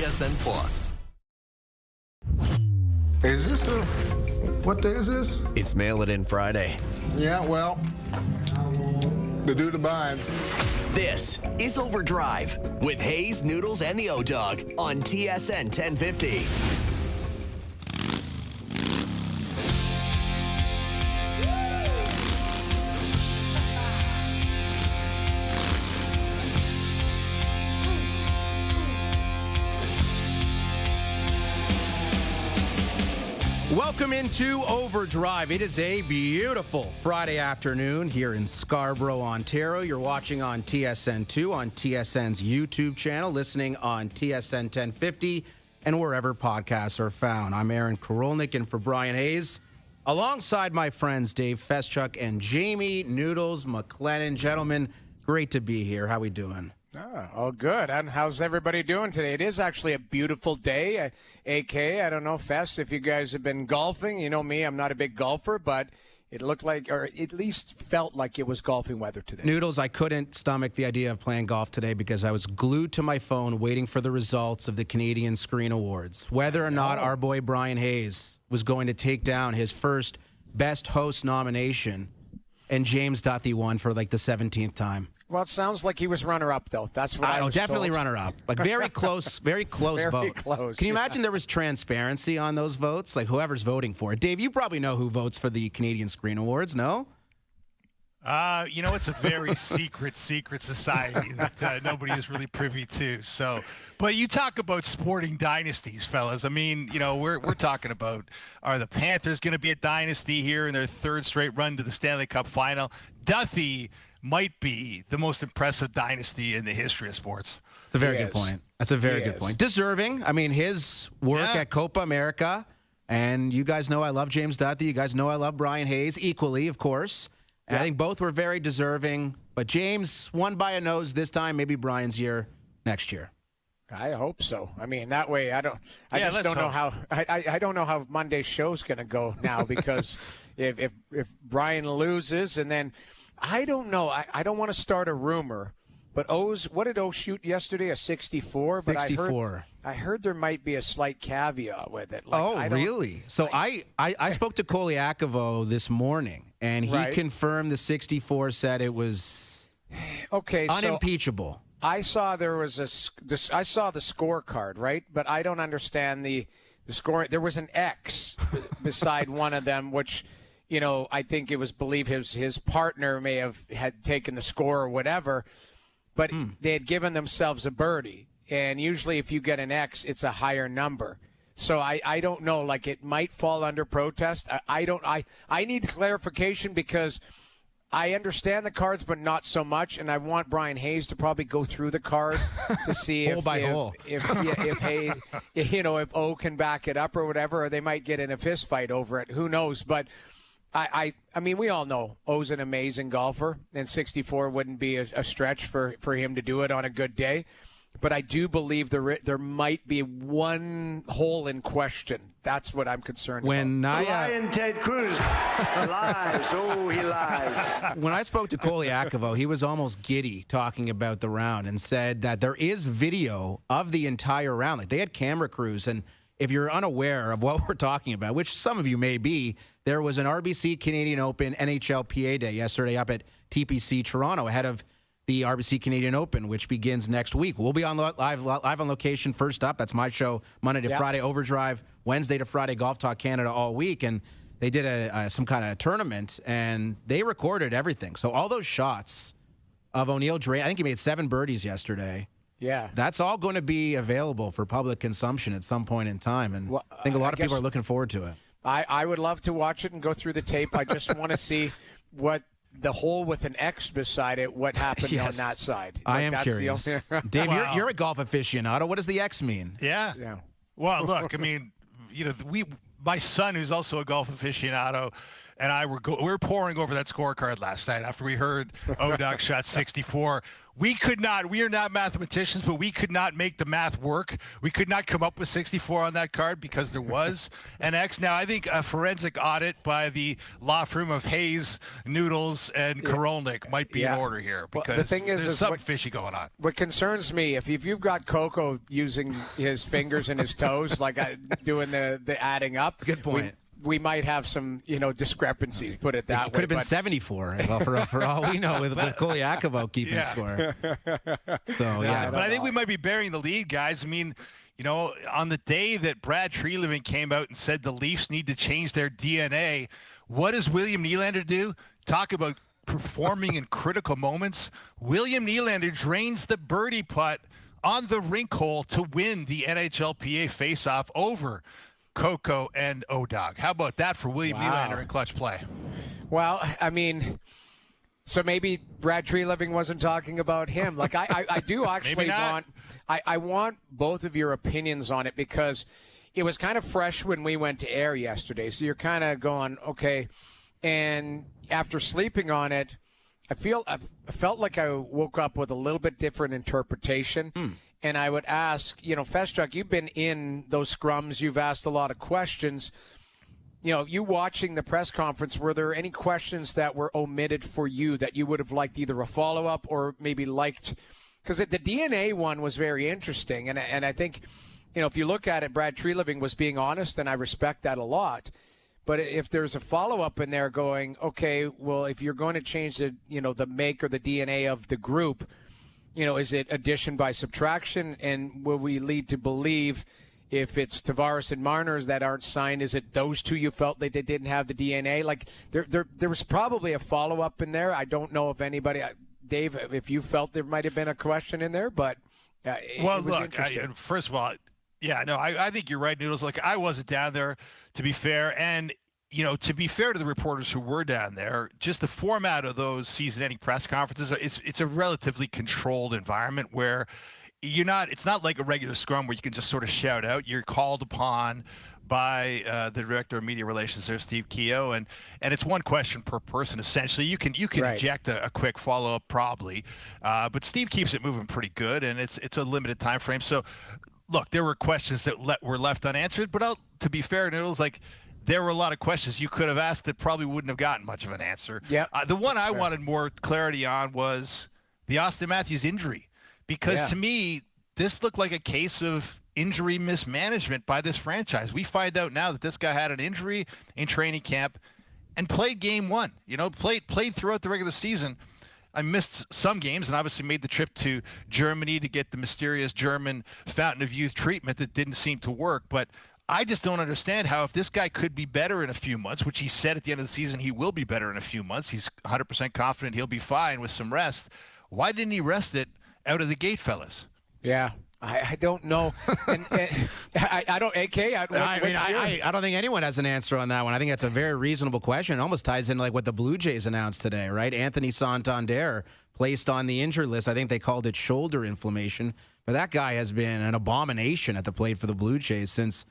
TSN Plus. Is this what day is this? It's Mail It In Friday. Yeah, well, the dude abides. This is OverDrive with Hayes, Noodles, and the O-Dog on TSN 1050. Welcome into OverDrive. It is a beautiful Friday afternoon here in Scarborough, Ontario. You're watching on TSN2, on TSN's YouTube channel, listening on TSN 1050, and wherever podcasts are found. I'm Aaron Korolnik, and for Brian Hayes, alongside my friends Dave Feschuk and Jamie Noodles McLennan. Gentlemen, great to be here. How we doing? Oh, good. And how's everybody doing today? It is actually a beautiful day. AK, I don't know, Fess, if you guys have been golfing. You know me, I'm not a big golfer, but it looked like, or at least felt like it was golfing weather today. Noodles, I couldn't stomach the idea of playing golf today because I was glued to my phone waiting for the results of the Canadian Screen Awards. Whether or not our boy Brian Hayes was going to take down his first Best Host nomination, and James Duthie won for like the 17th time. Well, it sounds like he was runner-up, though. That's what I was definitely told. runner-up. Like very close, very close Very vote. close, Can you yeah. imagine there was transparency on those votes? Like whoever's voting for it. Dave, you probably know who votes for the Canadian Screen Awards, no? It's a very secret society that nobody is really privy to. So, but you talk about sporting dynasties, fellas. I mean, we're talking about, are the Panthers going to be a dynasty here in their third straight run to the Stanley Cup final? Duthie might be the most impressive dynasty in the history of sports. That's a very good point. That's a very good point. Deserving. I mean, his work at Copa America, and you guys know I love James Duthie. You guys know I love Brian Hayes equally, of course. And I think both were very deserving. But James won by a nose this time. Maybe Brian's year next year. I hope so. I mean, that way I don't know how Monday's show's going to go now because if Brian loses and then I don't know. I don't want to start a rumor, but what did O shoot yesterday? A 64? But 64. I heard there might be a slight caveat with it. Like, really? So I spoke to Koliakovo this morning, and he confirmed the 64, said it was unimpeachable. So I saw I saw the scorecard, right? But I don't understand the score. There was an X beside one of them, which – I think it was believed his partner may have had taken the score or whatever, but they had given themselves a birdie. And usually if you get an X, it's a higher number. So I don't know, like it might fall under protest. I need clarification because I understand the cards, but not so much. And I want Brian Hayes to probably go through the card to see if Hayes, if O can back it up or whatever, or they might get in a fist fight over it. Who knows? But I mean, we all know O's an amazing golfer, and 64 wouldn't be a stretch for him to do it on a good day. But I do believe there might be one hole in question. That's what I'm concerned about. Lion Ted Cruz lies. Oh, he lies. When I spoke to Koliakovo, he was almost giddy talking about the round and said that there is video of the entire round. Like they had camera crews, and if you're unaware of what we're talking about, which some of you may be, there was an RBC Canadian Open NHLPA Day yesterday up at TPC Toronto ahead of the RBC Canadian Open, which begins next week. We'll be on live on location first up. That's my show, Monday to Friday, OverDrive, Wednesday to Friday, Golf Talk Canada all week. And they did some kind of tournament, and they recorded everything. So all those shots of O'Neill Draisaitl, I think he made 7 birdies yesterday. Yeah. That's all going to be available for public consumption at some point in time, and I think a lot of people are looking forward to it. I would love to watch it and go through the tape. I just want to see what the hole with an X beside it, what happened on that side. I am curious. Dave, you're a golf aficionado. What does the X mean? Yeah. Well, look, I mean, my son, who's also a golf aficionado, and I we were pouring over that scorecard last night after we heard O'Dog shot 64. We are not mathematicians, but we could not make the math work. We could not come up with 64 on that card because there was an X. Now, I think a forensic audit by the law firm of Hayes, Noodles, and Korolnik might be in order here because the thing is, there's something fishy going on. What concerns me, if you've got Coco using his fingers and his toes, like doing the adding up. Good point. We might have some, discrepancies. Put it that way. Could have been 74. Well, for all we know, with Kolyakovo keeping score. So but I think we might be burying the lead, guys. I mean, on the day that Brad Treliving came out and said the Leafs need to change their DNA, what does William Nylander do? Talk about performing in critical moments. William Nylander drains the birdie putt on the rink hole to win the NHLPA faceoff over Coco and O'Dog. How about that for William Nylander in clutch play? Well, I mean, so maybe Brad Treliving wasn't talking about him. Like I do actually want both of your opinions on it because it was kind of fresh when we went to air yesterday. So you're kind of going, okay. And after sleeping on it, I felt like I woke up with a little bit different interpretation. And I would ask, Festruck, you've been in those scrums. You've asked a lot of questions. You watching the press conference, were there any questions that were omitted for you that you would have liked either a follow-up or maybe liked? Because the DNA one was very interesting. And I think, if you look at it, Brad Treliving was being honest, and I respect that a lot. But if there's a follow-up in there going, okay, well, if you're going to change the make or the DNA of the group, is it addition by subtraction? And will we lead to believe if it's Tavares and Marner that aren't signed, is it those two you felt that they didn't have the DNA? Like there was probably a follow-up in there. I don't know if anybody, Dave, if you felt there might have been a question in there, but first of all, I think you're right, Noodles. Like, I wasn't down there, to be fair. And, to be fair to the reporters who were down there, just the format of those season-ending press conferences, it's a relatively controlled environment where it's not like a regular scrum where you can just sort of shout out. You're called upon by the director of media relations there, Steve Keogh, and it's one question per person essentially. You can inject a quick follow-up probably, but Steve keeps it moving pretty good, and it's a limited time frame. So, look, there were questions that were left unanswered, but to be fair, Noodles, like, there were a lot of questions you could have asked that probably wouldn't have gotten much of an answer. Yeah. The one I wanted more clarity on was the Austin Matthews injury, because to me, this looked like a case of injury mismanagement by this franchise. We find out now that this guy had an injury in training camp and played game one. Played throughout the regular season. I missed some games and obviously made the trip to Germany to get the mysterious German fountain of youth treatment that didn't seem to work. But I just don't understand how, if this guy could be better in a few months, which he said at the end of the season he will be better in a few months, he's 100% confident he'll be fine with some rest. Why didn't he rest it out of the gate, fellas? Yeah. I don't know. And I don't, AK, I don't think anyone has an answer on that one. I think that's a very reasonable question. It almost ties into like what the Blue Jays announced today, right? Anthony Santander placed on the injured list. I think they called it shoulder inflammation. But that guy has been an abomination at the plate for the Blue Jays since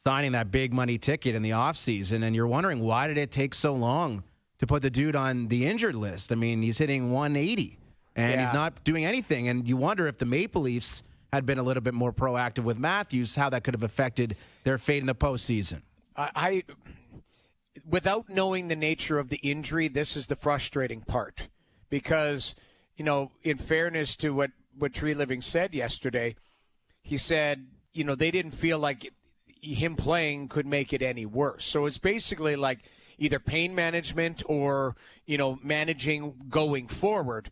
signing that big money ticket in the offseason. And you're wondering, why did it take so long to put the dude on the injured list? I mean, he's hitting 180 and he's not doing anything. And you wonder if the Maple Leafs had been a little bit more proactive with Matthews, how that could have affected their fate in the postseason. Without knowing the nature of the injury, this is the frustrating part. Because, in fairness to what Treliving said yesterday, he said, they didn't feel like him playing could make it any worse. So it's basically like either pain management or, managing going forward.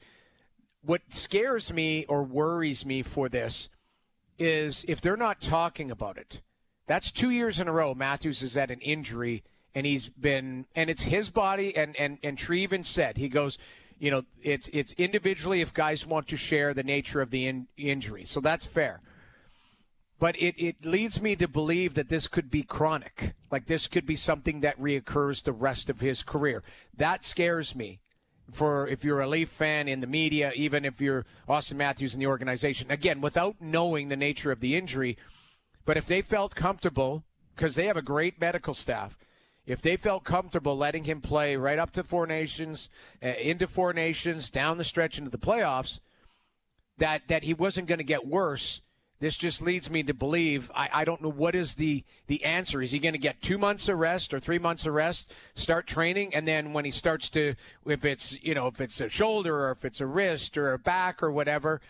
What scares me or worries me for this is if they're not talking about it. That's 2 years in a row Matthews has had an injury, and it's his body, and Treven said, he goes, it's individually if guys want to share the nature of the injury. So that's fair. But it leads me to believe that this could be chronic. Like, this could be something that reoccurs the rest of his career. That scares me. For if you're a Leaf fan in the media, even if you're Austin Matthews in the organization, again, without knowing the nature of the injury, but if they felt comfortable, because they have a great medical staff, If they felt comfortable letting him play right up to Four Nations, into Four Nations, down the stretch into the playoffs, that he wasn't going to get worse, this just leads me to believe, I don't know what is the answer. Is he going to get 2 months of rest or 3 months of rest, start training, and then when he starts to, if it's a shoulder or if it's a wrist or a back or whatever,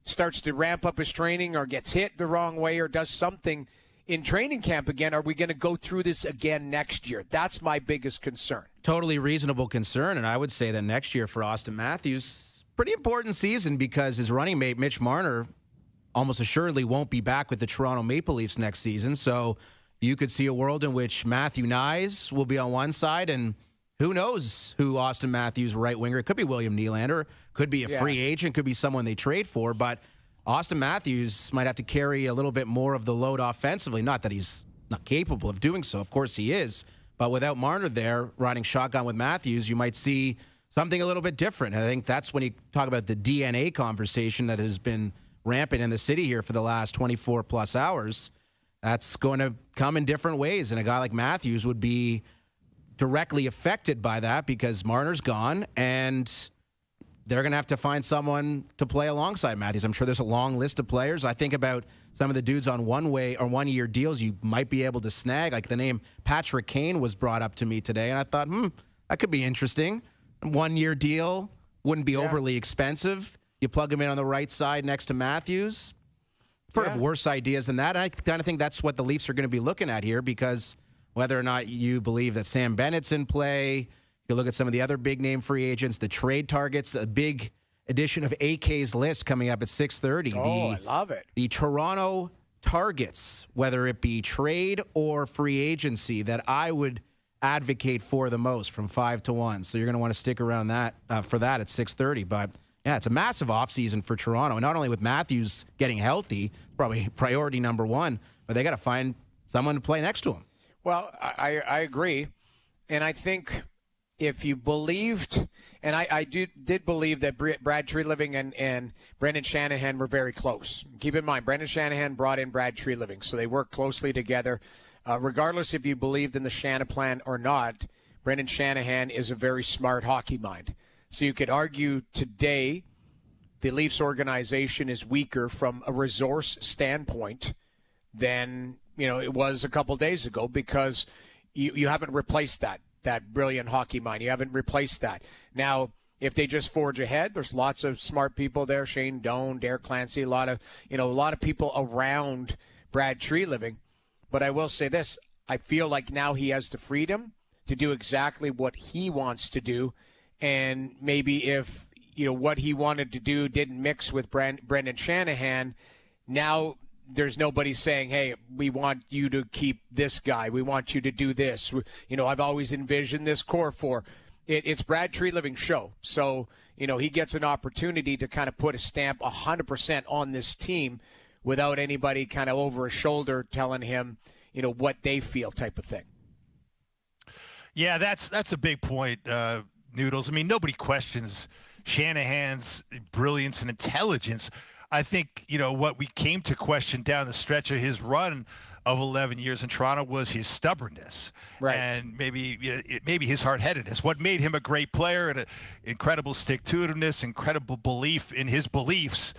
starts to ramp up his training or gets hit the wrong way or does something in training camp again, are we going to go through this again next year? That's my biggest concern. Totally reasonable concern, and I would say that next year for Austin Matthews, pretty important season because his running mate, Mitch Marner, almost assuredly won't be back with the Toronto Maple Leafs next season. So you could see a world in which Matthew Nyes will be on one side, and who knows who Austin Matthews' right winger. It could be William Nylander, could be a free agent, could be someone they trade for, but Austin Matthews might have to carry a little bit more of the load offensively. Not that he's not capable of doing so. Of course he is. But without Marner there riding shotgun with Matthews, you might see something a little bit different. And I think that's when you talk about the DNA conversation that has been rampant in the city here for the last 24-plus hours. That's going to come in different ways. And a guy like Matthews would be directly affected by that because Marner's gone and they're going to have to find someone to play alongside Matthews. I'm sure there's a long list of players. I think about some of the dudes on one-year deals you might be able to snag. Like the name Patrick Kane was brought up to me today, and I thought, that could be interesting. 1-year deal, wouldn't be overly expensive. You plug him in on the right side next to Matthews. I've heard of worse ideas than that. I kind of think that's what the Leafs are going to be looking at here because whether or not you believe that Sam Bennett's in play, you look at some of the other big-name free agents, the trade targets, a big edition of AK's list coming up at 6:30. I love it. The Toronto targets, whether it be trade or free agency, that I would advocate for the most from 5 to 1. So you're going to want to stick around that for that at 6:30. But, yeah, it's a massive offseason for Toronto. And not only with Matthews getting healthy, probably priority number one, but they got to find someone to play next to him. Well, I agree. And I think if you believed, and I did believe that Brad Treliving and Brendan Shanahan were very close. Keep in mind, Brendan Shanahan brought in Brad Treliving, so they worked closely together. Regardless if you believed in the Shanahan plan or not, Brendan Shanahan is a very smart hockey mind. So you could argue today the Leafs organization is weaker from a resource standpoint than it was a couple days ago because you haven't replaced that brilliant hockey mind. You haven't replaced that. Now, if they just forge ahead, there's lots of smart people there. Shane Doan, Derek Clancy, a lot of people around Brad Treliving. But I will say this, I feel like now he has the freedom to do exactly what he wants to do. And maybe if, what he wanted to do didn't mix with Brendan Shanahan, now there's nobody saying, hey, we want you to keep this guy. We want you to do this. I've always envisioned this core for. It's Brad Treliving's show. So, he gets an opportunity to kind of put a stamp 100% on this team without anybody kind of over his shoulder telling him, what they feel type of thing. Yeah, that's a big point, Noodles. I mean, nobody questions Shanahan's brilliance and intelligence. I think, what we came to question down the stretch of his run of 11 years in Toronto was his stubbornness. Right. And maybe his hard-headedness. What made him a great player and an incredible stick-to-itiveness, incredible belief in his beliefs.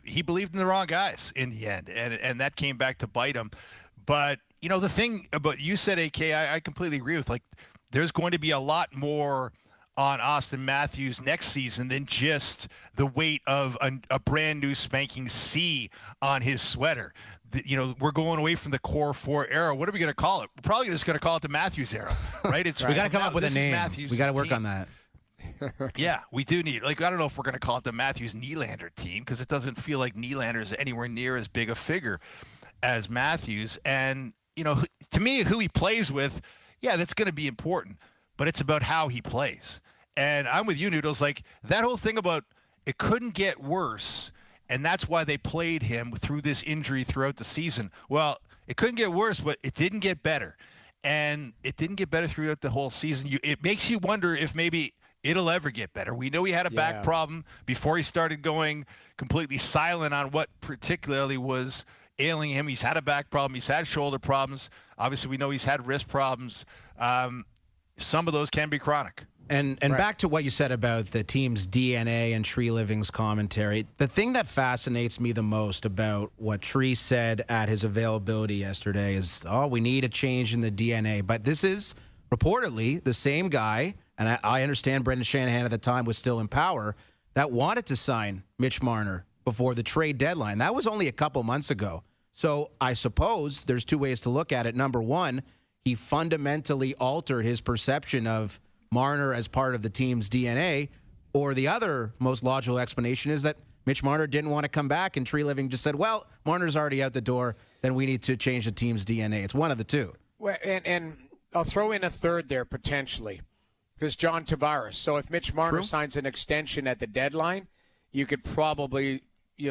He believed in the wrong guys in the end, and that came back to bite him. But, the thing about you said, AK, I completely agree with. Like, there's going to be a lot more on Austin Matthews next season than just the weight of a brand new spanking C on his sweater. We're going away from the core 4 era. What are we going to call it? We're probably just going to call it the Matthews era, right? We got to come up with a name. We got to work team. on that. Yeah, we do need. I don't know if we're going to call it the Matthews Nylander team because it doesn't feel like Nylander is anywhere near as big a figure as Matthews. And to me, who he plays with, yeah, that's going to be important. But it's about how he plays. And I'm with you, Noodles. Like, that whole thing about it couldn't get worse, and that's why they played him through this injury throughout the season. Well, it couldn't get worse, but it didn't get better. And it didn't get better throughout the whole season. It makes you wonder if maybe it'll ever get better. We know he had a back problem before he started going completely silent on what particularly was ailing him. He's had a back problem. He's had shoulder problems. Obviously, we know he's had wrist problems. Some of those can be chronic. And back to what you said about the team's DNA and Tree Living's commentary, the thing that fascinates me the most about what Tree said at his availability yesterday is, we need a change in the DNA. But this is reportedly the same guy, and I understand Brendan Shanahan at the time was still in power, that wanted to sign Mitch Marner before the trade deadline. That was only a couple months ago. So I suppose there's two ways to look at it. Number one, he fundamentally altered his perception of Marner as part of the team's DNA, or the other most logical explanation is that Mitch Marner didn't want to come back, and Tree Living just said, well, Marner's already out the door, then we need to change the team's DNA. It's one of the two. Well, and I'll throw in a third there potentially, because John Tavares. So if Mitch Marner signs an extension at the deadline, you could probably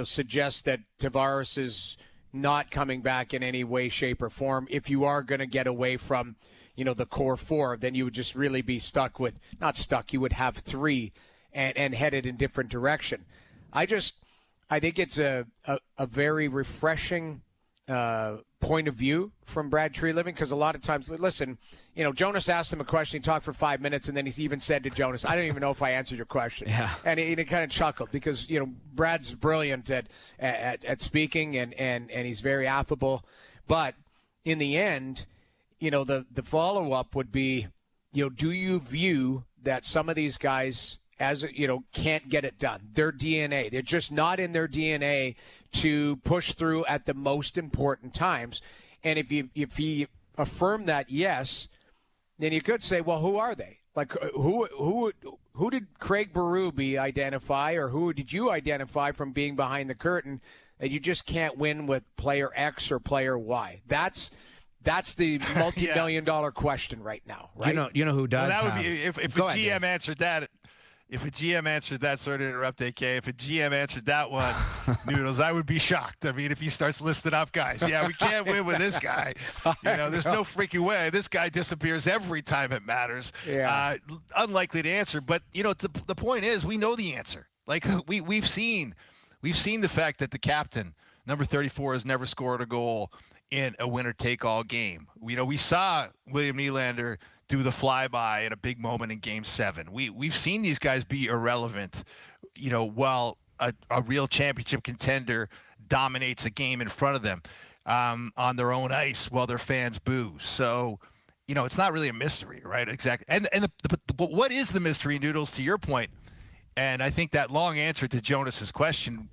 suggest that Tavares is not coming back in any way, shape, or form. If you are going to get away from the core four, then you would just really be stuck with, not stuck, you would have three and headed in different direction. I think it's a very refreshing point of view from Brad Tree Living, because a lot of times, listen, Jonas asked him a question, he talked for 5 minutes, and then he even said to Jonas, I don't even know if I answered your question. Yeah. And he kind of chuckled because, Brad's brilliant at speaking and he's very affable. But in the end, the follow-up would be, do you view that some of these guys as can't get it done? Their DNA, they're just not in their DNA to push through at the most important times. And if you affirm that yes, then you could say, well, who are they? Like who did Craig Berube identify, or who did you identify from being behind the curtain that you just can't win with player X or player Y? That's the multi-million-dollar question right now, right? You know who does? Well, that would be if a GM answered that. If a GM answered that, sorry to interrupt, AK, if a GM answered that one, Noodles, I would be shocked. I mean, if he starts listing off guys, we can't win with this guy. There's no freaking way. This guy disappears every time it matters. Yeah. Unlikely to answer. But, the point is, we know the answer. Like, we've seen the fact that the captain, number 34, has never scored a goal in a winner-take-all game. We saw William Nylander do the flyby in a big moment in Game 7. We've seen these guys be irrelevant, while a real championship contender dominates a game in front of them on their own ice while their fans boo. So, it's not really a mystery, right? Exactly. And but what is the mystery, Noodles, to your point? And I think that long answer to Jonas's question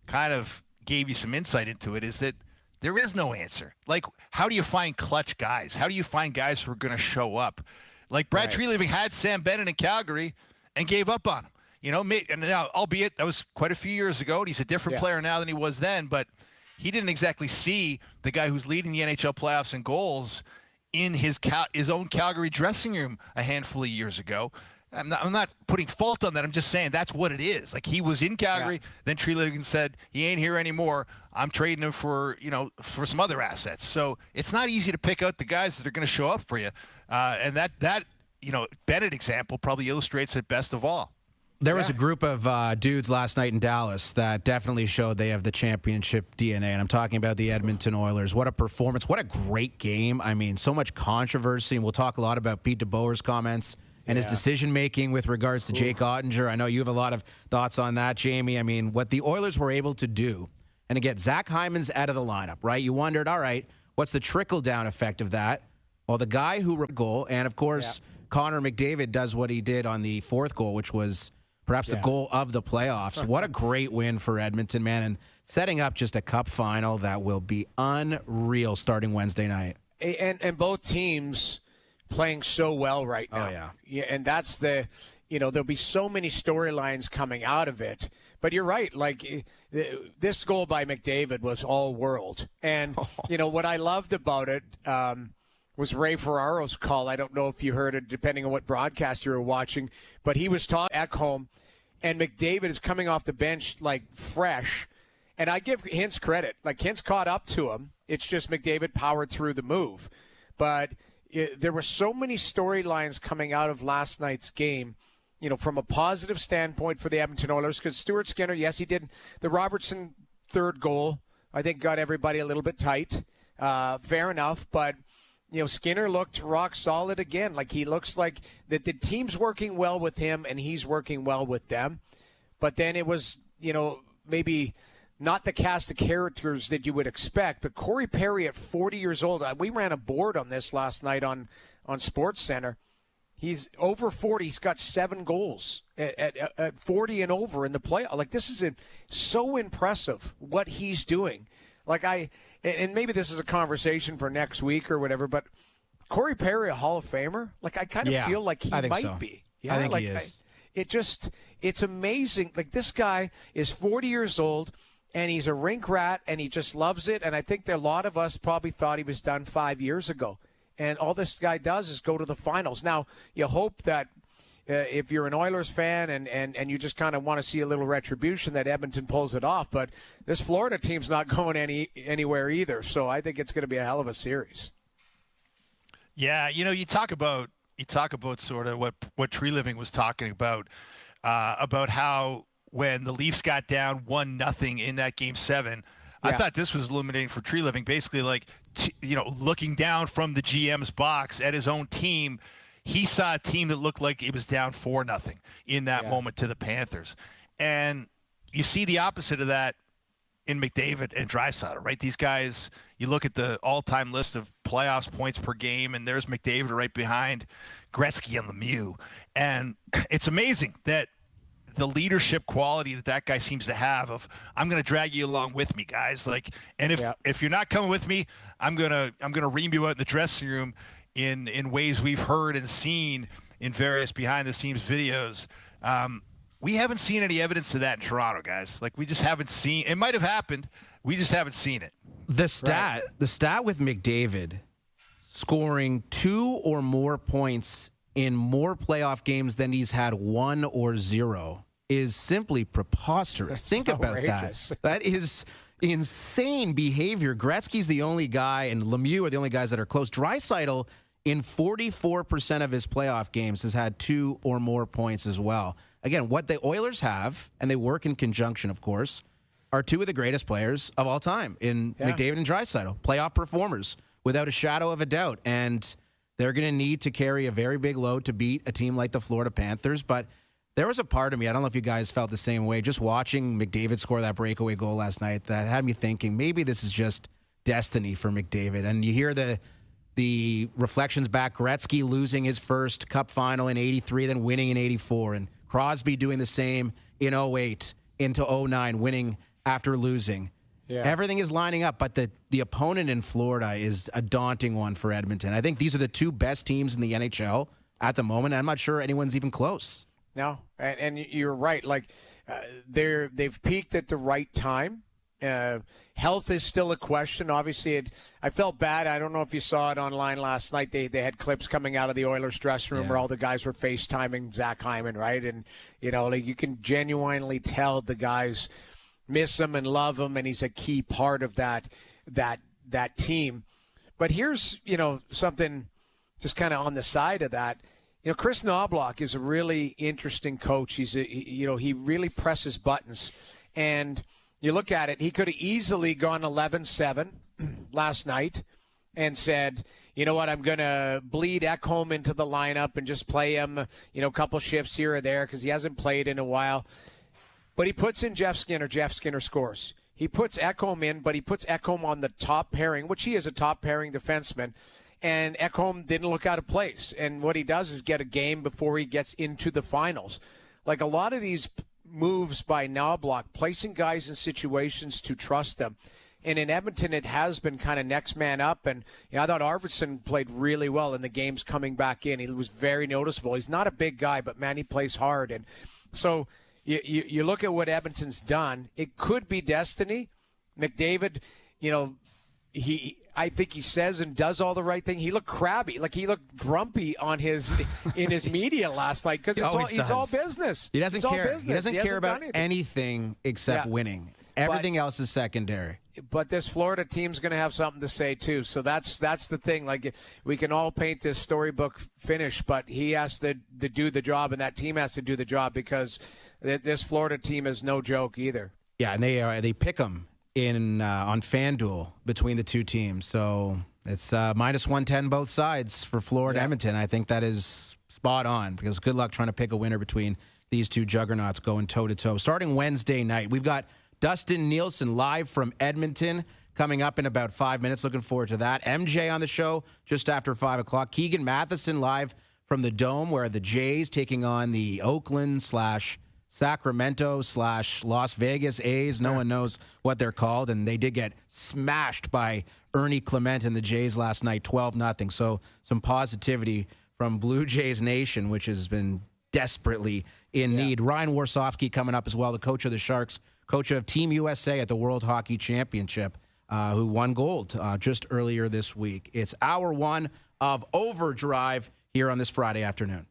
kind of gave you some insight into it, is that there is no answer. Like, how do you find clutch guys? How do you find guys who are going to show up? Like Brad Tree Living had Sam Bennett in Calgary and gave up on him. And now, albeit that was quite a few years ago, and he's a different player now than he was then, but he didn't exactly see the guy who's leading the NHL playoffs in goals in his own Calgary dressing room a handful of years ago. I'm not putting fault on that. I'm just saying that's what it is. Like, he was in Calgary, then Tree Living said, he ain't here anymore. I'm trading him for some other assets. So it's not easy to pick out the guys that are going to show up for you. And that Bennett example probably illustrates it best of all. There was a group of dudes last night in Dallas that definitely showed they have the championship DNA, and I'm talking about the Edmonton Oilers. What a performance. What a great game. I mean, so much controversy, and we'll talk a lot about Pete DeBoer's comments and his decision-making with regards to Jake Ottinger. I know you have a lot of thoughts on that, Jamie. I mean, what the Oilers were able to do, and again, Zach Hyman's out of the lineup, right? You wondered, all right, what's the trickle-down effect of that? Well, the guy who goal, and of course, Connor McDavid does what he did on the fourth goal, which was perhaps the goal of the playoffs. What a great win for Edmonton, man, and setting up just a cup final that will be unreal starting Wednesday night. And both teams playing so well right now. Oh, yeah. And that's there'll be so many storylines coming out of it. But you're right. Like, this goal by McDavid was all world. And, what I loved about it was Ray Ferraro's call. I don't know if you heard it, depending on what broadcast you were watching. But he was talking at home, and McDavid is coming off the bench, like, fresh. And I give Hintz credit. Like, Hintz caught up to him. It's just McDavid powered through the move. But there were so many storylines coming out of last night's game, from a positive standpoint for the Edmonton Oilers, because Stuart Skinner, yes, he did the Robertson third goal, I think got everybody a little bit tight. Fair enough, but Skinner looked rock solid again. Like he looks like that the team's working well with him and he's working well with them. But then it was, maybe not the cast of characters that you would expect, but Corey Perry at 40 years old, we ran a board on this last night on SportsCenter. He's over 40. He's got 7 goals at 40 and over in the playoff. Like, this is so impressive what he's doing. Like, and maybe this is a conversation for next week or whatever, but Corey Perry, a Hall of Famer? Like, I kind of feel like he might be. Yeah, I think he is. It's amazing. Like, this guy is 40 years old, and he's a rink rat, and he just loves it. And I think that a lot of us probably thought he was done 5 years ago. And all this guy does is go to the finals. Now, you hope that if you're an Oilers fan and you just kind of want to see a little retribution, that Edmonton pulls it off. But this Florida team's not going anywhere either. So I think it's going to be a hell of a series. Yeah, you talk about sort of what Tree Living was talking about how when the Leafs got down 1-0 in that Game 7, I thought this was illuminating for Tree Living. Basically, like, looking down from the GM's box at his own team, he saw a team that looked like it was down 4-0 in that moment to the Panthers. And you see the opposite of that in McDavid and Draisaitl, right? These guys, you look at the all-time list of playoffs points per game, and there's McDavid right behind Gretzky and Lemieux. And it's amazing that the leadership quality that guy seems to have of, I'm going to drag you along with me, guys. Like, and if you're not coming with me, I'm going to ream you out in the dressing room in ways we've heard and seen in various behind the scenes videos. We haven't seen any evidence of that in Toronto, guys. Like, we just haven't seen, it might have happened. We just haven't seen it. The stat with McDavid scoring 2 or more points in more playoff games than he's had 1 or 0 is simply preposterous. Think about that. That is insane behavior. Gretzky's the only guy, and Lemieux are the only guys that are close. Draisaitl, in 44% of his playoff games, has had 2 or more points as well. Again, what the Oilers have, and they work in conjunction, of course, are 2 of the greatest players of all time in McDavid and Draisaitl, playoff performers, without a shadow of a doubt. And they're going to need to carry a very big load to beat a team like the Florida Panthers. But there was a part of me, I don't know if you guys felt the same way, just watching McDavid score that breakaway goal last night, that had me thinking maybe this is just destiny for McDavid. And you hear the reflections back, Gretzky losing his first Cup final in 83, then winning in 84, and Crosby doing the same in 08 into 09, winning after losing. Yeah. Everything is lining up, but the opponent in Florida is a daunting one for Edmonton. I think these are the 2 best teams in the NHL at the moment, and I'm not sure anyone's even close. No, and you're right. Like, they've peaked at the right time. Health is still a question. Obviously, I felt bad. I don't know if you saw it online last night. They had clips coming out of the Oilers dressing room where all the guys were FaceTiming Zach Hyman, right? And, like, you can genuinely tell the guys miss him and love him, and he's a key part of that team. But here's, something just kind of on the side of that. Chris Knobloch is a really interesting coach. He really presses buttons. And you look at it, he could have easily gone 11-7 last night and said, you know what, I'm going to bleed Ekholm into the lineup and just play him, a couple shifts here or there because he hasn't played in a while. But he puts in Jeff Skinner. Jeff Skinner scores. He puts Ekholm in, but he puts Ekholm on the top pairing, which he is a top pairing defenseman. And Ekholm didn't look out of place. And what he does is get a game before he gets into the finals. Like, a lot of these moves by Knobloch, placing guys in situations to trust them. And in Edmonton, it has been kind of next man up. And I thought Arvidsson played really well in the games coming back in. He was very noticeable. He's not a big guy, but, man, he plays hard. And so you look at what Edmonton's done. It could be destiny. McDavid, I think he says and does all the right thing. He looked crabby, like he looked grumpy in his media last night because he's all business. He doesn't care. He doesn't care about anything except winning. Everything else is secondary. But this Florida team's going to have something to say too. So that's the thing. Like, we can all paint this storybook finish, but he has to do the job, and that team has to do the job because this Florida team is no joke either. Yeah, and they pick them on FanDuel between the two teams. So it's minus 110 both sides for Florida Edmonton. I think that is spot on because good luck trying to pick a winner between these two juggernauts going toe-to-toe. Starting Wednesday night, we've got Dustin Nielsen live from Edmonton coming up in about 5 minutes. Looking forward to that. MJ on the show just after 5 o'clock. Keegan Matheson live from the Dome, where the Jays taking on the Oakland/Sacramento/Las Vegas A's. No one knows what they're called, and they did get smashed by Ernie Clement and the Jays last night, 12-0. So some positivity from Blue Jays Nation, which has been desperately in need. Ryan Warsofsky coming up as well, the coach of the Sharks, coach of Team USA at the World Hockey Championship, who won gold just earlier this week. It's hour one of Overdrive here on this Friday afternoon.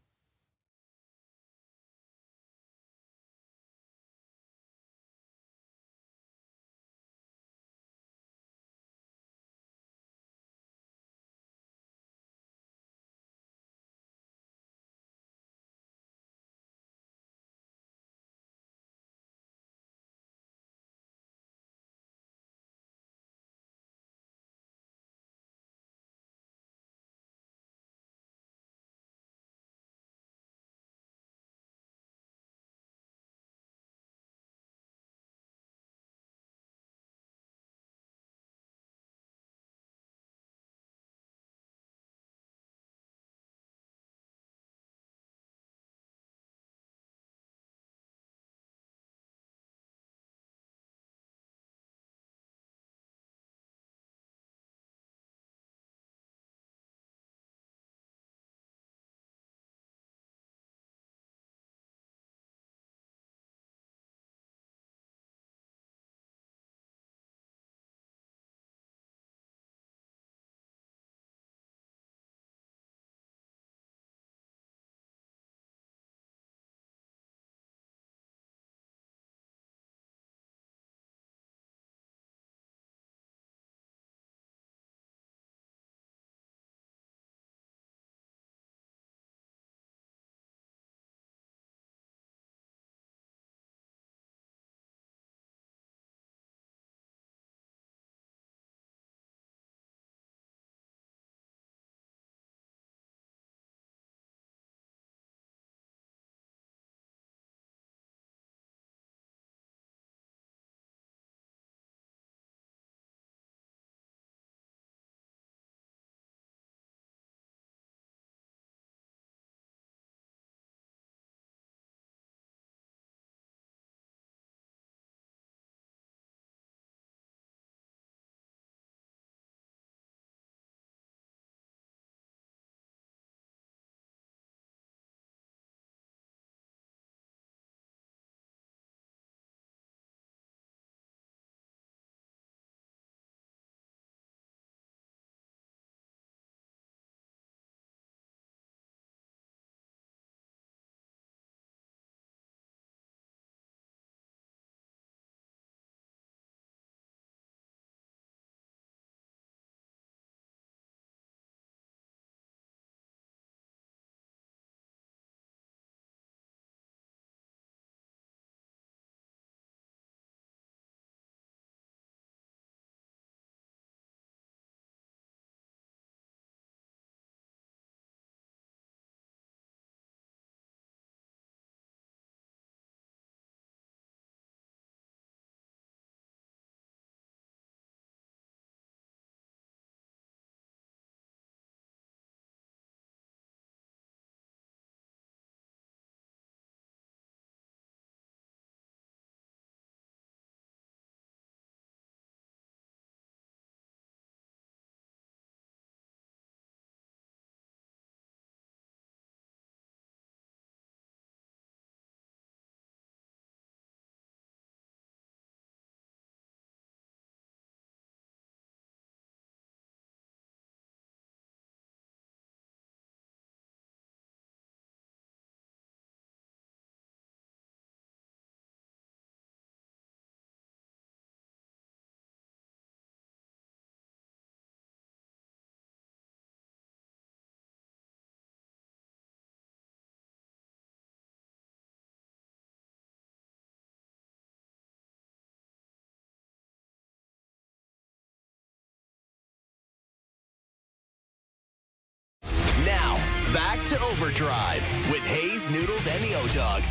Back to Overdrive with Hayes, Noodles, and the O-Dog.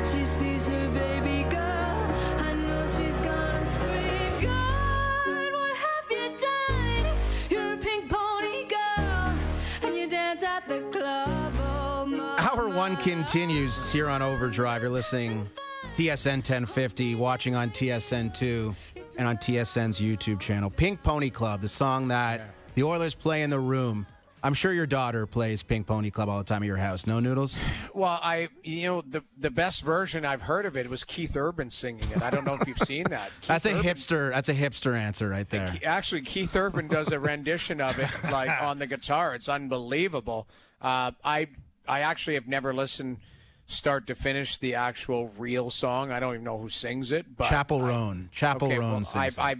She sees her baby girl. I know she's gonna scream, God, what have you done? You're a pink pony girl, and you dance at the club. Oh, mama. Hour one continues here on Overdrive. You're listening TSN 1050, watching on TSN 2 and on TSN's YouTube channel. Pink Pony Club, the song that the Oilers play in the room. I'm sure your daughter plays Pink Pony Club all the time at your house. No, Noodles? Well, the best version I've heard of it was Keith Urban singing it. I don't know if you've seen that. That's a hipster answer right there. Actually, Keith Urban does a rendition of it, like on the guitar. It's unbelievable. I actually have never listened start to finish the actual real song. I don't even know who sings it. But Chapel Roan sings it.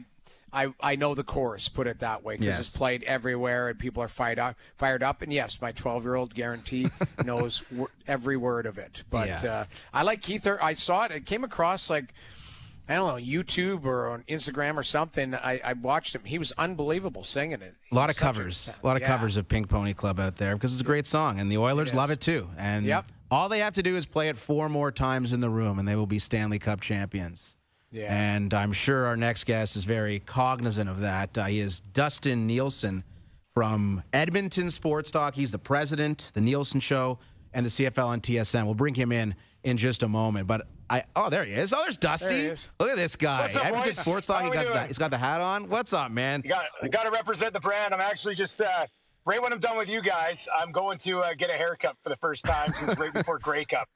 I know the chorus, put it that way, because it's played everywhere and people are fired up. And yes, my 12-year-old guarantee knows every word of it. But I like Keith. I saw it. It came across like, I don't know, YouTube or on Instagram or something. I watched him. He was unbelievable singing it. A lot of covers of Pink Pony Club out there because it's a great song, and the Oilers love it too. And all they have to do is play it 4 more times in the room, and they will be Stanley Cup champions. Yeah. And I'm sure our next guest is very cognizant of that. He is Dustin Nielsen from Edmonton Sports Talk. He's the president, the Nielsen Show, and the CFL on TSN. We'll bring him in just a moment. But there he is. Oh, there's Dusty. There he is. Look at this guy. What's up, Edmonton boys? Sports Talk. He's got the hat on. What's up, man? You got to represent the brand. I'm actually just right when I'm done with you guys, I'm going to get a haircut for the first time since right before Grey Cup.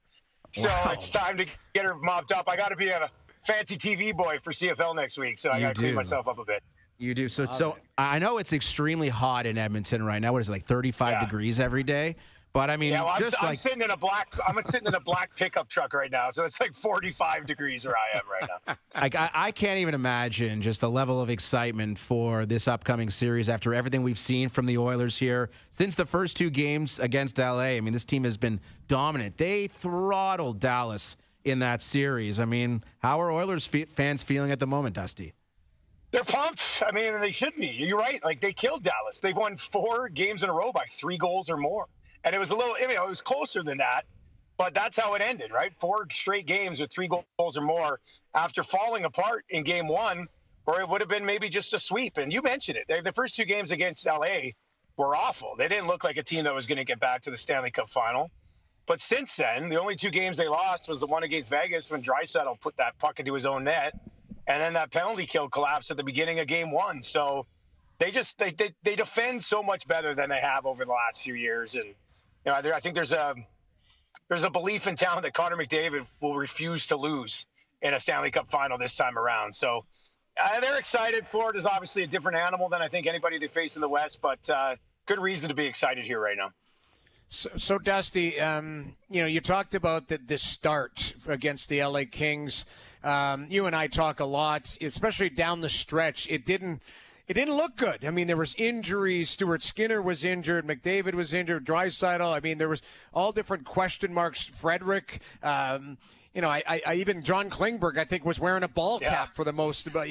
So it's time to get her mopped up. I got to be a fancy TV boy for CFL next week, so I got to clean myself up a bit. You do. So I know it's extremely hot in Edmonton right now. What is it, like 35 degrees every day? But I mean, I'm sitting in a black pickup truck right now, so it's like 45 degrees where I am right now. I can't even imagine just the level of excitement for this upcoming series after everything we've seen from the Oilers here since the first 2 games against LA. I mean, this team has been dominant. They throttled Dallas in that series. I mean, how are Oilers fans feeling at the moment, Dusty? They're pumped. I mean, they should be. You're right. Like, they killed Dallas. They've won 4 games in a row by 3 goals or more. And it was it was closer than that, but that's how it ended, right? 4 straight games with 3 goals or more after falling apart in game 1, or it would have been maybe just a sweep. And you mentioned it. The first 2 games against LA were awful. They didn't look like a team that was going to get back to the Stanley Cup final. But since then, the only 2 games they lost was the one against Vegas when Draisaitl put that puck into his own net, and then that penalty kill collapsed at the beginning of game 1. So they defend so much better than they have over the last few years. And I think there's a belief in town that Connor McDavid will refuse to lose in a Stanley Cup final this time around. So they're excited. Florida's obviously a different animal than I think anybody they face in the West, but good reason to be excited here right now. So Dusty, you talked about the start against the LA Kings. You and I talk a lot, especially down the stretch. It didn't look good. I mean, there was injuries. Stuart Skinner was injured. McDavid was injured. Draisaitl. I mean, there was all different question marks. Frederick. I even John Klingberg, I think, was wearing a ball cap for the most. But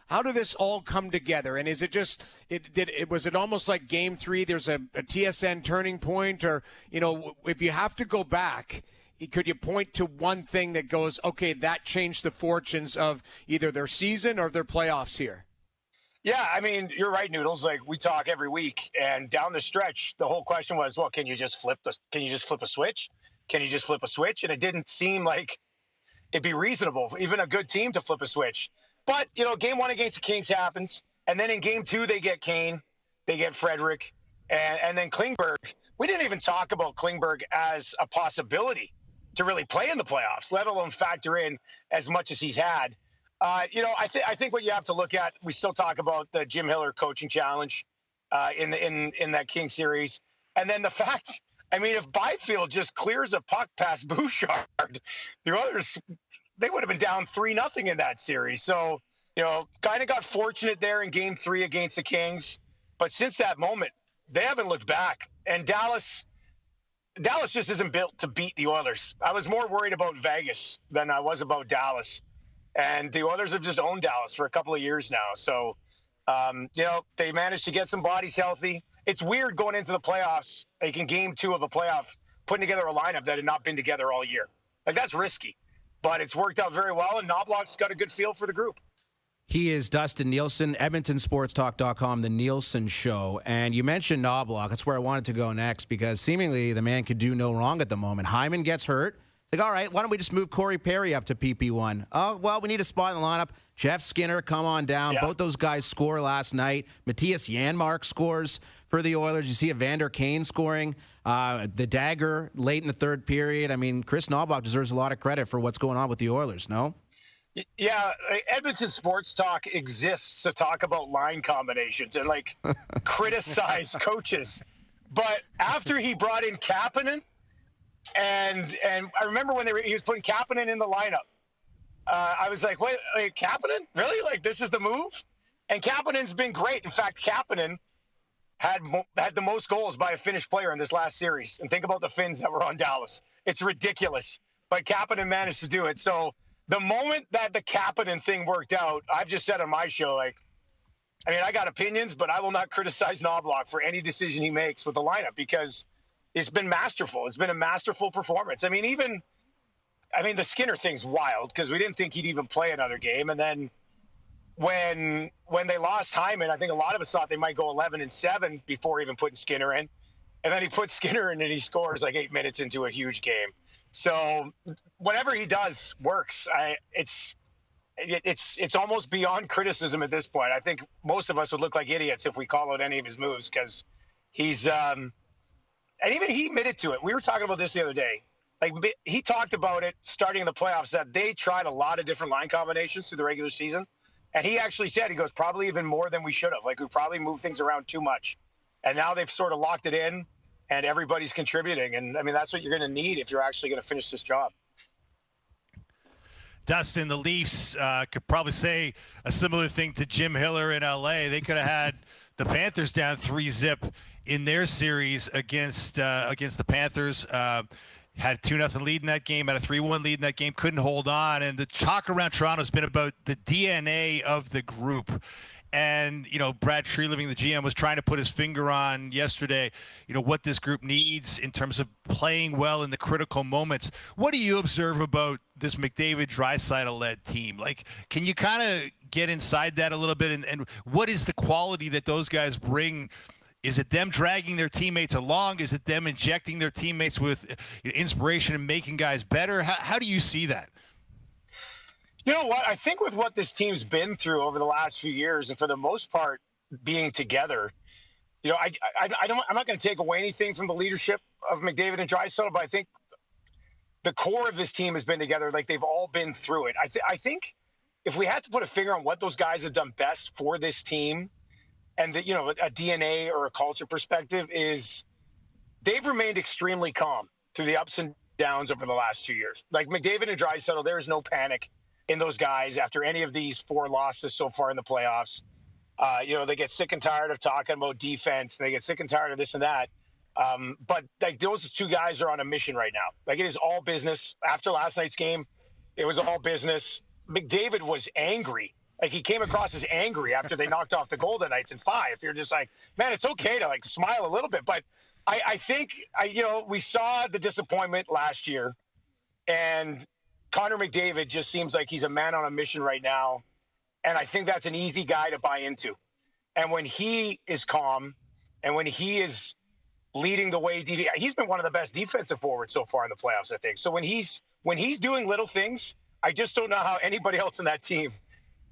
how did this all come together? And is it just was it almost like Game 3? There's a TSN turning point, or if you have to go back, could you point to one thing that goes, okay, that changed the fortunes of either their season or their playoffs here? Yeah, I mean, you're right, Noodles. Like, we talk every week, and down the stretch, the whole question was, well, can you just flip a switch? Can you just flip a switch? And it didn't seem like it'd be reasonable for even a good team to flip a switch. But, game 1 against the Kings happens, and then in game 2, they get Kane, they get Frederick, and then Klingberg. We didn't even talk about Klingberg as a possibility to really play in the playoffs, let alone factor in as much as he's had. I think what you have to look at, we still talk about the Jim Hiller coaching challenge in that King series. And then the fact, I mean, if Byfield just clears a puck past Bouchard, the others, they would have been down 3-0 in that series. So, kind of got fortunate there in game 3 against the Kings. But since that moment, they haven't looked back. And Dallas just isn't built to beat the Oilers. I was more worried about Vegas than I was about Dallas. And the Oilers have just owned Dallas for a couple of years now. So, they managed to get some bodies healthy. it's weird going into the playoffs, like in game 2 of the playoff, putting together a lineup that had not been together all year. Like, that's risky. But it's worked out very well, and Knobloch's got a good feel for the group. He is Dustin Nielsen, EdmontonSportsTalk.com, The Nielsen Show. And you mentioned Knobloch. That's where I wanted to go next because seemingly the man could do no wrong at the moment. Hyman gets hurt. It's like, all right, why don't we just move Corey Perry up to PP1? Oh, well, we need a spot in the lineup. Jeff Skinner, come on down. Yeah. Both those guys score last night. Matthias Janmark scores for the Oilers. You see Evander Kane scoring. The dagger late in the third period. I mean, Chris Knobloch deserves a lot of credit for what's going on with the Oilers, no? Yeah, Edmonton Sports Talk exists to talk about line combinations and, like, criticize coaches. But after he brought in Kapanen, and I remember when he was putting Kapanen in the lineup, I was like, wait, like, Kapanen? Really? Like, this is the move? And Kapanen's been great. In fact, Kapanen had the most goals by a Finnish player in this last series. And think about the Finns that were on Dallas. It's ridiculous. But Kapanen managed to do it. So the moment that the Kapanen thing worked out, I've just said on my show, like, I mean, I got opinions, but I will not criticize Knobloch for any decision he makes with the lineup because it's been masterful. It's been a masterful performance. I mean, the Skinner thing's wild because we didn't think he'd even play another game. And then when they lost Hyman, I think a lot of us thought they might go 11-7 before even putting Skinner in. And then he puts Skinner in and he scores like 8 minutes into a huge game. So whatever he does works. It's almost beyond criticism at this point. I think most of us would look like idiots if we call out any of his moves because he's and even he admitted to it. We were talking about this the other day. Like, he talked about it starting in the playoffs that they tried a lot of different line combinations through the regular season. And he actually said, he goes, probably even more than we should have. Like, we probably moved things around too much. And now they've sort of locked it in. And everybody's contributing. And, I mean, that's what you're going to need if you're actually going to finish this job. Dustin, the Leafs could probably say a similar thing to Jim Hiller in L.A. They could have had the Panthers down 3-0 in their series against the Panthers. Had a 2-0 lead in that game, had a 3-1 lead in that game, couldn't hold on. And the talk around Toronto has been about the DNA of the group. And, you know, Brad Treliving, the GM, was trying to put his finger on yesterday, you know, what this group needs in terms of playing well in the critical moments. What do you observe about this McDavid, Draisaitl-led team? Like, can you kind of get inside that a little bit? And what is the quality that those guys bring? Is it them dragging their teammates along? Is it them injecting their teammates with inspiration and making guys better? How do you see that? You know what? I think with what this team's been through over the last few years, and for the most part being together, you know, I'm not going to take away anything from the leadership of McDavid and Draisaitl, but I think the core of this team has been together. Like, they've all been through it. I think if we had to put a finger on what those guys have done best for this team, and you know, a DNA or a culture perspective, is they've remained extremely calm through the ups and downs over the last 2 years. Like, McDavid and Draisaitl, there is no panic in those guys after any of these 4 losses so far in the playoffs. You know, they get sick and tired of talking about defense. And they get sick and tired of this and that. But like, those 2 guys are on a mission right now. Like, it is all business. After last night's game, it was all business. McDavid was angry. Like, he came across as angry after they knocked off the Golden Knights in 5. You're just like, man, it's okay to like smile a little bit. But I think, you know, we saw the disappointment last year, and Connor McDavid just seems like he's a man on a mission right now. And I think that's an easy guy to buy into. And when he is calm and when he is leading the way, he's been one of the best defensive forwards so far in the playoffs, I think. So when he's doing little things, I just don't know how anybody else in that team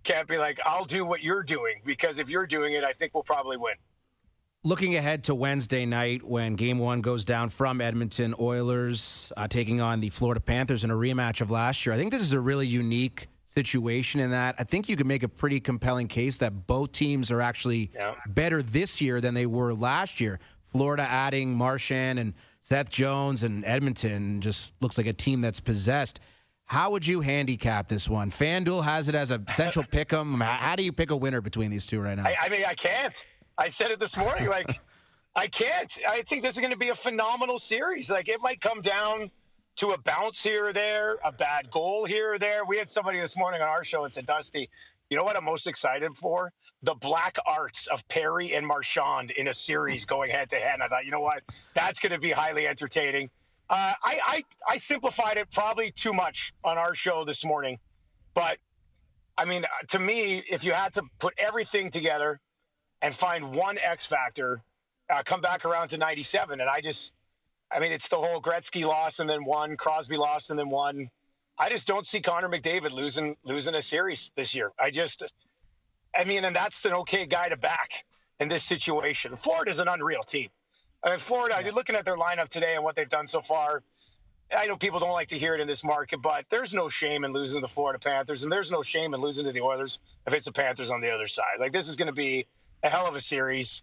can't be like, I'll do what you're doing, because if you're doing it, I think we'll probably win. Looking ahead to Wednesday night when Game 1 goes down from Edmonton, Oilers taking on the Florida Panthers in a rematch of last year. I think this is a really unique situation in that I think you can make a pretty compelling case that both teams are actually better this year than they were last year. Florida adding Marchand and Seth Jones, and Edmonton just looks like a team that's possessed. How would you handicap this one? FanDuel has it as a central pick 'em. How do you pick a winner between these two right now? I mean, I can't. I said it this morning. Like, I can't. I think this is going to be a phenomenal series. Like, it might come down to a bounce here or there, a bad goal here or there. We had somebody this morning on our show that said, Dusty, You know what I'm most excited for? The black arts of Perry and Marchand in a series going head-to-head. I thought, you know what? That's going to be highly entertaining. I simplified it probably too much on our show this morning. But, I mean, to me, if you had to put everything together and find one X factor, come back around to 97. And it's the whole Gretzky loss and then one, Crosby loss and then one. I just don't see Connor McDavid losing a series this year. And that's an okay guy to back in this situation. Florida's an unreal team. I mean, Florida, you're looking at their lineup today and what they've done so far. I know people don't like to hear it in this market, but there's no shame in losing to the Florida Panthers, and there's no shame in losing to the Oilers if it's the Panthers on the other side. Like, this is going to be a hell of a series.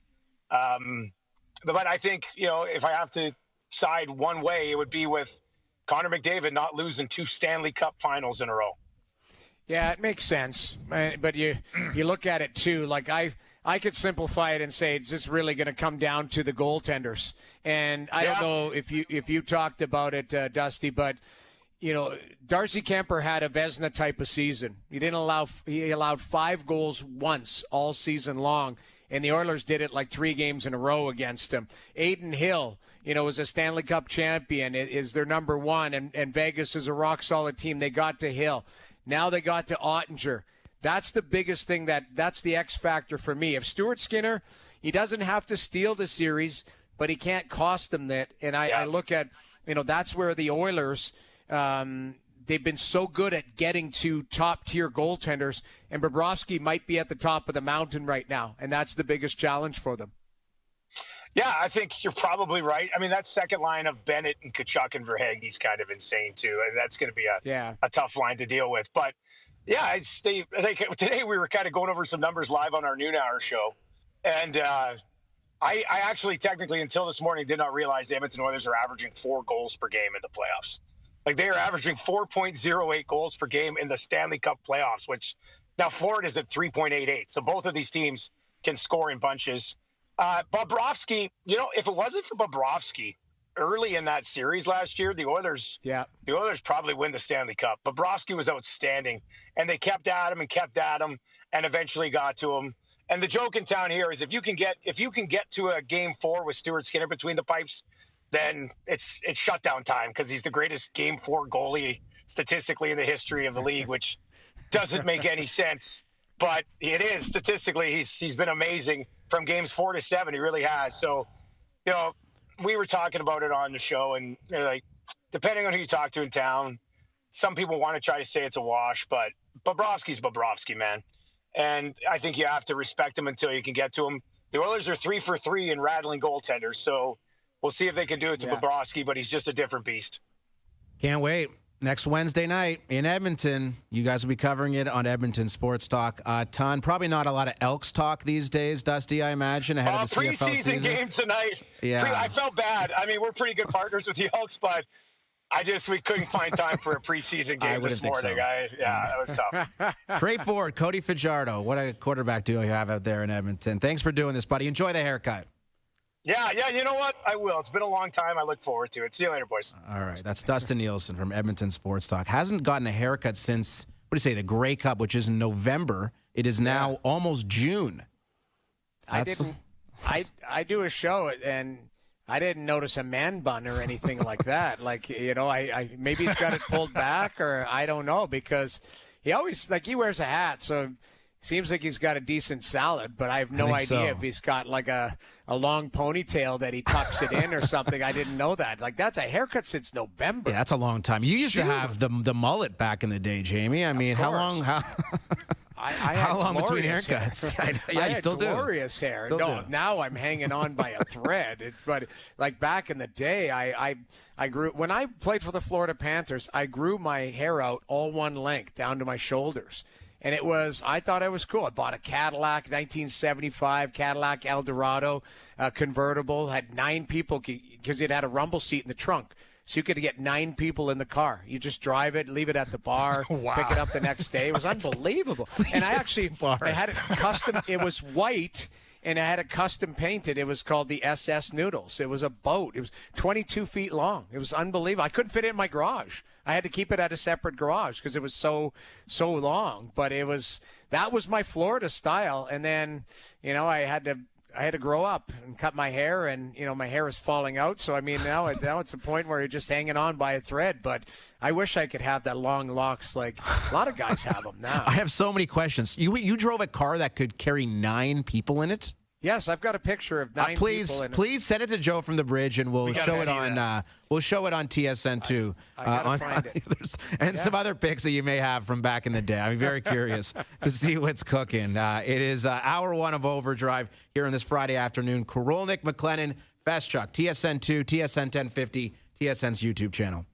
But I think, if I have to side one way, it would be with Connor McDavid not losing 2 Stanley Cup finals in a row. Yeah, it makes sense. But you look at it, too. Like, I could simplify it and say it's just really going to come down to the goaltenders. And I don't know if you talked about it, Dusty, but, Darcy Kemper had a Vezina type of season. He allowed 5 goals once all season long, and the Oilers did it like 3 games in a row against him. Aiden Hill, was a Stanley Cup champion, is their number 1, and Vegas is a rock-solid team. They got to Hill. Now they got to Ottinger. That's the biggest thing. That's the X factor for me. If Stuart Skinner, he doesn't have to steal the series, but he can't cost them that. And I look at, that's where the Oilers, they've been so good at getting to top-tier goaltenders, and Bobrovsky might be at the top of the mountain right now, and that's the biggest challenge for them. Yeah, I think you're probably right. I mean, that second line of Bennett and Kachuk and Verhaeghe's kind of insane, too. And that's going to be a tough line to deal with. But, yeah, I think today we were kind of going over some numbers live on our noon hour show. And I actually technically until this morning did not realize the Edmonton Oilers are averaging 4 goals per game in the playoffs. Like, they are averaging 4.08 goals per game in the Stanley Cup playoffs, which now Florida's at 3.88. So both of these teams can score in bunches. Bobrovsky, if it wasn't for Bobrovsky early in that series last year, the Oilers probably win the Stanley Cup. Bobrovsky was outstanding, and they kept at him and eventually got to him. And the joke in town here is if you can get to a game 4 with Stuart Skinner between the pipes, then it's shutdown time because he's the greatest game 4 goalie statistically in the history of the league, which doesn't make any sense. But it is statistically. He's been amazing from games 4 to 7. He really has. So, we were talking about it on the show, and like, depending on who you talk to in town, some people want to try to say it's a wash, but Bobrovsky's Bobrovsky, man. And I think you have to respect him until you can get to him. The Oilers are 3 for 3 in rattling goaltenders, so we'll see if they can do it to Bobrovsky, but he's just a different beast. Can't wait. Next Wednesday night in Edmonton, you guys will be covering it on Edmonton Sports Talk a ton. Probably not a lot of Elks talk these days, Dusty, I imagine, ahead of the CFL season. Preseason game tonight. Yeah. I felt bad. I mean, we're pretty good partners with the Elks, but we couldn't find time for a preseason game this morning. So. That was tough. Trey Ford, Cody Fajardo. What a quarterback duo you have out there in Edmonton. Thanks for doing this, buddy. Enjoy the haircut. Yeah, you know what? I will. It's been a long time. I look forward to it. See you later, boys. All right. That's Dustin Nielsen from Edmonton Sports Talk. Hasn't gotten a haircut since, the Grey Cup, which is in November. It is now almost June. I do a show, and I didn't notice a man bun or anything like that. Like, I maybe he's got it pulled back, or I don't know, because he always, he wears a hat, so seems like he's got a decent salad, but I have no idea if he's got like a long ponytail that he tucks it in or something. I didn't know that. Like, that's a haircut since November. Yeah, that's a long time. You used to have the mullet back in the day, Jamie. I mean, how long? How long between haircuts? I you still do. Glorious hair. Now I'm hanging on by a thread. But like back in the day, I grew when I played for the Florida Panthers. I grew my hair out all one length down to my shoulders. And I thought it was cool. I bought a Cadillac, 1975 Cadillac Eldorado convertible. Had 9 people because it had a rumble seat in the trunk. So you could get 9 people in the car. You just drive it, leave it at the bar, pick it up the next day. It was unbelievable. And I had it custom. It was white, and I had it custom painted. It was called the SS Noodles. It was a boat. It was 22 feet long. It was unbelievable. I couldn't fit it in my garage. I had to keep it at a separate garage because it was so long. But that was my Florida style. And then, I had to grow up and cut my hair, and my hair is falling out. So I mean, now it's a point where you're just hanging on by a thread. But I wish I could have that long locks like a lot of guys have them now. I have so many questions. You drove a car that could carry 9 people in it? Yes, I've got a picture of 9 people in it. Please send it to Joe from the bridge, and we'll show it on. We'll show it on TSN too. I gotta find it. And some other pics that you may have from back in the day. I'm very curious to see what's cooking. It is hour 1 of Overdrive here on this Friday afternoon. Korolnik, McLennan, Feschuk, TSN 2, TSN 1050, TSN's YouTube channel.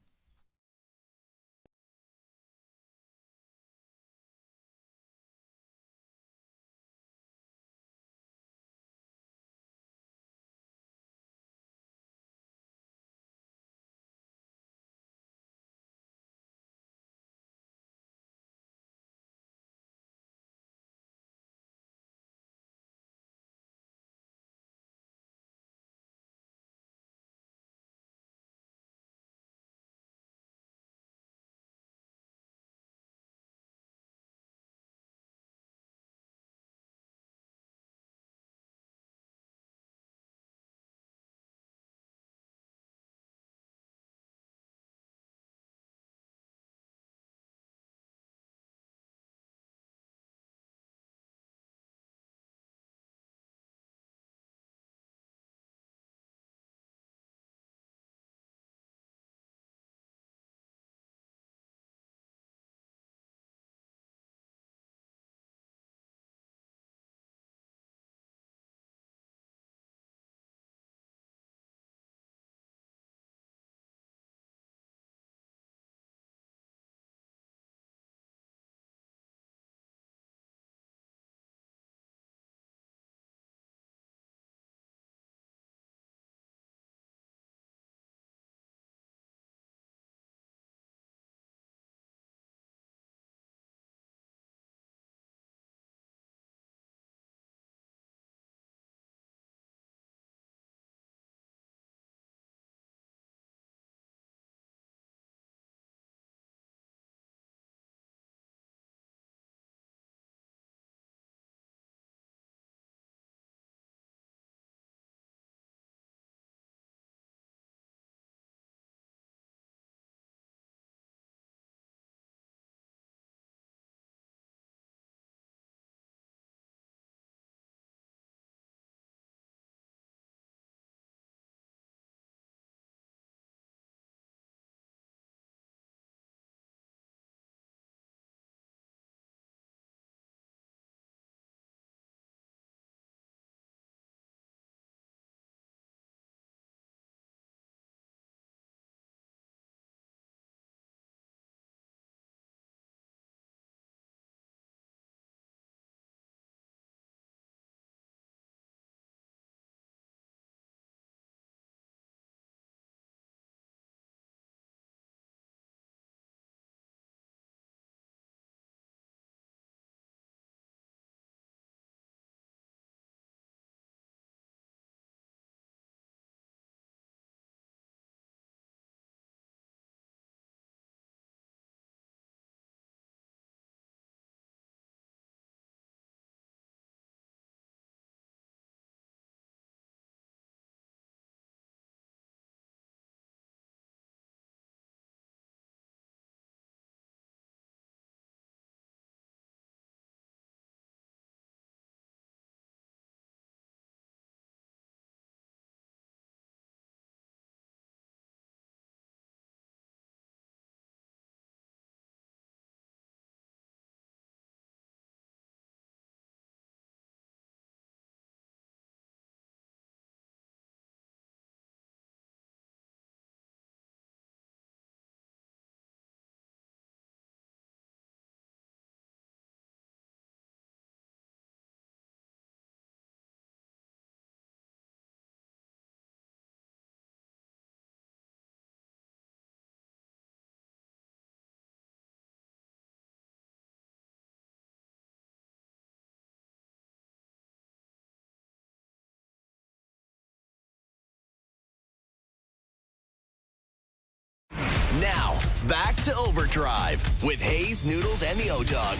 Now, back to Overdrive with Hayes, Noodles, and the O-Dog.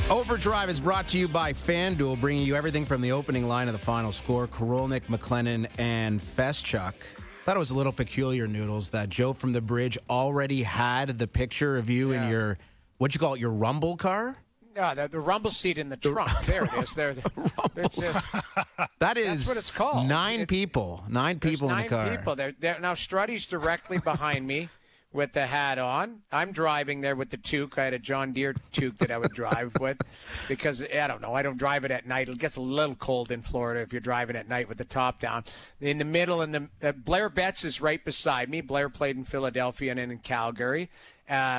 Overdrive is brought to you by FanDuel, bringing you everything from the opening line of the final score. Korolnik, McLennan, and Feschuk. Thought it was a little peculiar, Noodles, that Joe from the Bridge already had the picture of you in your, what'd you call it, your Rumble car? Yeah, the rumble seat in the trunk. There it is. There. That's what it's called. Nine people in the car. 9 people. Now, Struddy's directly behind me with the hat on. I'm driving there with the toque. I had a John Deere toque that I would drive with because, I don't know, I don't drive it at night. It gets a little cold in Florida if you're driving at night with the top down. In the middle, Blair Betts is right beside me. Blair played in Philadelphia and in Calgary.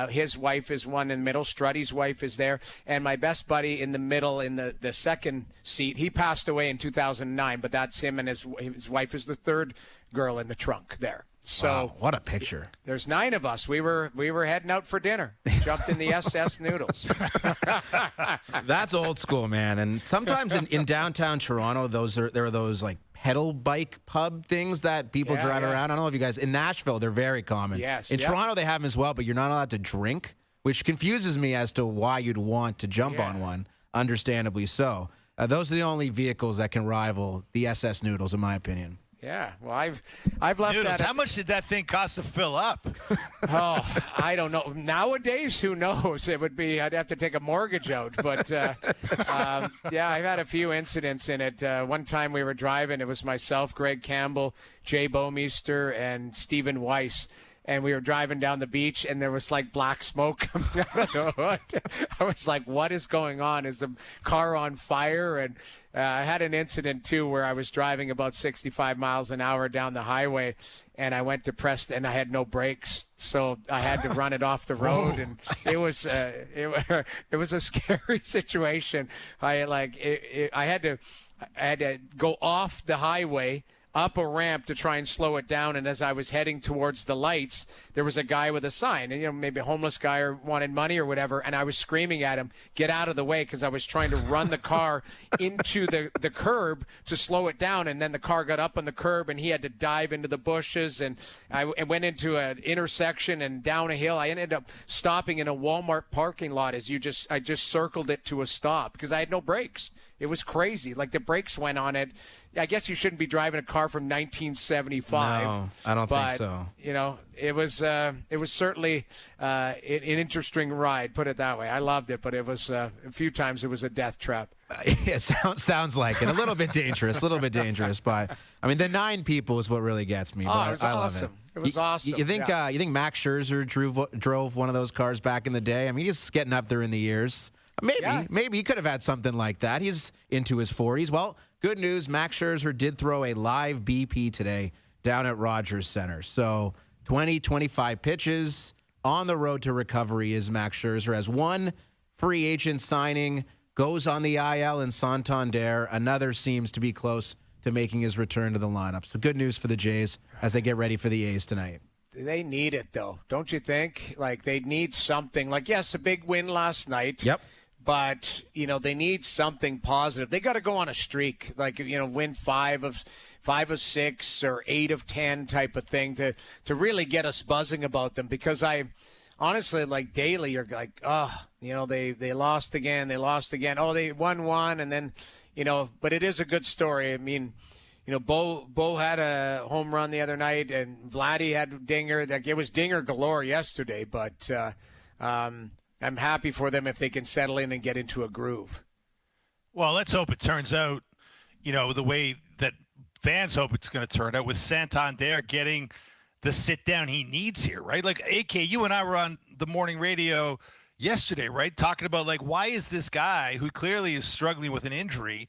His wife is one in the middle. Struddy's wife is there. And my best buddy in the middle in the second seat, he passed away in 2009, but that's him, and his wife is the third girl in the trunk there. So wow, what a picture. There's 9 of us. We were heading out for dinner. Jumped in the SS Noodles. That's old school, man. And sometimes in downtown Toronto, there are those like pedal bike pub things that people drive around. I don't know if you guys, in Nashville, they're very common. Yes. In Toronto, they have them as well, but you're not allowed to drink, which confuses me as to why you'd want to jump on one, understandably so. Those are the only vehicles that can rival the SS Noodles, in my opinion. Yeah, well, I've left Noodles, that. how much did that thing cost to fill up? Oh, I don't know. Nowadays, who knows? It would be, I'd have to take a mortgage out. But, yeah, I've had a few incidents in it. One time we were driving. It was myself, Greg Campbell, Jay Bomeister, and Stephen Weiss. And we were driving down the beach, and there was, like, black smoke coming out of the hood. I was like, what is going on? Is the car on fire? And I had an incident, too, where I was driving about 65 miles an hour down the highway, and I went to press, and I had no brakes. So I had to run it off the road, and it was a scary situation. I had to go off the highway, up a ramp to try and slow it down, and as I was heading towards the lights, there was a guy with a sign, and maybe a homeless guy or wanted money or whatever, and I was screaming at him, get out of the way, because I was trying to run the car into the curb to slow it down, and then the car got up on the curb, and he had to dive into the bushes, and I went into an intersection and down a hill. I ended up stopping in a Walmart parking lot I just circled it to a stop because I had no brakes. It was crazy. Like the brakes went on it. I guess you shouldn't be driving a car from 1975. No, I don't think so. It was certainly an interesting ride, put it that way. I loved it, but it was a few times it was a death trap. It sounds like it. A little bit dangerous, but I mean, the 9 people is what really gets me. Oh, but it was I awesome. love it. It was awesome. You think Max Scherzer drove one of those cars back in the day? I mean, he's getting up there in the years. Maybe he could have had something like that. He's into his 40s. Well, good news. Max Scherzer did throw a live BP today down at Rogers Center. So 25 pitches on the road to recovery is Max Scherzer as one free agent signing goes on the IL in Santander. Another seems to be close to making his return to the lineup. So good news for the Jays as they get ready for the A's tonight. They need it, though, don't you think? Like, they need something. Like, yes, a big win last night. Yep. But, they need something positive. They got to go on a streak, like, win 5 of 6 or 8 of 10 type of thing to really get us buzzing about them. Because I honestly, like, daily, you're like, they lost again. Oh, they won one. And then, but it is a good story. I mean, Bo had a home run the other night, and Vladdy had a dinger. Like, it was dinger galore yesterday, but I'm happy for them if they can settle in and get into a groove. Well, let's hope it turns out, the way that fans hope it's going to turn out, with Santander getting the sit down he needs here, right? Like, AK, you and I were on the morning radio yesterday, right? Talking about, like, why is this guy who clearly is struggling with an injury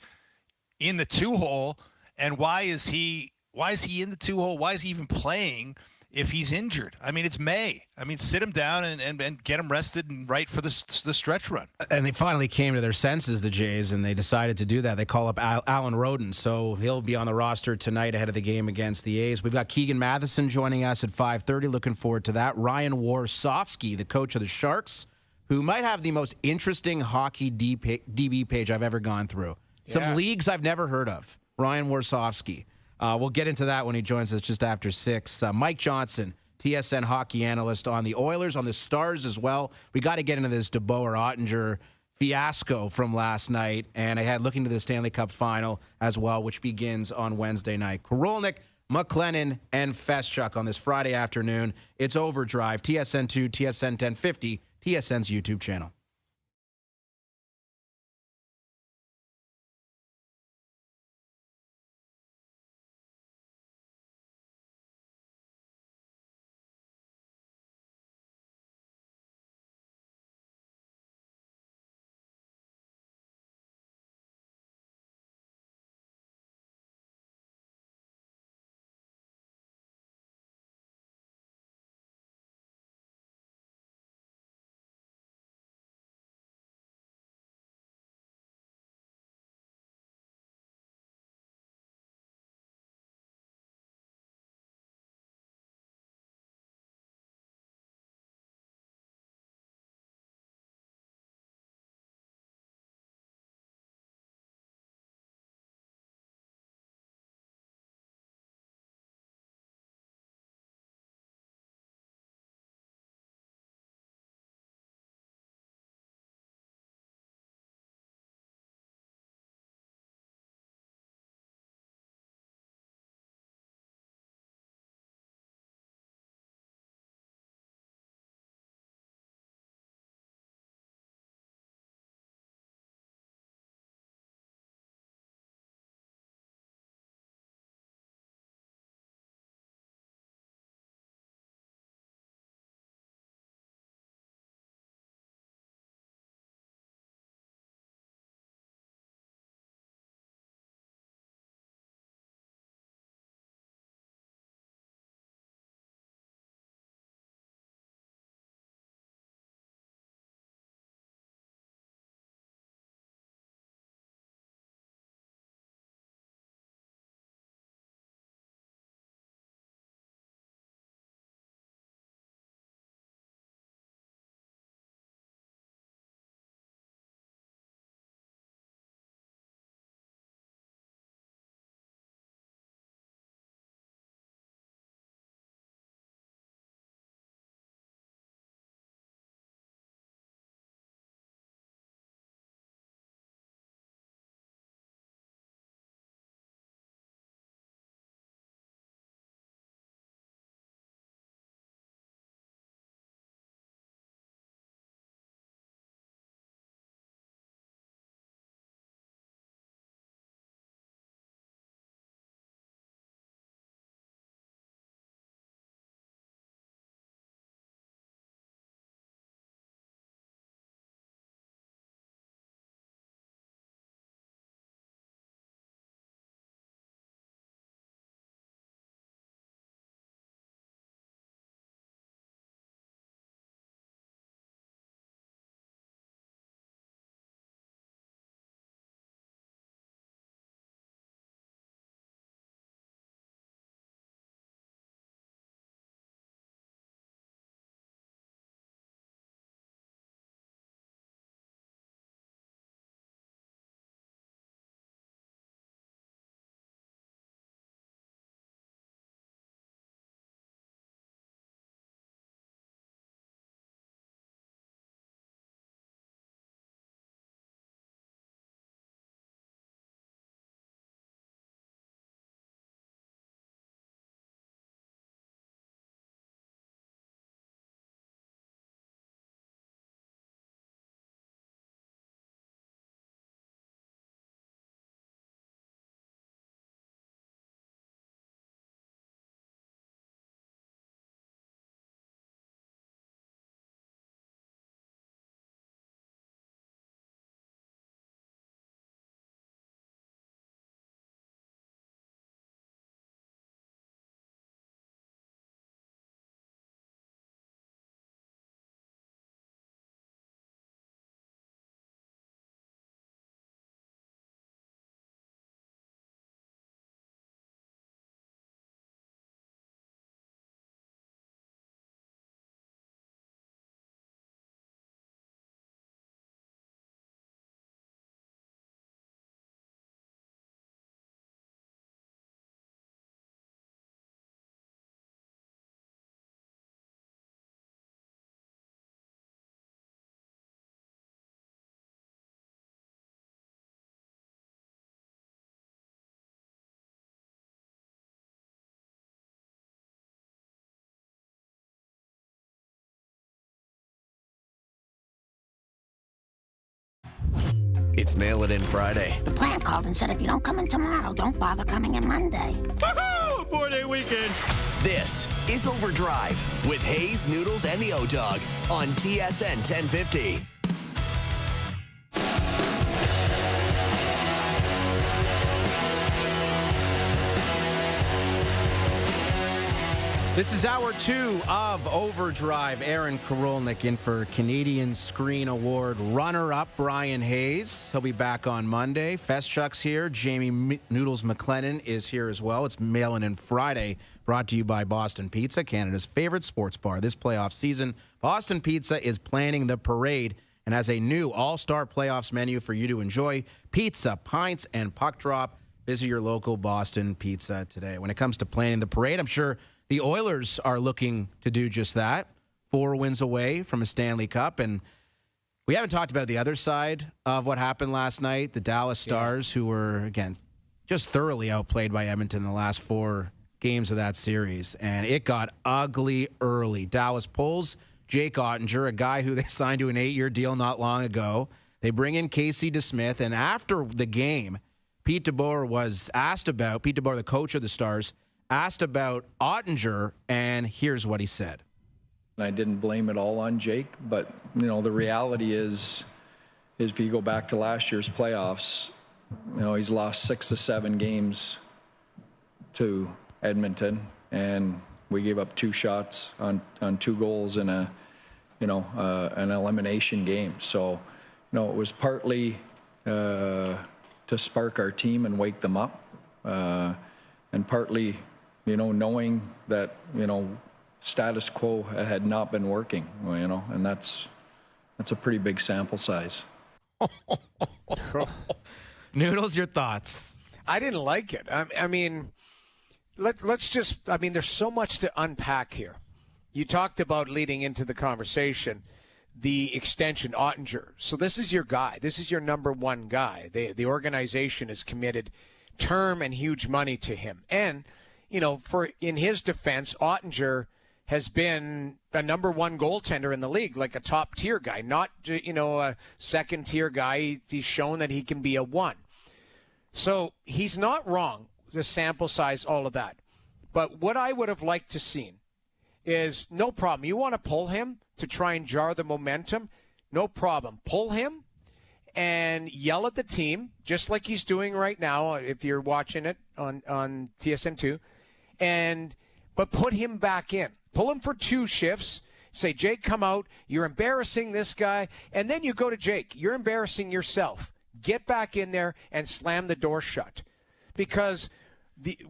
in the 2-hole, and why is he in the 2-hole? Why is he even playing if he's injured? I mean, it's May. I mean, sit him down and get him rested and right for the stretch run. And they finally came to their senses, the Jays, and they decided to do that. They call up Alan Roden, so he'll be on the roster tonight ahead of the game against the A's. We've got Keegan Matheson joining us at 5:30. Looking forward to that. Ryan Warsofsky, the coach of the Sharks, who might have the most interesting hockey DB page I've ever gone through. Some leagues I've never heard of. Ryan Warsofsky. We'll get into that when he joins us just after 6. Mike Johnson, TSN hockey analyst on the Oilers, on the Stars as well. We got to get into this DeBoer Ottinger fiasco from last night, and I had looking to the Stanley Cup final as well, which begins on Wednesday night. Korolnik, McLennan, and Feschuk on this Friday afternoon. It's Overdrive, TSN 2, TSN 1050, TSN's YouTube channel. It's Mail It In Friday. The plant called and said if you don't come in tomorrow, don't bother coming in Monday. Woohoo! 4-day weekend. This is OverDrive with Hayes, Noodles, and the O-Dog on TSN 1050. This is hour 2 of OverDrive. Aaron Karolnik in for Canadian Screen Award runner-up Brian Hayes. He'll be back on Monday. Feschuk's here. Jamie Noodles McLennan is here as well. It's Mail-In in Friday, brought to you by Boston Pizza, Canada's favorite sports bar. This playoff season, Boston Pizza is planning the parade and has a new all-star playoffs menu for you to enjoy. Pizza, pints, and puck drop. Visit your local Boston Pizza today. When it comes to planning the parade, I'm sure the Oilers are looking to do just that. 4 wins away from a Stanley Cup. And we haven't talked about the other side of what happened last night. The Dallas Stars, who were, again, just thoroughly outplayed by Edmonton in the last 4 games of that series. And it got ugly early. Dallas pulls Jake Ottinger, a guy who they signed to an 8-year deal not long ago. They bring in Casey DeSmith. And after the game, Pete DeBoer, the coach of the Stars, asked about Ottinger, and here's what he said. I didn't blame it all on Jake, but the reality is if you go back to last year's playoffs, he's lost 6 to 7 games to Edmonton, and we gave up 2 shots on 2 goals in an elimination game. So, it was partly to spark our team and wake them up, and partly knowing that, status quo had not been working, and that's a pretty big sample size. Noodles, your thoughts? I didn't like it. I mean, let's just, there's so much to unpack here. You talked about leading into the conversation, the extension, Ottinger. So this is your guy. This is your number 1 guy. The organization is committed term and huge money to him. And in his defense, Ottinger has been a number 1 goaltender in the league, like a top-tier guy, not, a second-tier guy. He's shown that he can be a 1. So he's not wrong, the sample size, all of that. But what I would have liked to seen is no problem. You want to pull him to try and jar the momentum? No problem. Pull him and yell at the team, just like he's doing right now, if you're watching it on TSN2. But put him back in. Pull him for 2 shifts. Say, Jake, come out. You're embarrassing this guy. And then you go to Jake. You're embarrassing yourself. Get back in there and slam the door shut. Because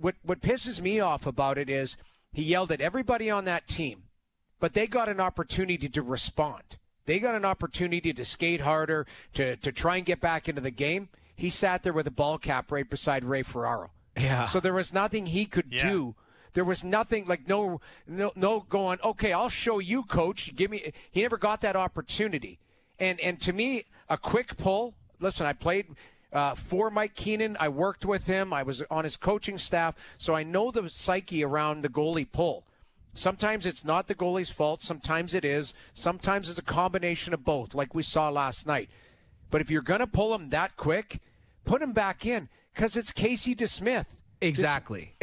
what pisses me off about it is he yelled at everybody on that team, but they got an opportunity to respond. They got an opportunity to skate harder, to try and get back into the game. He sat there with a ball cap right beside Ray Ferraro. Yeah. So there was nothing he could do. There was nothing, like no going, okay, I'll show you, coach. Give me. He never got that opportunity. And to me, a quick pull. Listen, I played for Mike Keenan. I worked with him. I was on his coaching staff. So I know the psyche around the goalie pull. Sometimes it's not the goalie's fault. Sometimes it is. Sometimes it's a combination of both, like we saw last night. But if you're going to pull him that quick, put him back in, because it's Casey DeSmith. Exactly.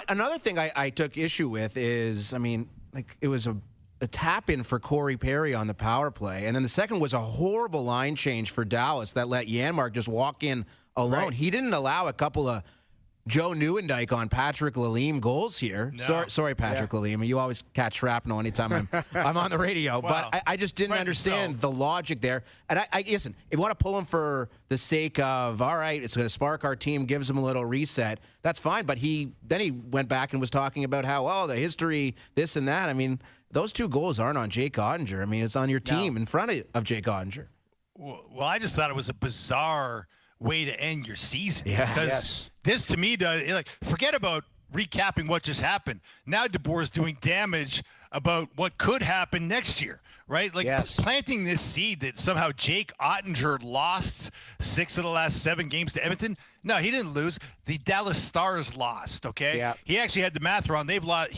Another thing I took issue with is, it was a tap-in for Corey Perry on the power play, and then the second was a horrible line change for Dallas that let Janmark just walk in alone. Right. He didn't allow a couple of Joe Nieuwendyk on Patrick Lalime goals here. No. Sorry, Patrick Lalime. You always catch shrapnel anytime I'm on the radio. Well, but I just didn't understand the logic there. And I listen, if you want to pull him for the sake of, all right, it's going to spark our team, gives him a little reset, that's fine. But then he went back and was talking about how, the history, this and that. Those 2 goals aren't on Jake Ottinger. It's on your team in front of Jake Ottinger. Well, I just thought it was a bizarre way to end your season. Yeah. Because this, to me, forget about recapping what just happened. Now DeBoer is doing damage about what could happen next year, right? Planting this seed that somehow Jake Ottinger lost 6 of the last 7 games to Edmonton. No, he didn't lose. The Dallas Stars lost, okay? Yeah. He actually had the math wrong. They've lost.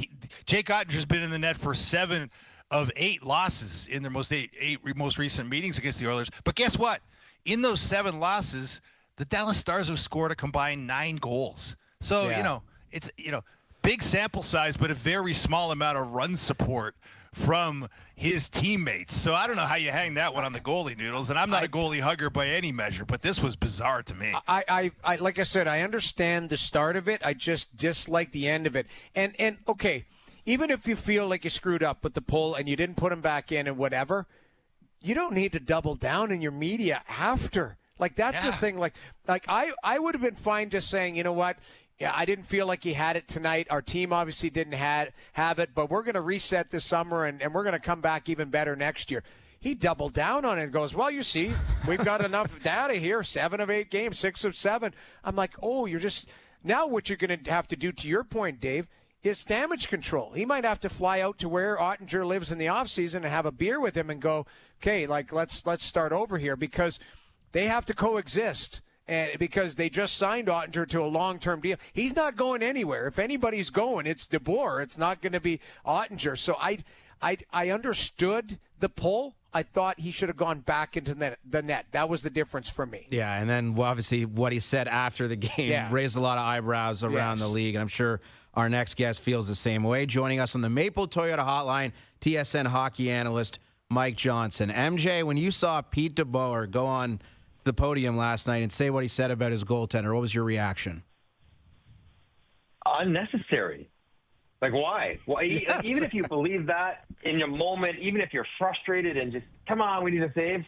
Jake Ottinger's been in the net for 7 of 8 losses in their most recent meetings against the Oilers. But guess what? in those 7 losses, the Dallas Stars have scored a combined 9 goals. So, it's, big sample size, but a very small amount of run support from his teammates. So I don't know how you hang that one on the goalie, Noodles. And I'm not a goalie hugger by any measure, but this was bizarre to me. I like I said, I understand the start of it. I just dislike the end of it. And okay, even if you feel like you screwed up with the pull and you didn't put him back in and whatever, you don't need to double down in your media after. Like, that's the thing. Like I would have been fine just saying, you know what? Yeah, I didn't feel like he had it tonight. Our team obviously didn't have it, but we're going to reset this summer, and we're going to come back even better next year. He doubled down on it and goes, well, you see, we've got enough data here, 7 of 8 games, 6 of 7. I'm like, oh, you're just – now what you're going to have to do, to your point, Dave, is damage control. He might have to fly out to where Ottinger lives in the offseason and have a beer with him and go, okay, like let's start over here, because they have to coexist. And because they just signed Ottinger to a long-term deal. He's not going anywhere. If anybody's going, it's DeBoer. It's not going to be Ottinger. So I understood the pull. I thought he should have gone back into the net. That was the difference for me. Yeah, and then obviously what he said after the game raised a lot of eyebrows around the league, and I'm sure our next guest feels the same way. Joining us on the Maple Toyota Hotline, TSN hockey analyst Mike Johnson. MJ, when you saw Pete DeBoer go on the podium last night and say what he said about his goaltender, what was your reaction? Unnecessary. Like, why? Yes. Even if you believe that in your moment, even if you're frustrated and just, come on, we need a save,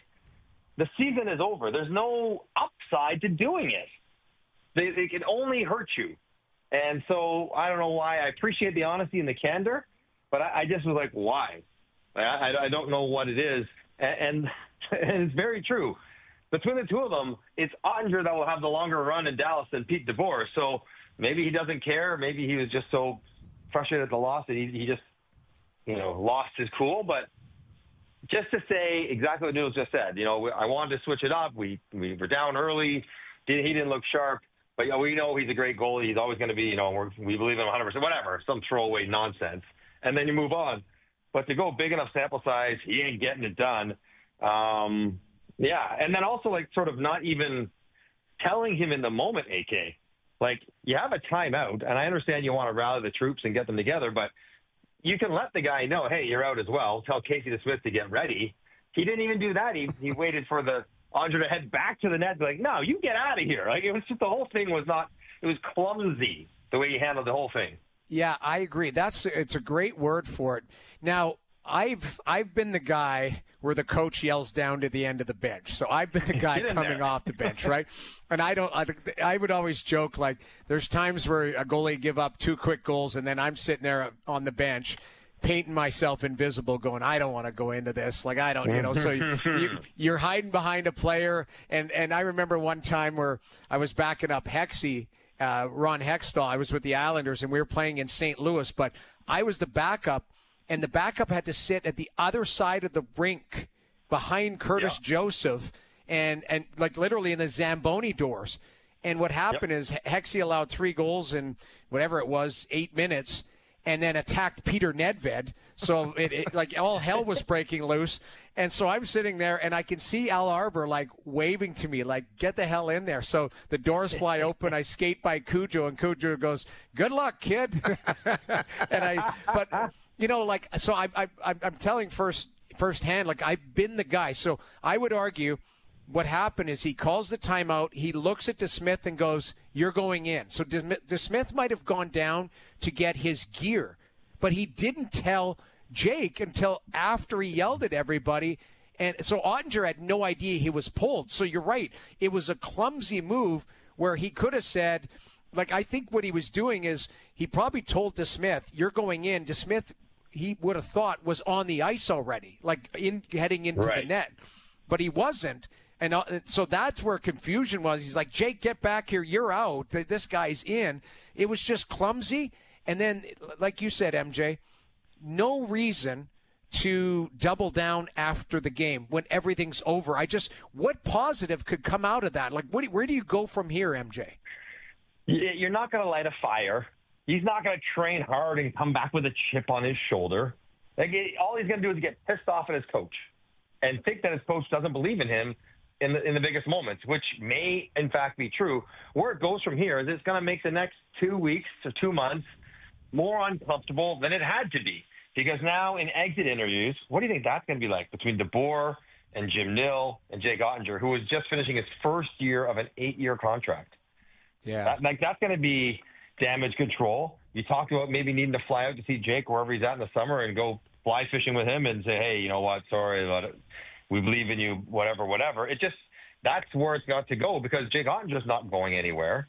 the season is over. There's no upside to doing it. They can only hurt you. And so I don't know why. I appreciate the honesty and the candor, but I just was like, why? I don't know what it is. And it's very true. Between the two of them, it's Ottinger that will have the longer run in Dallas than Pete DeBoer. So maybe he doesn't care. Maybe he was just so frustrated at the loss that he just, lost his cool. But just to say exactly what Noodles just said, I wanted to switch it up. We were down early. He didn't look sharp. But we know he's a great goalie. He's always going to be, we believe him 100%, whatever, some throwaway nonsense. And then you move on. But to go big enough sample size, he ain't getting it done. Yeah, and then also, sort of not even telling him in the moment, AK. You have a timeout, and I understand you want to rally the troops and get them together, but you can let the guy know, hey, you're out as well. Tell Casey DeSmith to get ready. He didn't even do that. He waited for the Andre to head back to the net. Be like, no, you get out of here. It was just the whole thing was not – it was clumsy the way he handled the whole thing. Yeah, I agree. It's a great word for it. Now, I've been the guy where the coach yells down to the end of the bench. So I've been the guy coming off the bench, right? And I would always joke, there's times where a goalie give up 2 quick goals and then I'm sitting there on the bench painting myself invisible going, I don't want to go into this. I don't, so you're hiding behind a player. And I remember one time where I was backing up Hexy, Ron Hextall. I was with the Islanders and we were playing in St. Louis, but I was the backup. And the backup had to sit at the other side of the rink behind Curtis Joseph and literally in the Zamboni doors. And what happened is Hexy allowed 3 goals in whatever it was, 8 minutes, and then attacked Peter Nedved. So it all hell was breaking loose. And so I'm sitting there and I can see Al Arbor waving to me, get the hell in there. So the doors fly open. I skate by Cujo and Cujo goes, good luck, kid. So I'm telling firsthand, I've been the guy. So I would argue what happened is he calls the timeout. He looks at DeSmith and goes, you're going in. So DeSmith might have gone down to get his gear, but he didn't tell Jake until after he yelled at everybody. And so Ottinger had no idea he was pulled. So you're right. It was a clumsy move where he could have said, I think what he was doing is he probably told DeSmith, you're going in. DeSmith, he would have thought was on the ice already, heading into the net. But he wasn't. And so that's where confusion was. He's like, Jake, get back here. You're out. This guy's in. It was just clumsy. And then, like you said, MJ, no reason to double down after the game when everything's over. What positive could come out of that? Where do you go from here, MJ? You're not going to light a fire. He's not going to train hard and come back with a chip on his shoulder. All he's going to do is get pissed off at his coach and think that his coach doesn't believe in him in the biggest moments, which may in fact be true. Where it goes from here is it's going to make the next 2 weeks to 2 months more uncomfortable than it had to be. Because now in exit interviews, what do you think that's going to be like between DeBoer and Jim Nill and Jake Ottinger, who was just finishing his first year of an 8-year contract? Yeah. That's going to be damage control. You talked about maybe needing to fly out to see Jake wherever he's at in the summer and go fly fishing with him and say, hey, you know what, sorry about it. We believe in you, whatever. That's where it's got to go because Jake Ottinger's not going anywhere.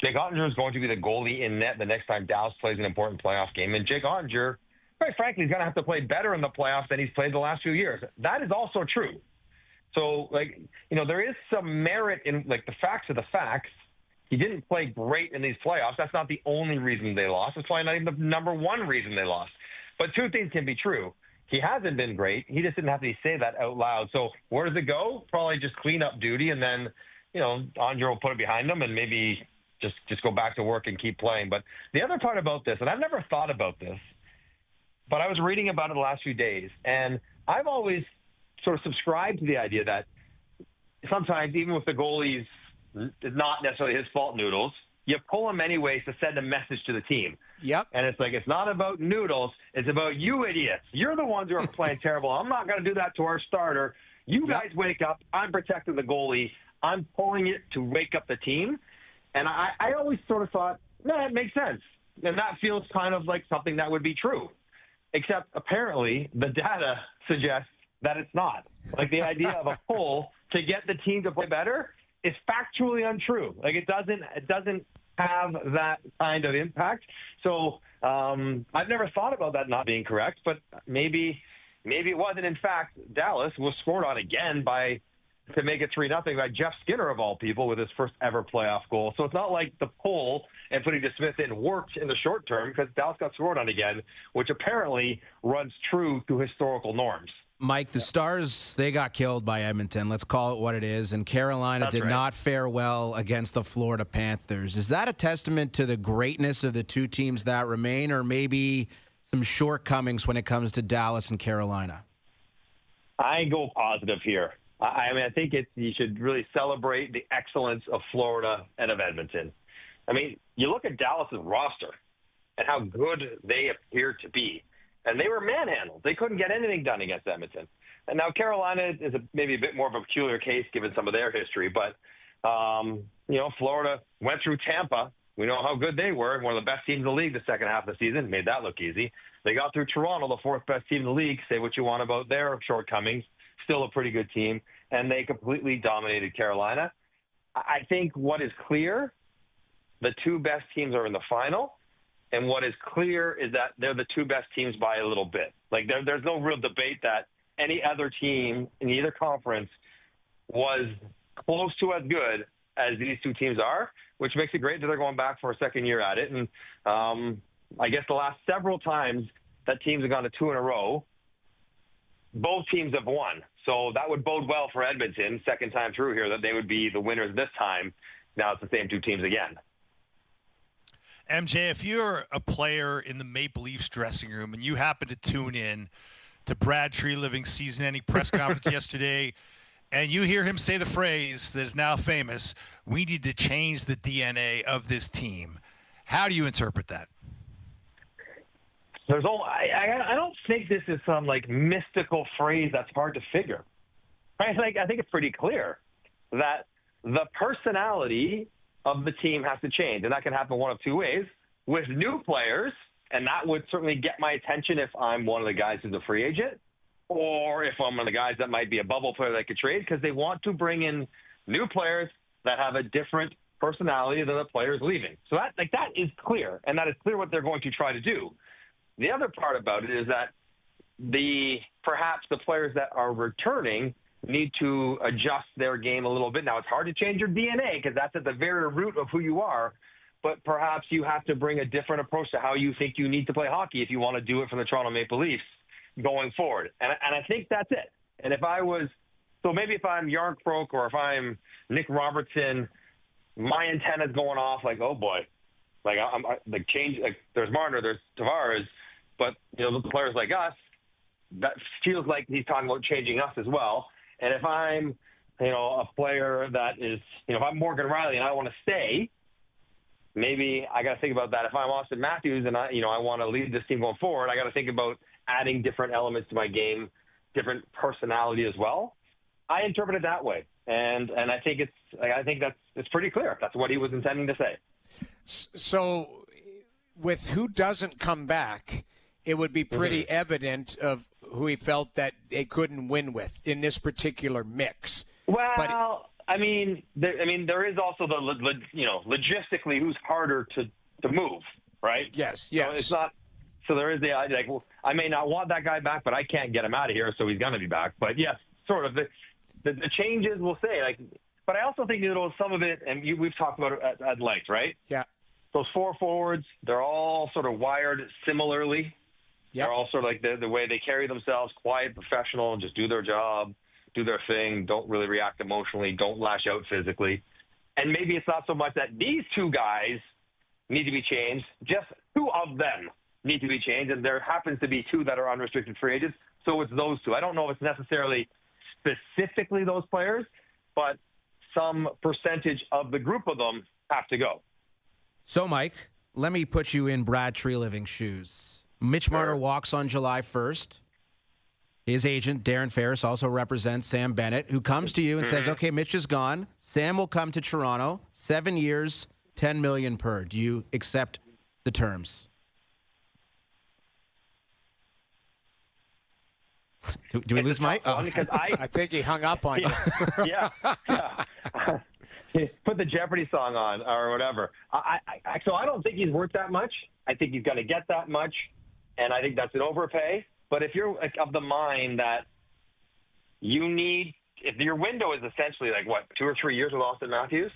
Jake Ottinger is going to be the goalie in net the next time Dallas plays an important playoff game. And Jake Ottinger, quite frankly, he's going to have to play better in the playoffs than he's played the last few years. That is also true. So, there is some merit in, the facts are the facts. He didn't play great in these playoffs. That's not the only reason they lost. It's probably not even the number one reason they lost. But two things can be true. He hasn't been great. He just didn't have to say that out loud. So where does it go? Probably just clean up duty, and then, Andre will put it behind him and maybe just go back to work and keep playing. But the other part about this, and I've never thought about this, but I was reading about it the last few days, and I've always sort of subscribed to the idea that sometimes, even with the goalies, it's not necessarily his fault, Noodles, you pull him anyways to send a message to the team. Yep. And it's not about Noodles. It's about you idiots. You're the ones who are playing terrible. I'm not going to do that to our starter. You guys wake up. I'm protecting the goalie. I'm pulling it to wake up the team. And I always sort of thought, it makes sense. And that feels kind of like something that would be true. Except apparently the data suggests that it's not. Like the idea of a pull to get the team to play better is factually untrue. It doesn't have that kind of impact. So I've never thought about that not being correct, but maybe it wasn't. In fact, Dallas was scored on again to make it 3-0 by Jeff Skinner of all people with his first ever playoff goal. So it's not like the pull and putting DeSmith in worked in the short term because Dallas got scored on again, which apparently runs true to historical norms. Mike, the Stars, they got killed by Edmonton. Let's call it what it is. And Carolina did not fare well against the Florida Panthers. Is that a testament to the greatness of the two teams that remain, or maybe some shortcomings when it comes to Dallas and Carolina? I go positive here. I think you should really celebrate the excellence of Florida and of Edmonton. You look at Dallas's roster and how good they appear to be. And they were manhandled. They couldn't get anything done against Edmonton. And now Carolina is maybe a bit more of a peculiar case given some of their history. But, Florida went through Tampa. We know how good they were. One of the best teams in the league the second half of the season. Made that look easy. They got through Toronto, the fourth best team in the league. Say what you want about their shortcomings. Still a pretty good team. And they completely dominated Carolina. I think what is clear, the two best teams are in the final. And what is clear is that they're the two best teams by a little bit. There's no real debate that any other team in either conference was close to as good as these two teams are, which makes it great that they're going back for a second year at it. And I guess the last several times that teams have gone to 2 in a row, both teams have won. So that would bode well for Edmonton, second time through here, that they would be the winners this time. Now it's the same two teams again. MJ, if you're a player in the Maple Leafs dressing room and you happen to tune in to Brad Treliving's season-ending press conference yesterday, and you hear him say the phrase that is now famous, "We need to change the DNA of this team," how do you interpret that? I don't think this is some mystical phrase that's hard to figure. I think it's pretty clear that the personality of the team has to change, and that can happen one of two ways: with new players, and that would certainly get my attention if I'm one of the guys who's a free agent, or if I'm one of the guys that might be a bubble player that could trade, because they want to bring in new players that have a different personality than the players leaving. So that is clear, and that is clear what they're going to try to do. The other part about it is that perhaps the players that are returning need to adjust their game a little bit. Now, it's hard to change your DNA because that's at the very root of who you are, but perhaps you have to bring a different approach to how you think you need to play hockey if you want to do it for the Toronto Maple Leafs going forward. And I think that's it. And if I'm Yarncroke or if I'm Nick Robertson, my antenna's going off oh boy, there's Marner, there's Tavares, but the players like us, that feels like he's talking about changing us as well. And if I'm a player that is, if I'm Morgan Riley and I want to stay, maybe I got to think about that. If I'm Austin Matthews and I want to lead this team going forward, I got to think about adding different elements to my game, different personality as well. I interpret it that way, and I think it's pretty clear. That's what he was intending to say. So, with who doesn't come back, it would be pretty evident of who he felt that they couldn't win with in this particular mix. Well, there is also the logistically who's harder to move, right? Yes. So it's not. So there is the idea, like, well, I may not want that guy back, but I can't get him out of here, so he's going to be back. But yes, sort of the changes we'll say, like. But I also think some of it, and we've talked about it at length, right? Yeah. Those 4 forwards, they're all sort of wired similarly. Yep. They're all sort of like the way they carry themselves, quiet, professional, just do their job, do their thing, don't really react emotionally, don't lash out physically. And maybe it's not so much that these 2 guys need to be changed, just 2 of them need to be changed, and there happens to be 2 that are unrestricted free agents, so it's those 2. I don't know if it's necessarily specifically those players, but some percentage of the group of them have to go. So, Mike, let me put you in Brad Treliving's shoes. Mitch Marner walks on July 1st. His agent, Darren Ferris, also represents Sam Bennett, who comes to you and says, okay, Mitch is gone. Sam will come to Toronto, 7 years, $10 million per. Do you accept the terms? Do we lose Mike? Oh. I think he hung up on you. Yeah. Put the Jeopardy song on or whatever. So I don't think he's worth that much. I think he's going to get that much, and I think that's an overpay. But if you're of the mind that if your window is essentially like, 2 or 3 years with Austin Matthews,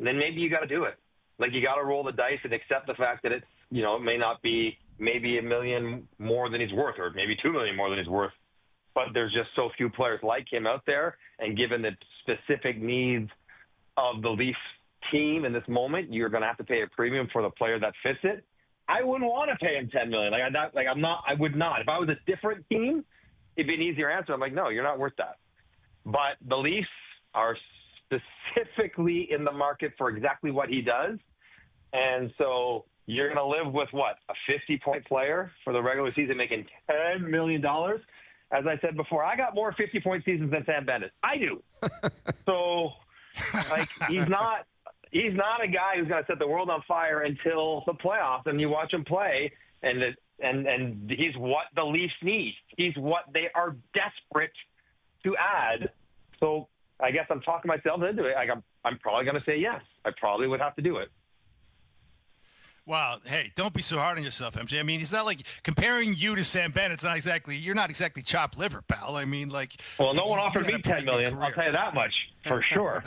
then maybe you got to do it. Like, you got to roll the dice and accept the fact that it's, it may not be maybe $1 million more than he's worth, or maybe $2 million more than he's worth. But there's just so few players like him out there, and given the specific needs of the Leafs team in this moment, you're going to have to pay a premium for the player that fits it. I wouldn't want to pay him $10 million. I would not. If I was a different team, it'd be an easier answer. I'm like, no, you're not worth that. But the Leafs are specifically in the market for exactly what he does, and so you're going to live with a 50-point player for the regular season making $10 million. As I said before, I got more 50-point seasons than Sam Bennett. I do. So, he's not a guy who's going to set the world on fire until the playoffs. And you watch him play, and he's what the Leafs need. He's what they are desperate to add. So I guess I'm talking myself into it. I'm probably going to say yes. I probably would have to do it. Wow. Hey, don't be so hard on yourself, MJ. I mean, it's not like comparing you to Sam Bennett. You're not exactly chopped liver, pal. I mean, like. Well, no one offered me $10 million. I'll tell you that much for sure.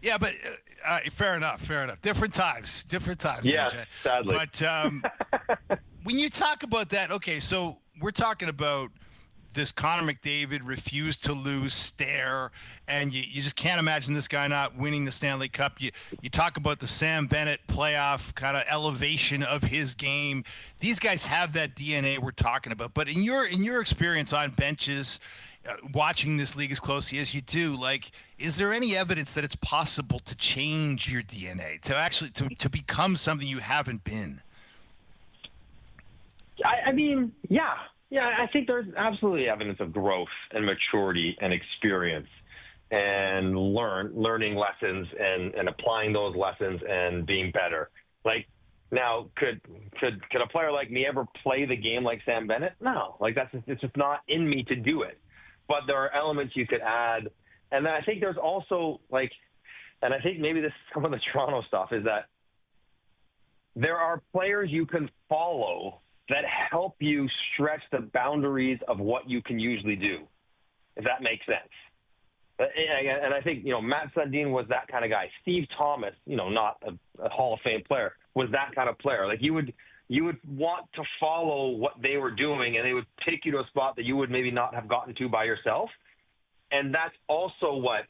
Yeah, but fair enough. Different times, yeah, MJ. Sadly. But when you talk about that, okay, so we're talking about this Connor McDavid refuse to lose stare, and you just can't imagine this guy not winning the Stanley Cup. You talk about the Sam Bennett playoff kind of elevation of his game. These guys have that DNA we're talking about. But in your experience on benches, watching this league as closely as you do, is there any evidence that it's possible to change your DNA, to actually to become something you haven't been? I mean, yeah. Yeah, I think there's absolutely evidence of growth and maturity and experience and learning lessons and applying those lessons and being better. Now, could a player like me ever play the game like Sam Bennett? No. It's just not in me to do it. But there are elements you could add. And then I think there's also, and I think maybe this is some of the Toronto stuff, is that there are players you can follow that help you stretch the boundaries of what you can usually do, if that makes sense. And I think, Matt Sundin was that kind of guy. Steve Thomas, not a Hall of Fame player, was that kind of player. You would want to follow what they were doing, and they would take you to a spot that you would maybe not have gotten to by yourself. And that's also what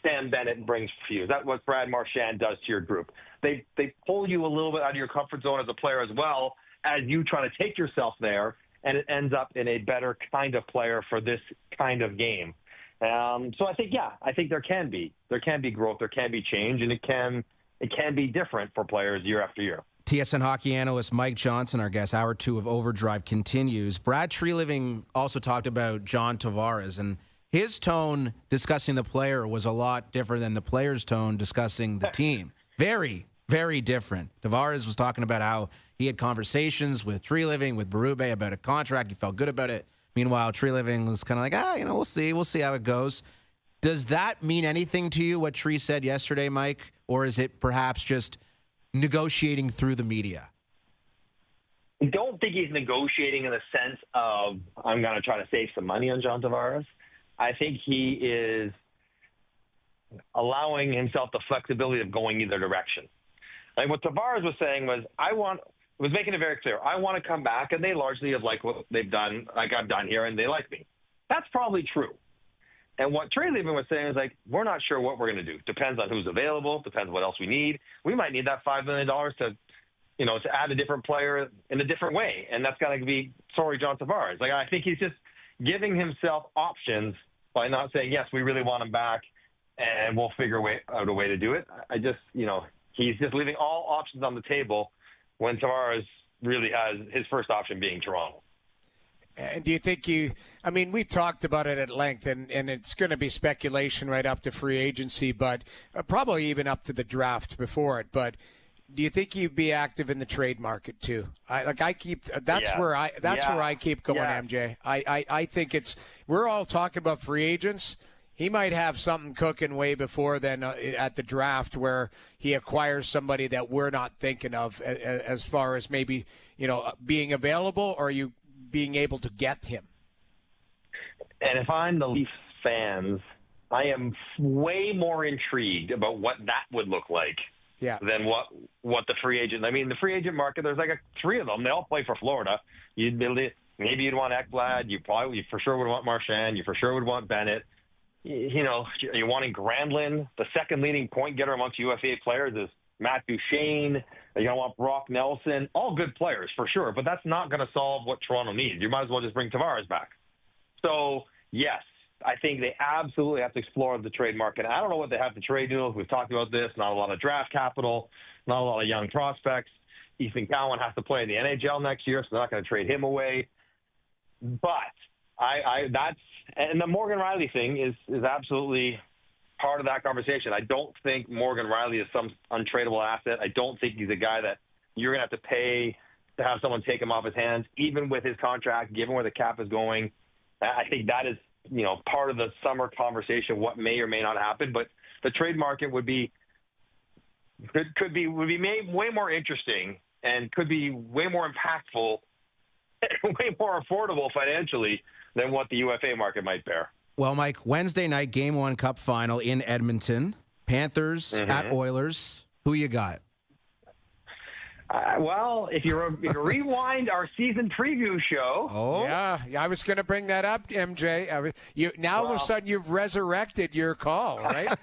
Sam Bennett brings for you. That's what Brad Marchand does to your group. They pull you a little bit out of your comfort zone as a player as well, as you try to take yourself there, and it ends up in a better kind of player for this kind of game. So I think there can be growth, there can be change, and it can be different for players year after year. TSN hockey analyst Mike Johnson, our guest. Hour 2 of Overdrive continues. Brad Treliving also talked about John Tavares, and his tone discussing the player was a lot different than the player's tone discussing the team. Very, very different. Tavares was talking about how he had conversations with Treliving, with Berube about a contract. He felt good about it. Meanwhile, Treliving was kind of like, we'll see. We'll see how it goes. Does that mean anything to you, what Tree said yesterday, Mike? Or is it perhaps just negotiating through the media? I don't think he's negotiating in the sense of, I'm going to try to save some money on John Tavares. I think he is allowing himself the flexibility of going either direction. Like what Tavares was saying was, was making it very clear, I want to come back, and they largely have liked what they've done, like I've done here, and they like me. That's probably true. And what Trey Levin was saying is like, we're not sure what we're going to do. Depends on who's available. Depends on what else we need. We might need that $5 million to add a different player in a different way. And that's got to be, John Tavares. Like, I think he's just giving himself options by not saying, yes, we really want him back and we'll figure out a way to do it. He's just leaving all options on the table when Tavares really has his first option being Toronto. And do you think we've talked about it at length, and it's going to be speculation right up to free agency, but probably even up to the draft before it. But do you think you'd be active in the trade market too? Where I keep going, MJ. I think we're all talking about free agents. He might have something cooking way before then at the draft where he acquires somebody that we're not thinking of as far as maybe, being available, or you being able to get him. And if I'm the Leafs fans, I am way more intrigued about what that would look like than what the free agent. I mean, the free agent market, there's like three of them. They all play for Florida. Maybe you'd want Ekblad. You for sure would want Marchand. You for sure would want Bennett. You're wanting Granlund. The second leading point getter amongst UFA players is Matt Duchene. You're going to want Brock Nelson. All good players, for sure, but that's not going to solve what Toronto needs. You might as well just bring Tavares back. So, yes, I think they absolutely have to explore the trade market. I don't know what they have to trade, Noodles. We've talked about this. Not a lot of draft capital, not a lot of young prospects. Ethan Cowan has to play in the NHL next year, so they're not going to trade him away. But and the Morgan Riley thing is absolutely part of that conversation. I don't think Morgan Riley is some untradeable asset. I don't think he's a guy that you're going to have to pay to have someone take him off his hands, even with his contract, given where the cap is going. I think that is, part of the summer conversation, what may or may not happen. But the trade market would be made way more interesting and could be way more impactful, way more affordable financially than what the UFA market might bear. Well, Mike, Wednesday night, Game 1 Cup final in Edmonton. Panthers at Oilers. Who you got? Well, if you rewind our season preview show. Oh. Yeah, I was going to bring that up, MJ. All of a sudden, you've resurrected your call, right?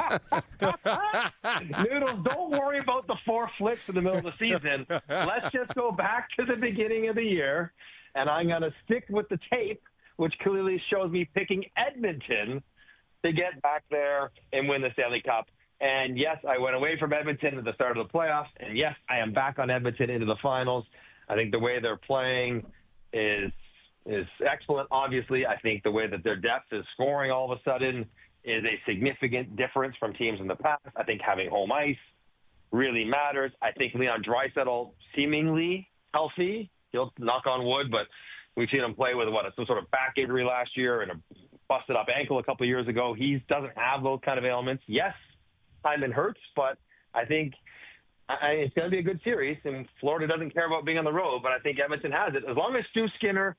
Noodles, don't worry about the 4 flicks in the middle of the season. Let's just go back to the beginning of the year, and I'm going to stick with the tape, which clearly shows me picking Edmonton to get back there and win the Stanley Cup. And, yes, I went away from Edmonton at the start of the playoffs. And, yes, I am back on Edmonton into the finals. I think the way they're playing is excellent, obviously. I think the way that their depth is scoring all of a sudden is a significant difference from teams in the past. I think having home ice really matters. I think Leon Draisaitl seemingly healthy. He'll knock on wood, but we've seen him play with some sort of back injury last year and a busted up ankle a couple of years ago. He doesn't have those kind of ailments. Yes, Hyman hurts, but I think it's going to be a good series, and Florida doesn't care about being on the road, but I think Edmonton has it. As long as Stu Skinner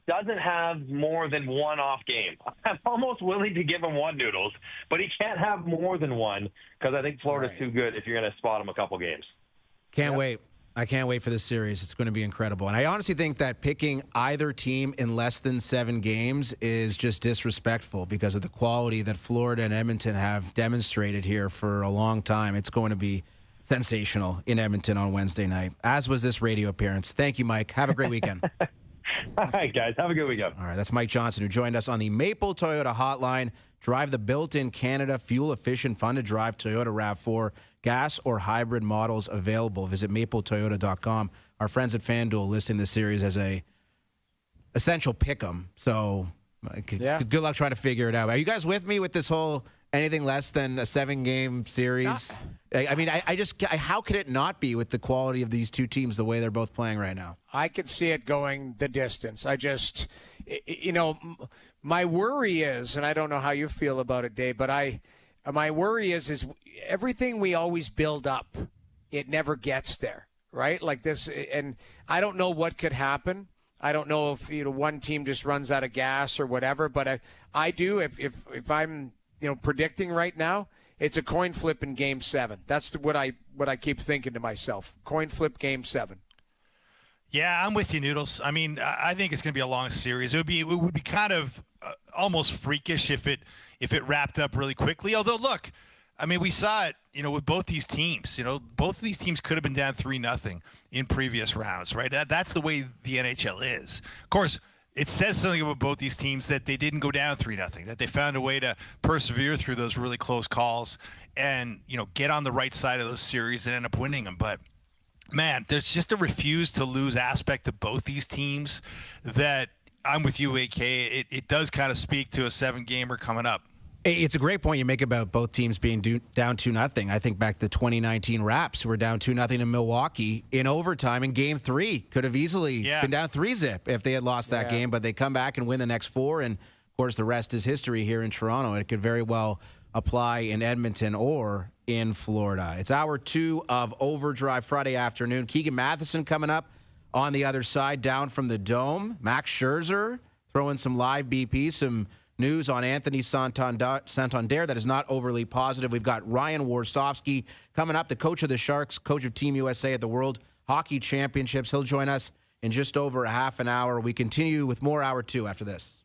doesn't have more than one off game, I'm almost willing to give him one, Noodles, but he can't have more than one because I think Florida's too good if you're going to spot him a couple games. Can't wait. I can't wait for this series. It's going to be incredible. And I honestly think that picking either team in less than 7 games is just disrespectful because of the quality that Florida and Edmonton have demonstrated here for a long time. It's going to be sensational in Edmonton on Wednesday night, as was this radio appearance. Thank you, Mike. Have a great weekend. All right, guys. Have a good weekend. All right, that's Mike Johnson, who joined us on the Maple Toyota hotline. Drive the built-in Canada fuel-efficient, fun-to-drive Toyota RAV4, gas or hybrid models available. Visit mapletoyota.com. Our friends at FanDuel listing this series as a essential pick'em. So good luck trying to figure it out. Are you guys with me with this whole anything less than a 7-game series? I mean, how could it not be with the quality of these two teams the way they're both playing right now? I could see it going the distance. My worry is, and I don't know how you feel about it, Dave, but my worry is everything we always build up, it never gets there, right? Like this, and I don't know what could happen. I don't know if one team just runs out of gas or whatever, but I do. If I'm predicting right now, it's a coin flip in Game 7. That's what I keep thinking to myself. Coin flip Game 7. Yeah, I'm with you, Noodles. I mean, I think it's going to be a long series. It would be kind of almost freakish if it wrapped up really quickly. Although, look, I mean, we saw it, with both these teams. Both of these teams could have been down 3-0 in previous rounds, right? That's the way the NHL is. Of course, it says something about both these teams that they didn't go down 3-0, that they found a way to persevere through those really close calls and, get on the right side of those series and end up winning them. But man, there's just a refuse to lose aspect of both these teams that I'm with you, AK. It does kind of speak to a 7-gamer coming up. It's a great point you make about both teams being down 2-0. I think back to the 2019 Raps, who were down 2-0 in Milwaukee in overtime in Game 3. Could have easily been down 3-0 if they had lost that game, but they come back and win the next 4. And, of course, the rest is history here in Toronto. It could very well apply in Edmonton or in Florida. It's hour 2 of Overdrive Friday afternoon. Keegan Matheson coming up on the other side, down from the Dome. Max Scherzer throwing some live BP, some news on Anthony Santander that is not overly positive. We've got Ryan Warsofsky coming up, the coach of the Sharks, coach of Team USA at the World Hockey Championships. He'll join us in just over a half an hour. We continue with more hour 2 after this.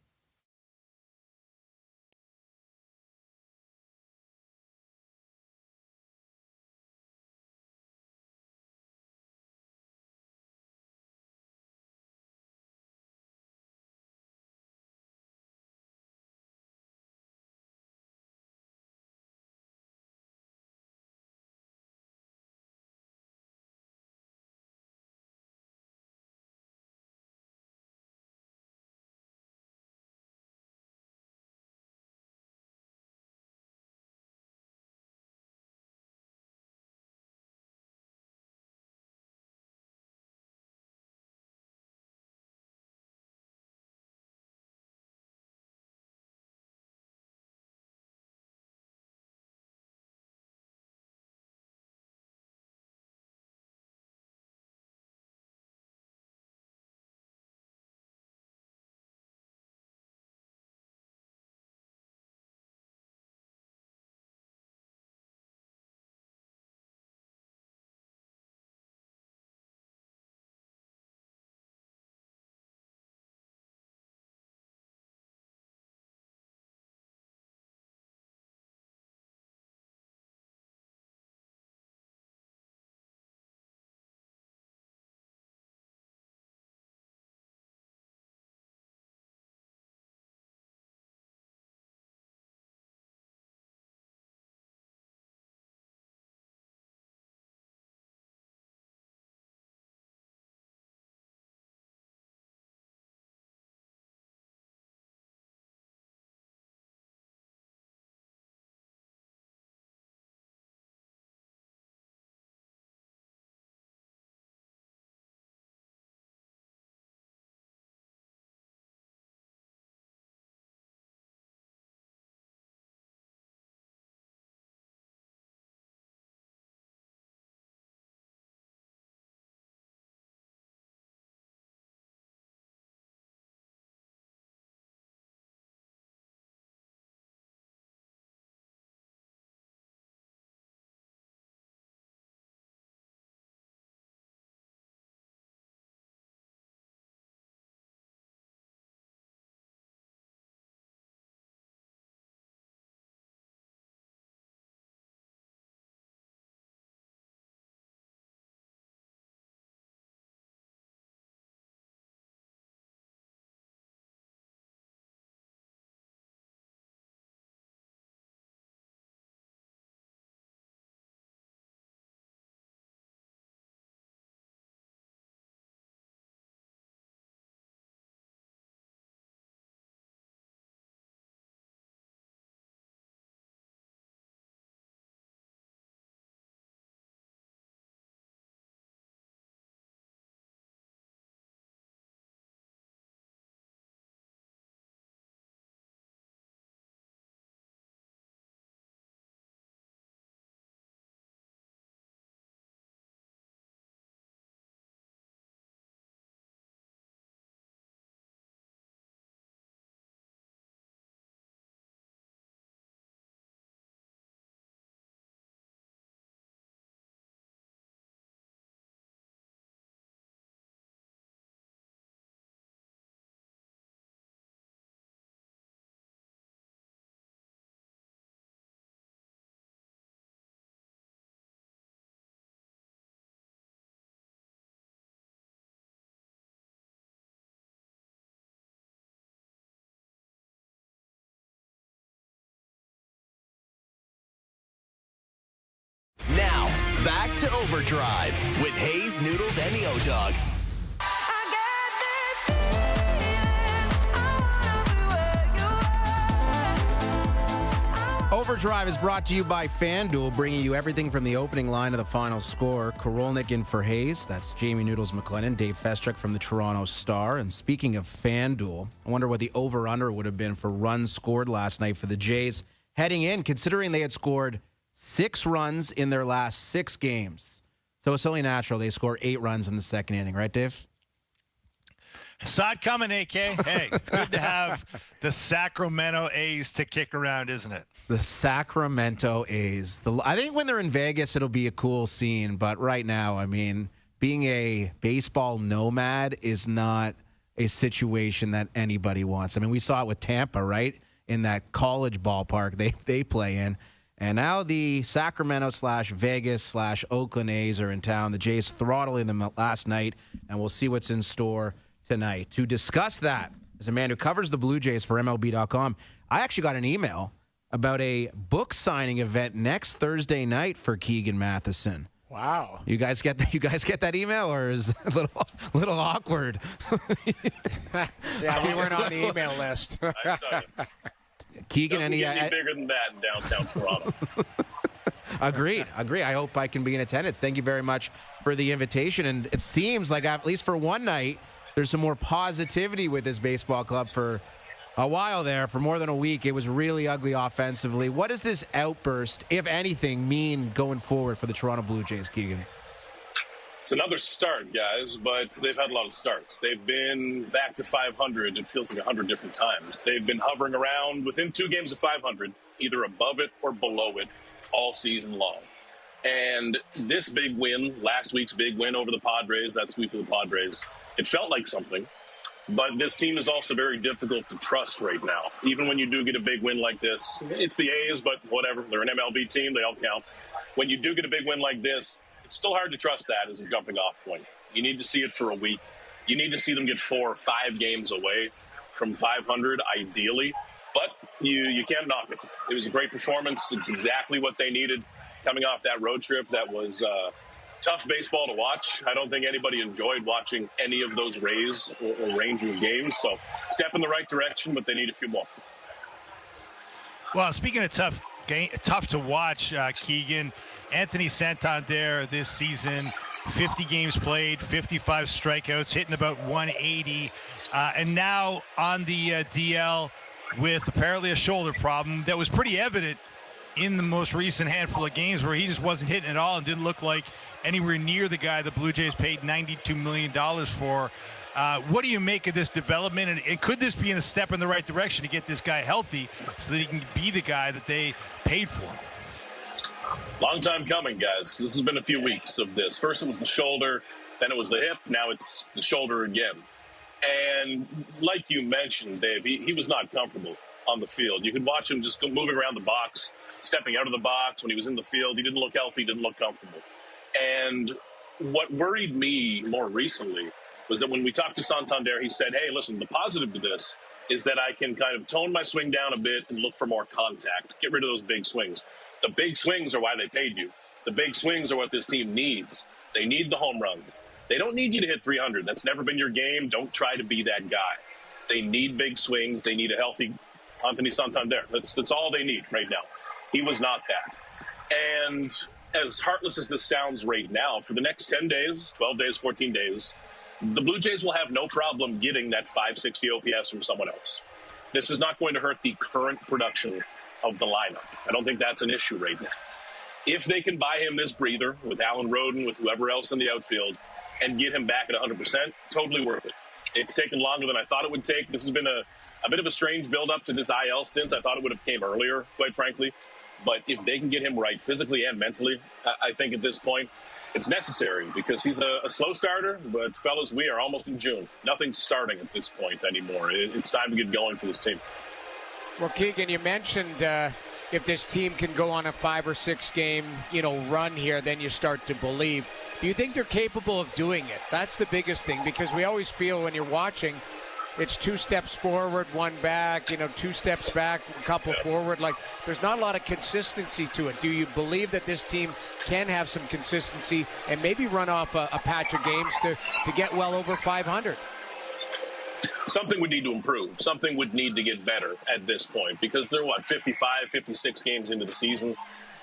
Back to Overdrive with Hayes, Noodles, and the O-Dog. Overdrive is brought to you by FanDuel, bringing you everything from the opening line to the final score. Korolnik in for Hayes. That's Jamie Noodles McLennan, Dave Festruck from the Toronto Star. And speaking of FanDuel, I wonder what the over-under would have been for runs scored last night for the Jays heading in, considering they had scored 6 runs in their last 6 games. So it's only natural they score 8 runs in the second inning, right, Dave? Saw it coming, AK. Hey, it's good to have the Sacramento A's to kick around, isn't it? The Sacramento A's. I think when they're in Vegas, it'll be a cool scene. But right now, I mean, being a baseball nomad is not a situation that anybody wants. I mean, we saw it with Tampa, right? In that college ballpark they play in. And now the Sacramento/Vegas/Oakland A's are in town. The Jays throttling them last night, and we'll see what's in store tonight. To discuss that, as a man who covers the Blue Jays for MLB.com, I actually got an email about a book signing event next Thursday night for Keegan Matheson. Wow. You guys get that email, or is it a little awkward? Yeah, we weren't on the email list. I saw it. Keegan, Doesn't get any bigger than that in downtown Toronto. Agreed. I hope I can be in attendance. Thank you very much for the invitation. And it seems like, at least for one night, there's some more positivity with this baseball club. For a while there, for more than a week, it was really ugly offensively. What does this outburst, if anything, mean going forward for the Toronto Blue Jays, Keegan? It's another start, guys, but they've had a lot of starts. They've been back to 500, it feels like 100 different times. They've been hovering around within 2 games of 500, either above it or below it, all season long. And this big win, last week's big win over the Padres, that sweep of the Padres, it felt like something. But this team is also very difficult to trust right now. Even when you do get a big win like this, it's the A's, but whatever. They're an MLB team. They all count. When you do get a big win like this, it's still hard to trust that as a jumping off point. You need to see it for a week. You need to see them get 4 or 5 games away from 500, ideally. But you can't knock it. It was a great performance. It's exactly what they needed coming off that road trip. That was tough baseball to watch. I don't think anybody enjoyed watching any of those Rays or Rangers games. So step in the right direction, but they need a few more. Well, speaking of tough to watch, Keegan, Anthony Santander this season, 50 games played, 55 strikeouts, hitting about 180, and now on the DL with apparently a shoulder problem that was pretty evident in the most recent handful of games where he just wasn't hitting at all and didn't look like anywhere near the guy the Blue Jays paid $92 million for. What do you make of this development? And could this be a step in the right direction to get this guy healthy so that he can be the guy that they paid for? Long time coming, guys. This has been a few weeks of this. First it was the shoulder, then it was the hip, now it's the shoulder again. And like you mentioned, Dave, he was not comfortable on the field. You could watch him just moving around the box, stepping out of the box. When he was in the field, he didn't look healthy, didn't look comfortable. And what worried me more recently was that when we talked to Santander, he said, hey, listen, the positive to this is that I can kind of tone my swing down a bit and look for more contact, get rid of those big swings. The big swings are why they paid you. The big swings are what this team needs. They need the home runs. They don't need you to hit 300. That's never been your game. Don't try to be that guy. They need big swings. They need a healthy Anthony Santander. That's all they need right now. He was not that. And as heartless as this sounds right now, for the next 10 days, 12 days, 14 days, the Blue Jays will have no problem getting that 560 OPS from someone else. This is not going to hurt the current production of the lineup. I don't think that's an issue right now. If they can buy him this breather with Alan Roden, with whoever else in the outfield, and get him back at 100%, totally worth it. It's taken longer than I thought it would take. This has been a bit of a strange build-up to this IL stint. I thought it would have came earlier, quite frankly. But if they can get him right physically and mentally, I think at this point it's necessary because he's a slow starter. But, fellas, we are almost in June. Nothing's starting at this point anymore. It's time to get going for this team. Well, Keegan, you mentioned if this team can go on a 5 or 6 game, run here, then you start to believe. Do you think they're capable of doing it? That's the biggest thing, because we always feel when you're watching, it's 2 steps forward, 1 back, 2 steps back, a couple forward. Like, there's not a lot of consistency to it. Do you believe that this team can have some consistency and maybe run off a patch of games to get well over 500? Something would need to improve. Something would need to get better at this point because they're, 55, 56 games into the season.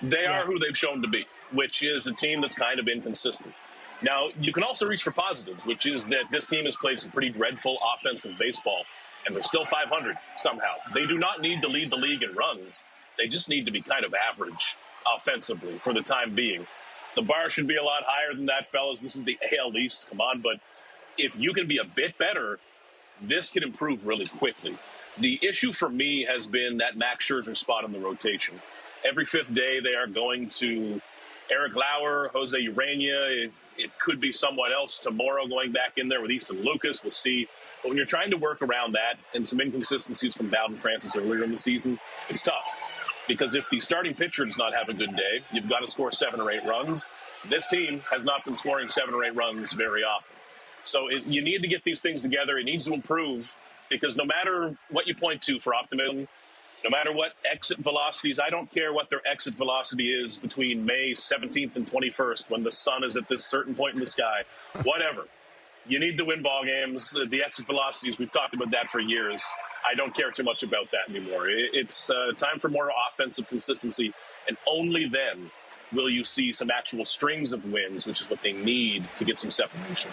They are who they've shown to be, which is a team that's kind of inconsistent. Now, you can also reach for positives, which is that this team has played some pretty dreadful offensive baseball, and they're still 500 somehow. They do not need to lead the league in runs. They just need to be kind of average offensively for the time being. The bar should be a lot higher than that, fellas. This is the AL East. Come on. But if you can be a bit better, this can improve really quickly. The issue for me has been that Max Scherzer spot in the rotation. Every 5th day, they are going to Eric Lauer, Jose Urania. It could be someone else tomorrow going back in there with Easton Lucas. We'll see. But when you're trying to work around that and some inconsistencies from Bowden Francis earlier in the season, it's tough. Because if the starting pitcher does not have a good day, you've got to score 7 or 8 runs. This team has not been scoring 7 or 8 runs very often. So you need to get these things together. It needs to improve because no matter what you point to for optimism, no matter what exit velocities, I don't care what their exit velocity is between May 17th and 21st when the sun is at this certain point in the sky, whatever. You need to win ball games. The exit velocities, we've talked about that for years. I don't care too much about that anymore. It's time for more offensive consistency, and only then will you see some actual strings of wins, which is what they need to get some separation.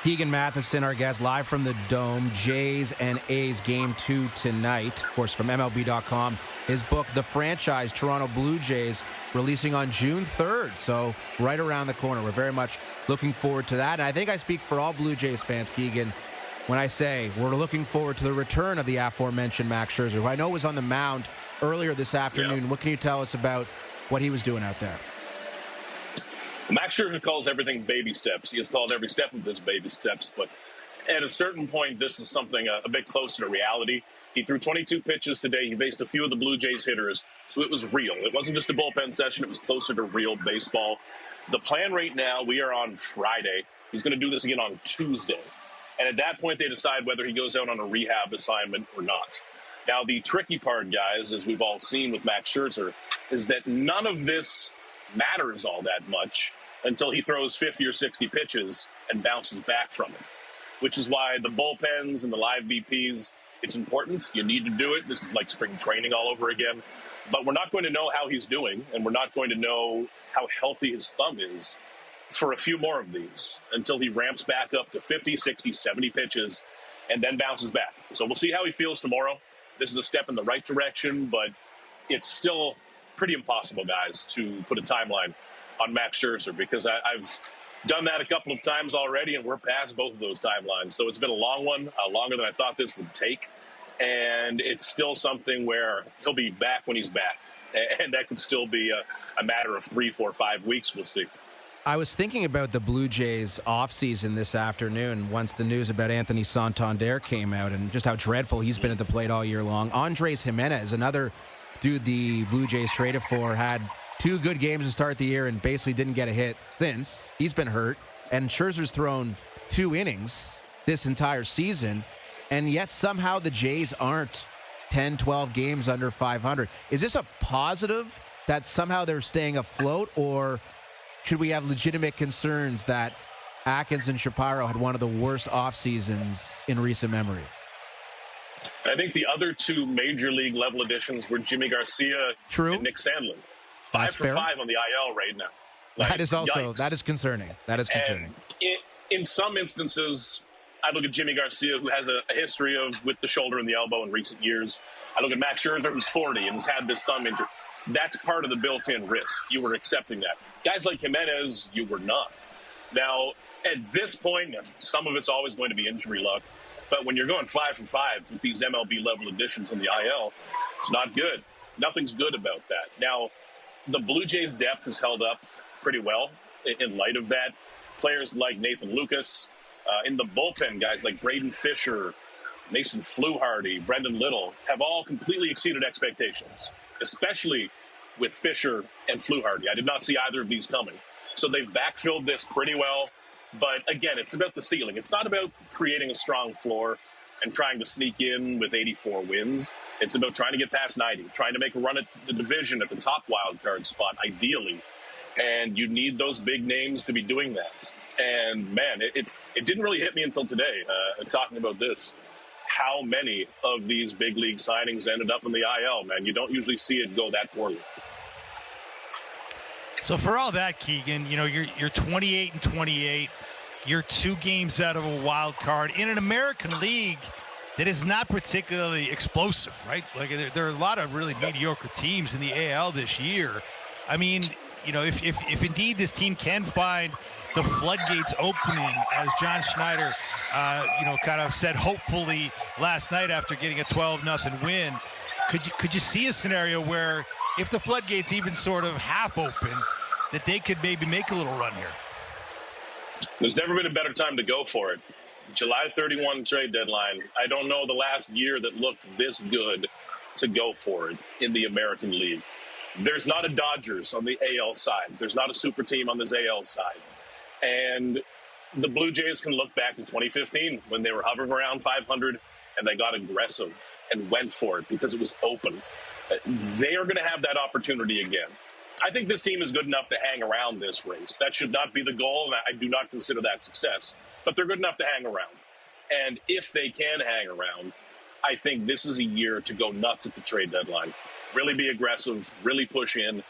Keegan Matheson, our guest, live from the Dome. Jays and A's Game 2 tonight. Of course, from MLB.com. His book, The Franchise, Toronto Blue Jays, releasing on June 3rd. So right around the corner. We're very much looking forward to that. And I think I speak for all Blue Jays fans, Keegan, when I say we're looking forward to the return of the aforementioned Max Scherzer, who I know was on the mound earlier this afternoon. What can you tell us about what he was doing out there? Max Scherzer calls everything baby steps. He has called every step of this baby steps, but at a certain point, this is something a bit closer to reality. He threw 22 pitches today. He faced a few of the Blue Jays hitters, so it was real. It wasn't just a bullpen session. It was closer to real baseball. The plan right now, we are on Friday. He's going to do this again on Tuesday. And at that point, they decide whether he goes out on a rehab assignment or not. Now, the tricky part, guys, as we've all seen with Max Scherzer, is that none of this matters all that much until he throws 50 or 60 pitches and bounces back from it, which is why the bullpens and the live BPs, it's important. You need to do it. This is like spring training all over again. But we're not going to know how he's doing, and we're not going to know how healthy his thumb is for a few more of these until he ramps back up to 50, 60, 70 pitches and then bounces back. So we'll see how he feels tomorrow. This is a step in the right direction, but it's still pretty impossible, guys, to put a timeline on Max Scherzer because I've done that a couple of times already, and we're past both of those timelines. So it's been a long one, longer than I thought this would take, and it's still something where he'll be back when he's back, and that could still be a matter of 3, 4, 5 weeks. We'll see. I was thinking about the Blue Jays offseason this afternoon once the news about Anthony Santander came out and just how dreadful he's been at the plate all year long. Andres Jimenez, another dude the Blue Jays traded for, had 2 good games to start the year and basically didn't get a hit since. He's been hurt. And Scherzer's thrown 2 innings this entire season, and yet somehow the Jays aren't 10, 12 games under 500. Is this a positive that somehow they're staying afloat, or should we have legitimate concerns that Atkins and Shapiro had one of the worst off seasons in recent memory? I think the other 2 major league level additions were Jimmy Garcia and Nick Sandlin. 5 for 5 on the IL right now. That is also, that is concerning. That is concerning. In some instances, I look at Jimmy Garcia, who has a history of with the shoulder and the elbow in recent years. I look at Max Scherzer, who's 40 and has had this thumb injury. That's part of the built-in risk. You were accepting that. Guys like Jimenez, you were not. Now, at this point, some of it's always going to be injury luck, but when you're going 5 for 5 with these MLB-level additions in the IL, it's not good. Nothing's good about that. Now, the Blue Jays' depth has held up pretty well in light of that. Players like Nathan Lucas, in the bullpen, guys like Braden Fisher, Mason Fluharty, Brendan Little have all completely exceeded expectations, especially with Fisher and Fluharty. I did not see either of these coming. So they've backfilled this pretty well. But again, it's about the ceiling. It's not about creating a strong floor. and trying to sneak in with 84 wins. It's about trying to get past 90, trying to make a run at the division at the top wild card spot, ideally. And you need those big names to be doing that. And, man, it didn't really hit me until today, talking about this, how many of these big league signings ended up in the IL, man. You don't usually see it go that poorly. So for all that, Keegan, you know, you're 28 and 28. You're 2 games out of a wild card in an American League that is not particularly explosive, right? Like there are a lot of really mediocre teams in the AL this year. I mean, you know, if indeed this team can find the floodgates opening, as John Schneider, kind of said hopefully last night after getting a 12-0 win, could you see a scenario where if the floodgates even sort of half open, that they could maybe make a little run here? There's never been a better time to go for it. July 31 trade deadline. I don't know the last year that looked this good to go for it in the American League. There's not a Dodgers on the AL side. There's not a super team on this AL side. And the Blue Jays can look back to 2015 when they were hovering around 500 and they got aggressive and went for it because it was open. They are going to have that opportunity again. I think this team is good enough to hang around this race. That should not be the goal, and I do not consider that success. But they're good enough to hang around. And if they can hang around, I think this is a year to go nuts at the trade deadline. Really be aggressive, really push in.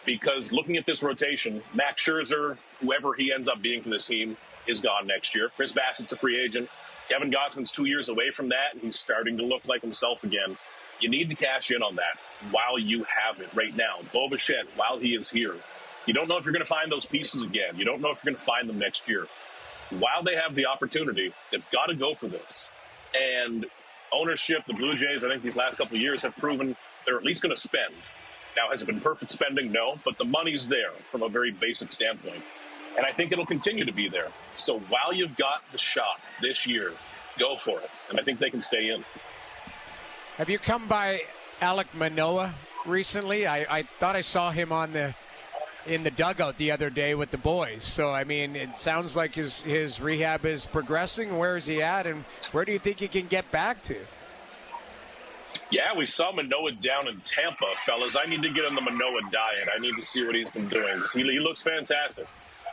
Because looking at this rotation, Max Scherzer, whoever he ends up being for this team, is gone next year. Chris Bassett's a free agent. Kevin Gausman's 2 years away from that, and he's starting to look like himself again. You need to cash in on that while you have it right now. Bo Bichette, while he is here. You don't know if you're going to find those pieces again. You don't know if you're going to find them next year. While they have the opportunity, they've got to go for this. And ownership, the Blue Jays, I think these last couple of years have proven they're at least going to spend. Now, has it been perfect spending? No, but the money's there from a very basic standpoint. And I think it'll continue to be there. So while you've got the shot this year, go for it. And I think they can stay in. Have you come by Alek Manoah recently? I thought I saw him in the dugout the other day with the boys. So, I mean, it sounds like his rehab is progressing. Where is he at, and where do you think he can get back to? Yeah, we saw Manoah down in Tampa, fellas. I need to get on the Manoah diet. I need to see what he's been doing. He looks fantastic.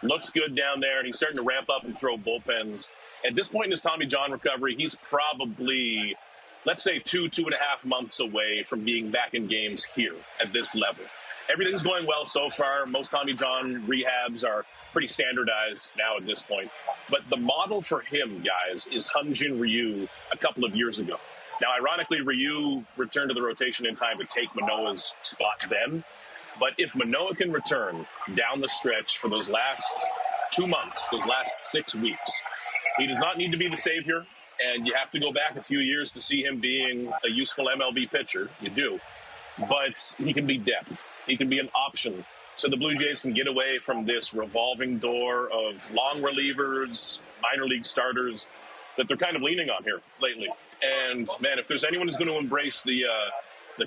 Looks good down there, and he's starting to ramp up and throw bullpens. At this point in his Tommy John recovery, he's probably, let's say, 2.5 months away from being back in games here at this level. Everything's going well so far. Most Tommy John rehabs are pretty standardized now at this point. But the model for him, guys, is Hyun-Jin Ryu a couple of years ago. Now, ironically, Ryu returned to the rotation in time to take Manoah's spot then. But if Manoah can return down the stretch for those last 2 months, those last 6 weeks, he does not need to be the savior. And you have to go back a few years to see him being a useful MLB pitcher. You do. But he can be depth. He can be an option. So the Blue Jays can get away from this revolving door of long relievers, minor league starters that they're kind of leaning on here lately. And, man, if there's anyone who's going to embrace the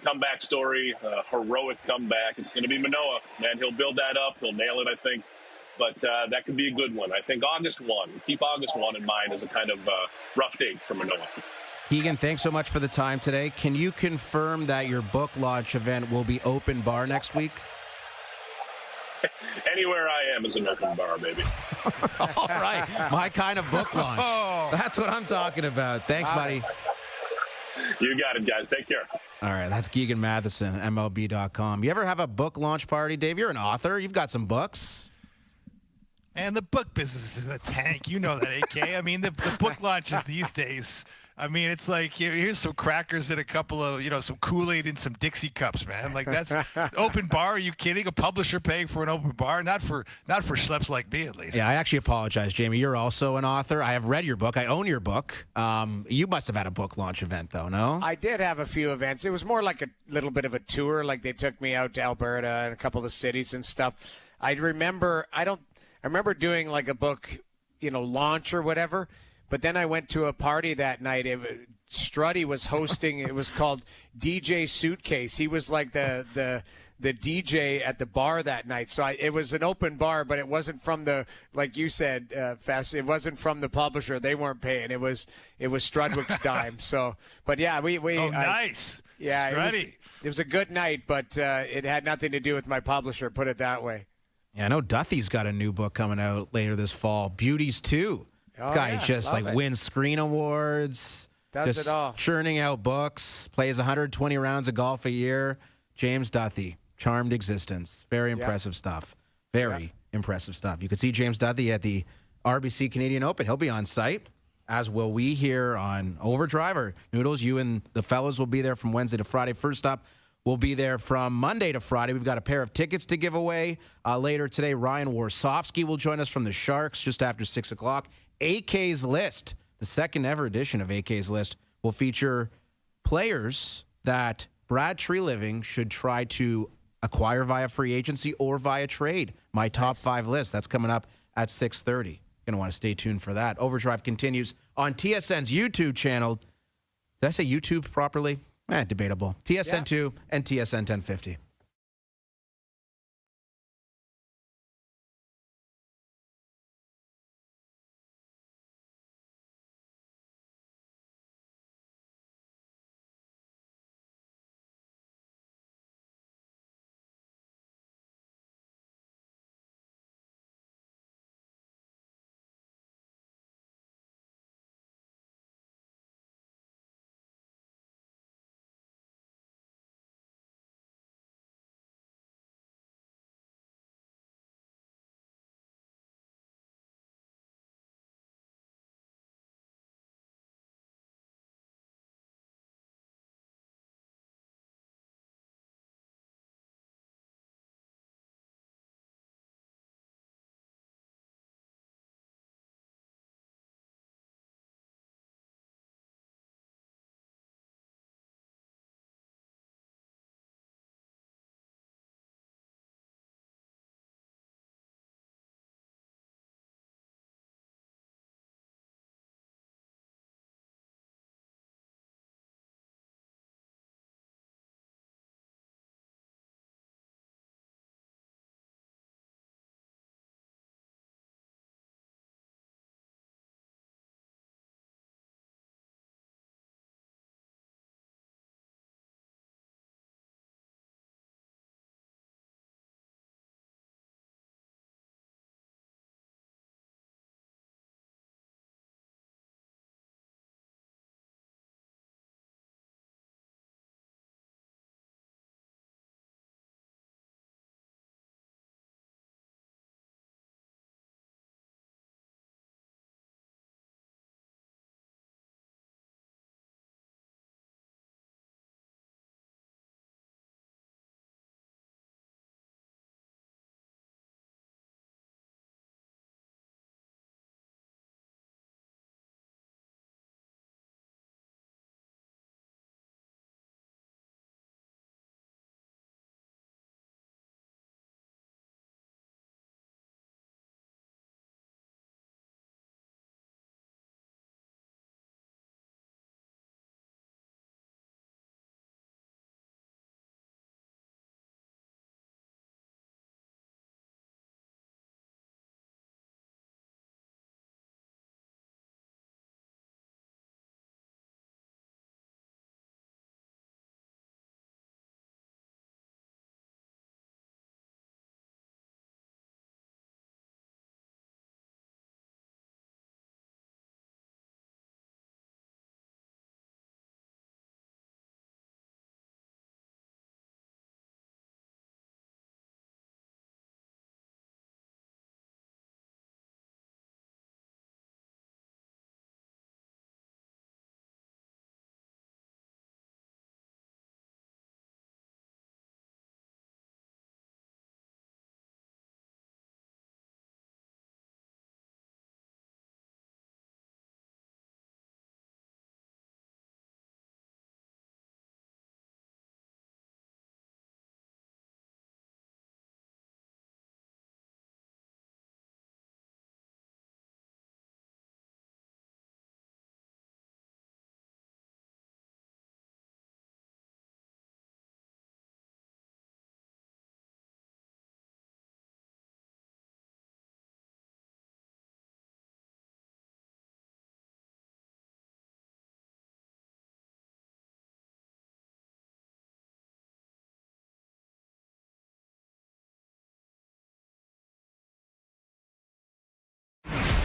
comeback story, heroic comeback, it's going to be Manoah. Man, he'll build that up. He'll nail it, I think. But that could be a good one. I think August 1. Keep August 1 in mind as a kind of rough date for Manoah. Keegan, thanks so much for the time today. Can you confirm that your book launch event will be open bar next week? Anywhere I am is an open bar, baby. All right. My kind of book launch. That's what I'm talking about. Thanks, buddy. You got it, guys. Take care. All right. That's Keegan Matheson, MLB.com. You ever have a book launch party, Dave? You're an author. You've got some books. And the book business is a tank. You know that, AK. I mean, the book launches these days, I mean, it's like, here's some crackers and a couple of, some Kool-Aid and some Dixie cups, man. Like, that's open bar. Are you kidding? A publisher paying for an open bar? Not for schleps like me, at least. Yeah, I actually apologize, Jamie. You're also an author. I have read your book. I own your book. You must have had a book launch event, though, no? I did have a few events. It was more like a little bit of a tour. Like, they took me out to Alberta and a couple of cities and stuff. I remember doing like a book, launch or whatever. But then I went to a party that night. Struddy was hosting. It was called DJ Suitcase. He was like the the DJ at the bar that night. So it was an open bar, but it wasn't from the, like you said, Fess, it wasn't from the publisher. They weren't paying. It was Strudwick's dime. So, but yeah, we nice. Yeah, it was a good night, but it had nothing to do with my publisher, put it that way. Yeah, I know Duthie's got a new book coming out later this fall. Beauties 2. Oh, Guy yeah, just love it. wins screen awards. Does just it all. churning out books. Plays 120 rounds of golf a year. James Duthie, charmed existence. Very impressive stuff. Very impressive stuff. You could see James Duthie at the RBC Canadian Open. He'll be on site, as will we here on OverDrive. Or Noodles, you and the fellows will be there from Wednesday to Friday. First up, we'll be there from Monday to Friday. We've got a pair of tickets to give away. Later today, Ryan Warsofsky will join us from the Sharks just after 6 o'clock. AK's List, the second ever edition of AK's List, will feature players that Brad Treliving should try to acquire via free agency or via trade. My top 5 list. That's coming up at 6:30. Going to want to stay tuned for that. OverDrive continues on TSN's YouTube channel. Did I say YouTube properly? Debatable. TSN2 and TSN 1050.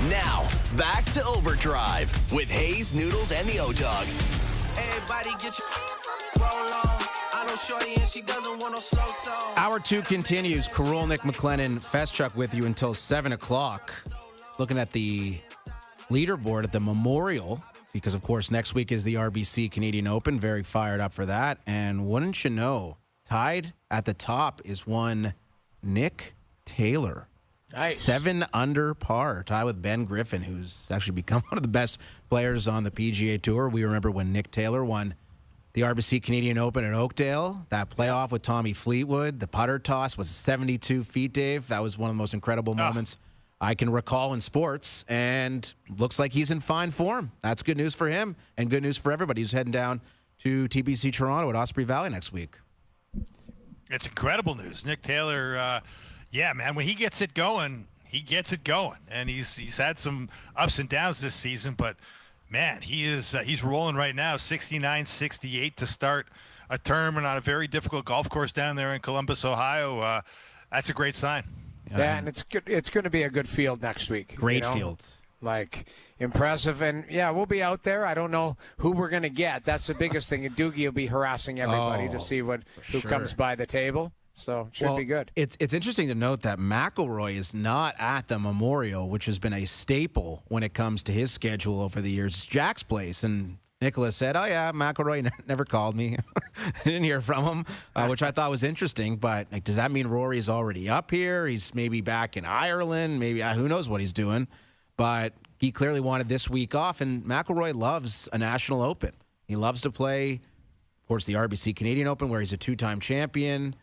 Now, back to Overdrive with Hayes, Noodles, and the O-Dog. Everybody get your roll on. I know Shorty and she doesn't want no slow song. Hour 2 continues. Karolnik, McLennan, Feschuk with you until 7 o'clock. Looking at the leaderboard at the Memorial, because, of course, next week is the RBC Canadian Open. Very fired up for that. And wouldn't you know, tied at the top is one Nick Taylor. Nice. 7 under par, tied with Ben Griffin, who's actually become one of the best players on the PGA Tour. We remember when Nick Taylor won the RBC Canadian Open at Oakdale, that playoff with Tommy Fleetwood. The putter toss was 72 feet, Dave. That was one of the most incredible moments I can recall in sports, and looks like he's in fine form. That's good news for him and good news for everybody who's heading down to TPC Toronto at Osprey Valley next week. It's incredible news. Nick Taylor, yeah, man, when he gets it going, he gets it going. And he's had some ups and downs this season, but, man, he's rolling right now, 69-68 to start a tournament on a very difficult golf course down there in Columbus, Ohio. That's a great sign. Yeah, and it's good. It's going to be a good field next week. Great field. Like, impressive. And, yeah, we'll be out there. I don't know who we're going to get. That's the biggest thing. And Doogie will be harassing everybody to see who comes by the table. So, should be good. It's interesting to note that McIlroy is not at the Memorial, which has been a staple when it comes to his schedule over the years. It's Jack's place, and Nicholas said, oh, yeah, McIlroy never called me. I didn't hear from him, which I thought was interesting. But like, does that mean Rory's already up here? He's maybe back in Ireland. Maybe who knows what he's doing. But he clearly wanted this week off, and McIlroy loves a national open. He loves to play, of course, the RBC Canadian Open, where he's a 2-time champion.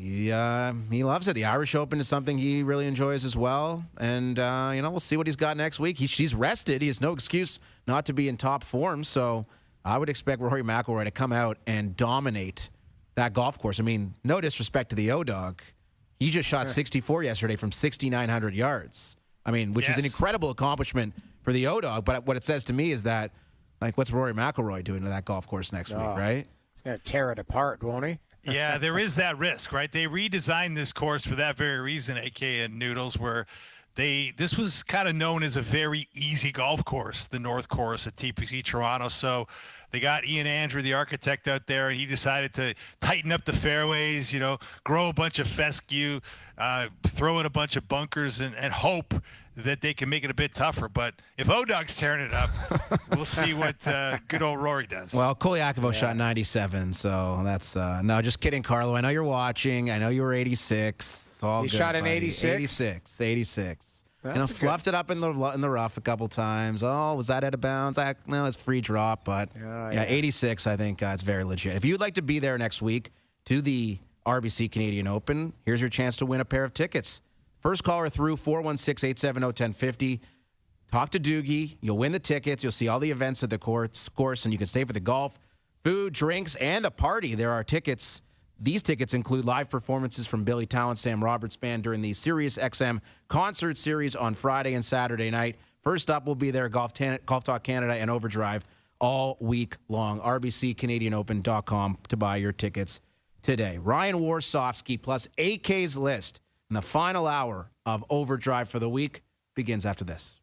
He loves it. The Irish Open is something he really enjoys as well. And, we'll see what he's got next week. He's rested. He has no excuse not to be in top form. So I would expect Rory McIlroy to come out and dominate that golf course. I mean, no disrespect to the O-Dog. He just shot 64 yesterday from 6,900 yards. I mean, which is an incredible accomplishment for the O-Dog. But what it says to me is that, like, what's Rory McIlroy doing to that golf course next week, right? He's going to tear it apart, won't he? Yeah, there is that risk, right? They redesigned this course for that very reason, AK and Noodles, where this was kind of known as a very easy golf course, the North Course at TPC Toronto. So they got Ian Andrew, the architect, out there, and he decided to tighten up the fairways, grow a bunch of fescue, throw in a bunch of bunkers, and hope that they can make it a bit tougher. But if O-Dog's tearing it up, we'll see what good old Rory does. Well, Kolyakovo shot 97, so that's no, just kidding, Carlo. I know you're watching. I know you were 86. He shot an 86? 86. That's fluffed it up in the rough a couple times. Oh, was that out of bounds? No, it's free drop, but 86, I think it's very legit. If you'd like to be there next week to the RBC Canadian Open, here's your chance to win a pair of tickets. First caller through, 416-870-1050. Talk to Doogie. You'll win the tickets. You'll see all the events at the course, and you can stay for the golf, food, drinks, and the party. There are tickets. These tickets include live performances from Billy Talent, Sam Roberts Band during the Sirius XM concert series on Friday and Saturday night. First up will be there, Golf Talk Canada and OverDrive all week long. RBCCanadianOpen.com to buy your tickets today. Ryan Warsofsky plus AK's list in the final hour of OverDrive for the week begins after this.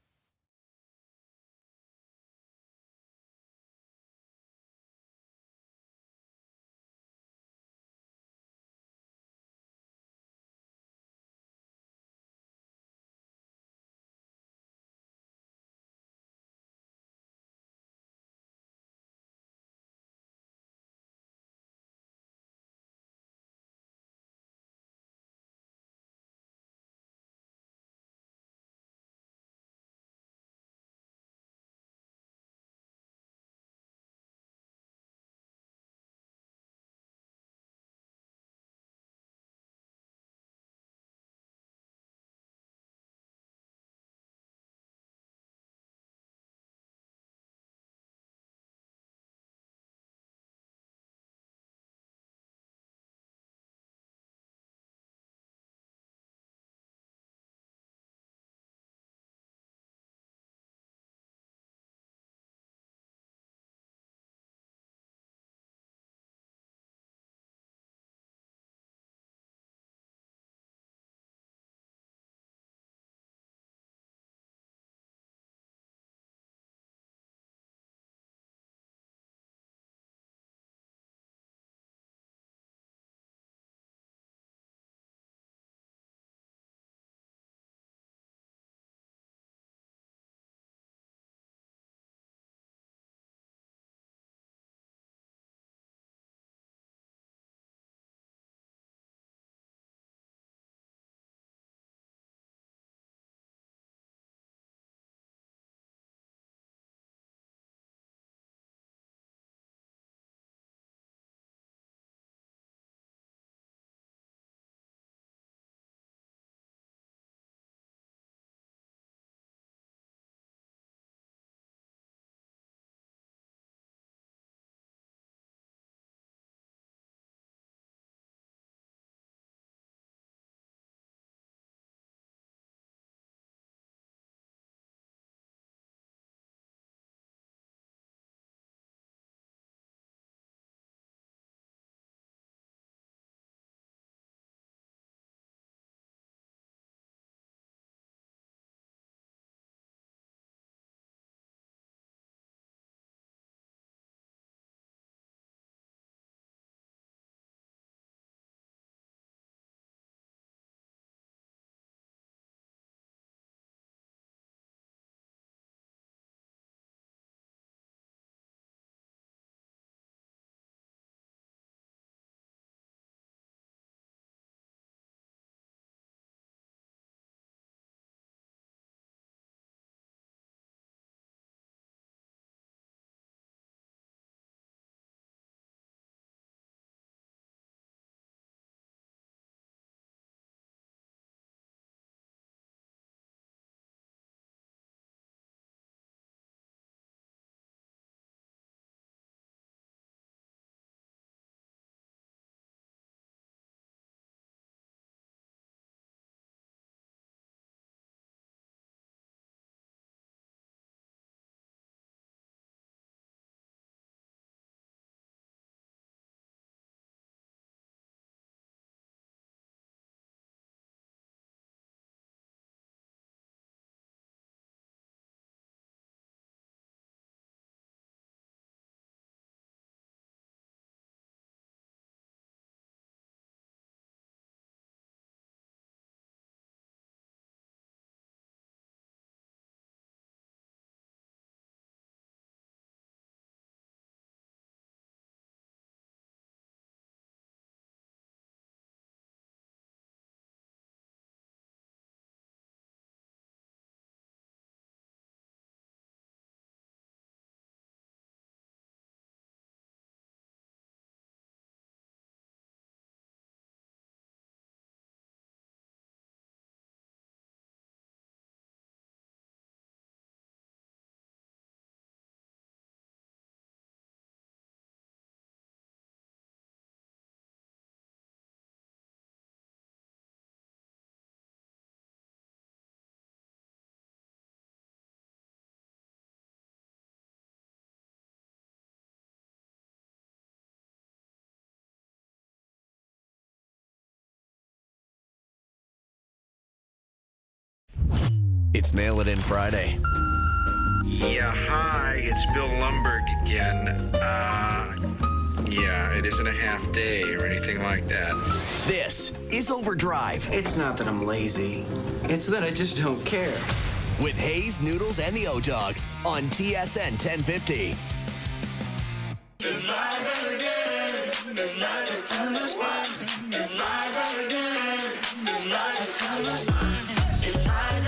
It's Mail It In Friday. Yeah, hi, it's Bill Lumberg again. Yeah, it isn't a half day or anything like that. This is OverDrive. It's not that I'm lazy. It's that I just don't care. With Hayes, Noodles, and the O-Dog on TSN 1050.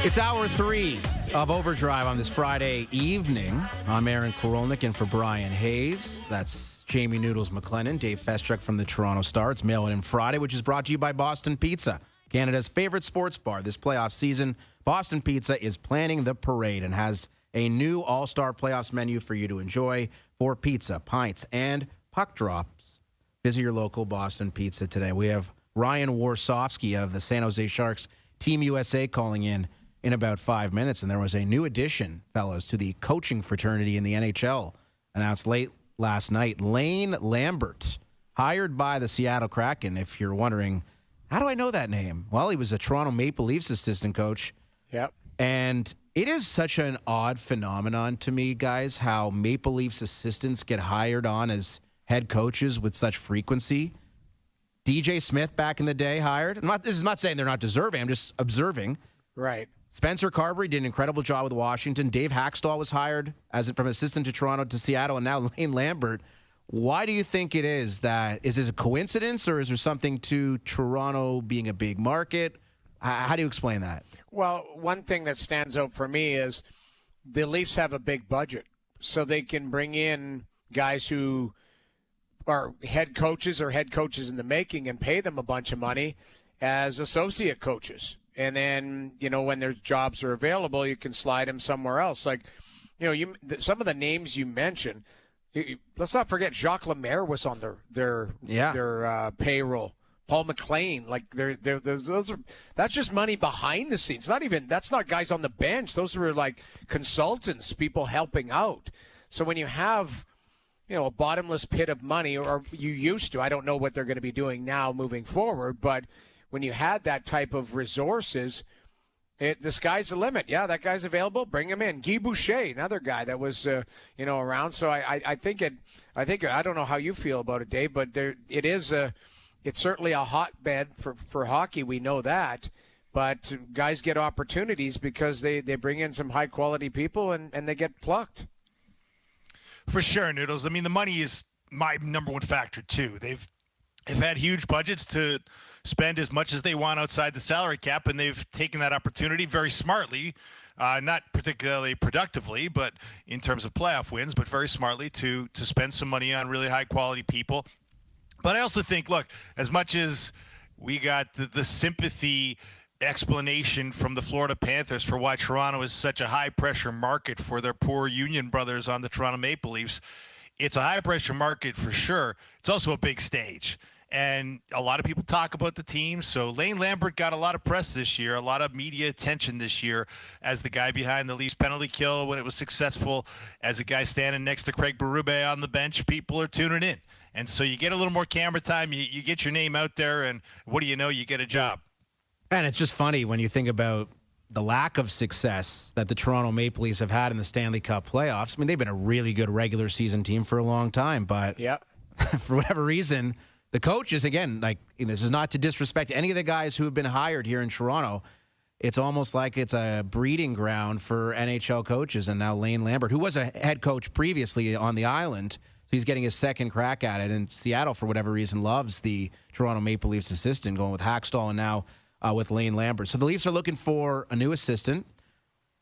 It's hour 3 of OverDrive on this Friday evening. I'm Aaron Korolnik in for Brian Hayes. That's Jamie Noodles McLennan, Dave Festruck from the Toronto Star. It's Mail It In Friday, which is brought to you by Boston Pizza, Canada's favorite sports bar. This playoff season, Boston Pizza is planning the parade and has a new all-star playoffs menu for you to enjoy for pizza, pints, and puck drops. Visit your local Boston Pizza today. We have Ryan Warsofsky of the San Jose Sharks Team USA calling in about 5 minutes, and there was a new addition, fellas, to the coaching fraternity in the NHL announced late last night. Lane Lambert, hired by the Seattle Kraken. If you're wondering, how do I know that name? Well, he was a Toronto Maple Leafs assistant coach. Yep. And it is such an odd phenomenon to me, guys, how Maple Leafs assistants get hired on as head coaches with such frequency. DJ Smith back in the day hired. This is not saying they're not deserving. I'm just observing. Right. Spencer Carberry did an incredible job with Washington. Dave Hackstall was hired from assistant to Toronto to Seattle, and now Lane Lambert. Why do you think it is that? Is this a coincidence, or is there something to Toronto being a big market? How do you explain that? Well, one thing that stands out for me is the Leafs have a big budget, so they can bring in guys who are head coaches or head coaches in the making and pay them a bunch of money as associate coaches. And then, when their jobs are available, you can slide them somewhere else. Like, some of the names you mentioned, let's not forget Jacques Lemaire was on their payroll. Paul McLean, that's just money behind the scenes. That's not guys on the bench. Those were like consultants, people helping out. So when you have, a bottomless pit of money, or you used to, I don't know what they're going to be doing now moving forward, but when you had that type of resources, the sky's the limit. Yeah, that guy's available. Bring him in. Guy Boucher, another guy that was, around. So I think I don't know how you feel about it, Dave, but it's certainly a hotbed for hockey. We know that, but guys get opportunities because they bring in some high quality people and they get plucked. For sure, Noodles. I mean, the money is my number one factor too. They've had huge budgets to spend as much as they want outside the salary cap, and they've taken that opportunity very smartly, not particularly productively, but in terms of playoff wins, but very smartly to spend some money on really high-quality people. But I also think, look, as much as we got the sympathy explanation from the Florida Panthers for why Toronto is such a high-pressure market for their poor union brothers on the Toronto Maple Leafs, it's a high-pressure market for sure. It's also a big stage. And a lot of people talk about the team. So Lane Lambert got a lot of press this year, a lot of media attention this year as the guy behind the Leafs penalty kill when it was successful, as a guy standing next to Craig Berube on the bench. People are tuning in. And so you get a little more camera time. You get your name out there, and what do you know? You get a job. And it's just funny when you think about the lack of success that the Toronto Maple Leafs have had in the Stanley Cup playoffs. I mean, they've been a really good regular season team for a long time, but for whatever reason, the coaches, again, this is not to disrespect any of the guys who have been hired here in Toronto. It's almost like it's a breeding ground for NHL coaches. And now Lane Lambert, who was a head coach previously on the island, so he's getting his second crack at it. And Seattle, for whatever reason, loves the Toronto Maple Leafs assistant, going with Hackstall and now with Lane Lambert. So the Leafs are looking for a new assistant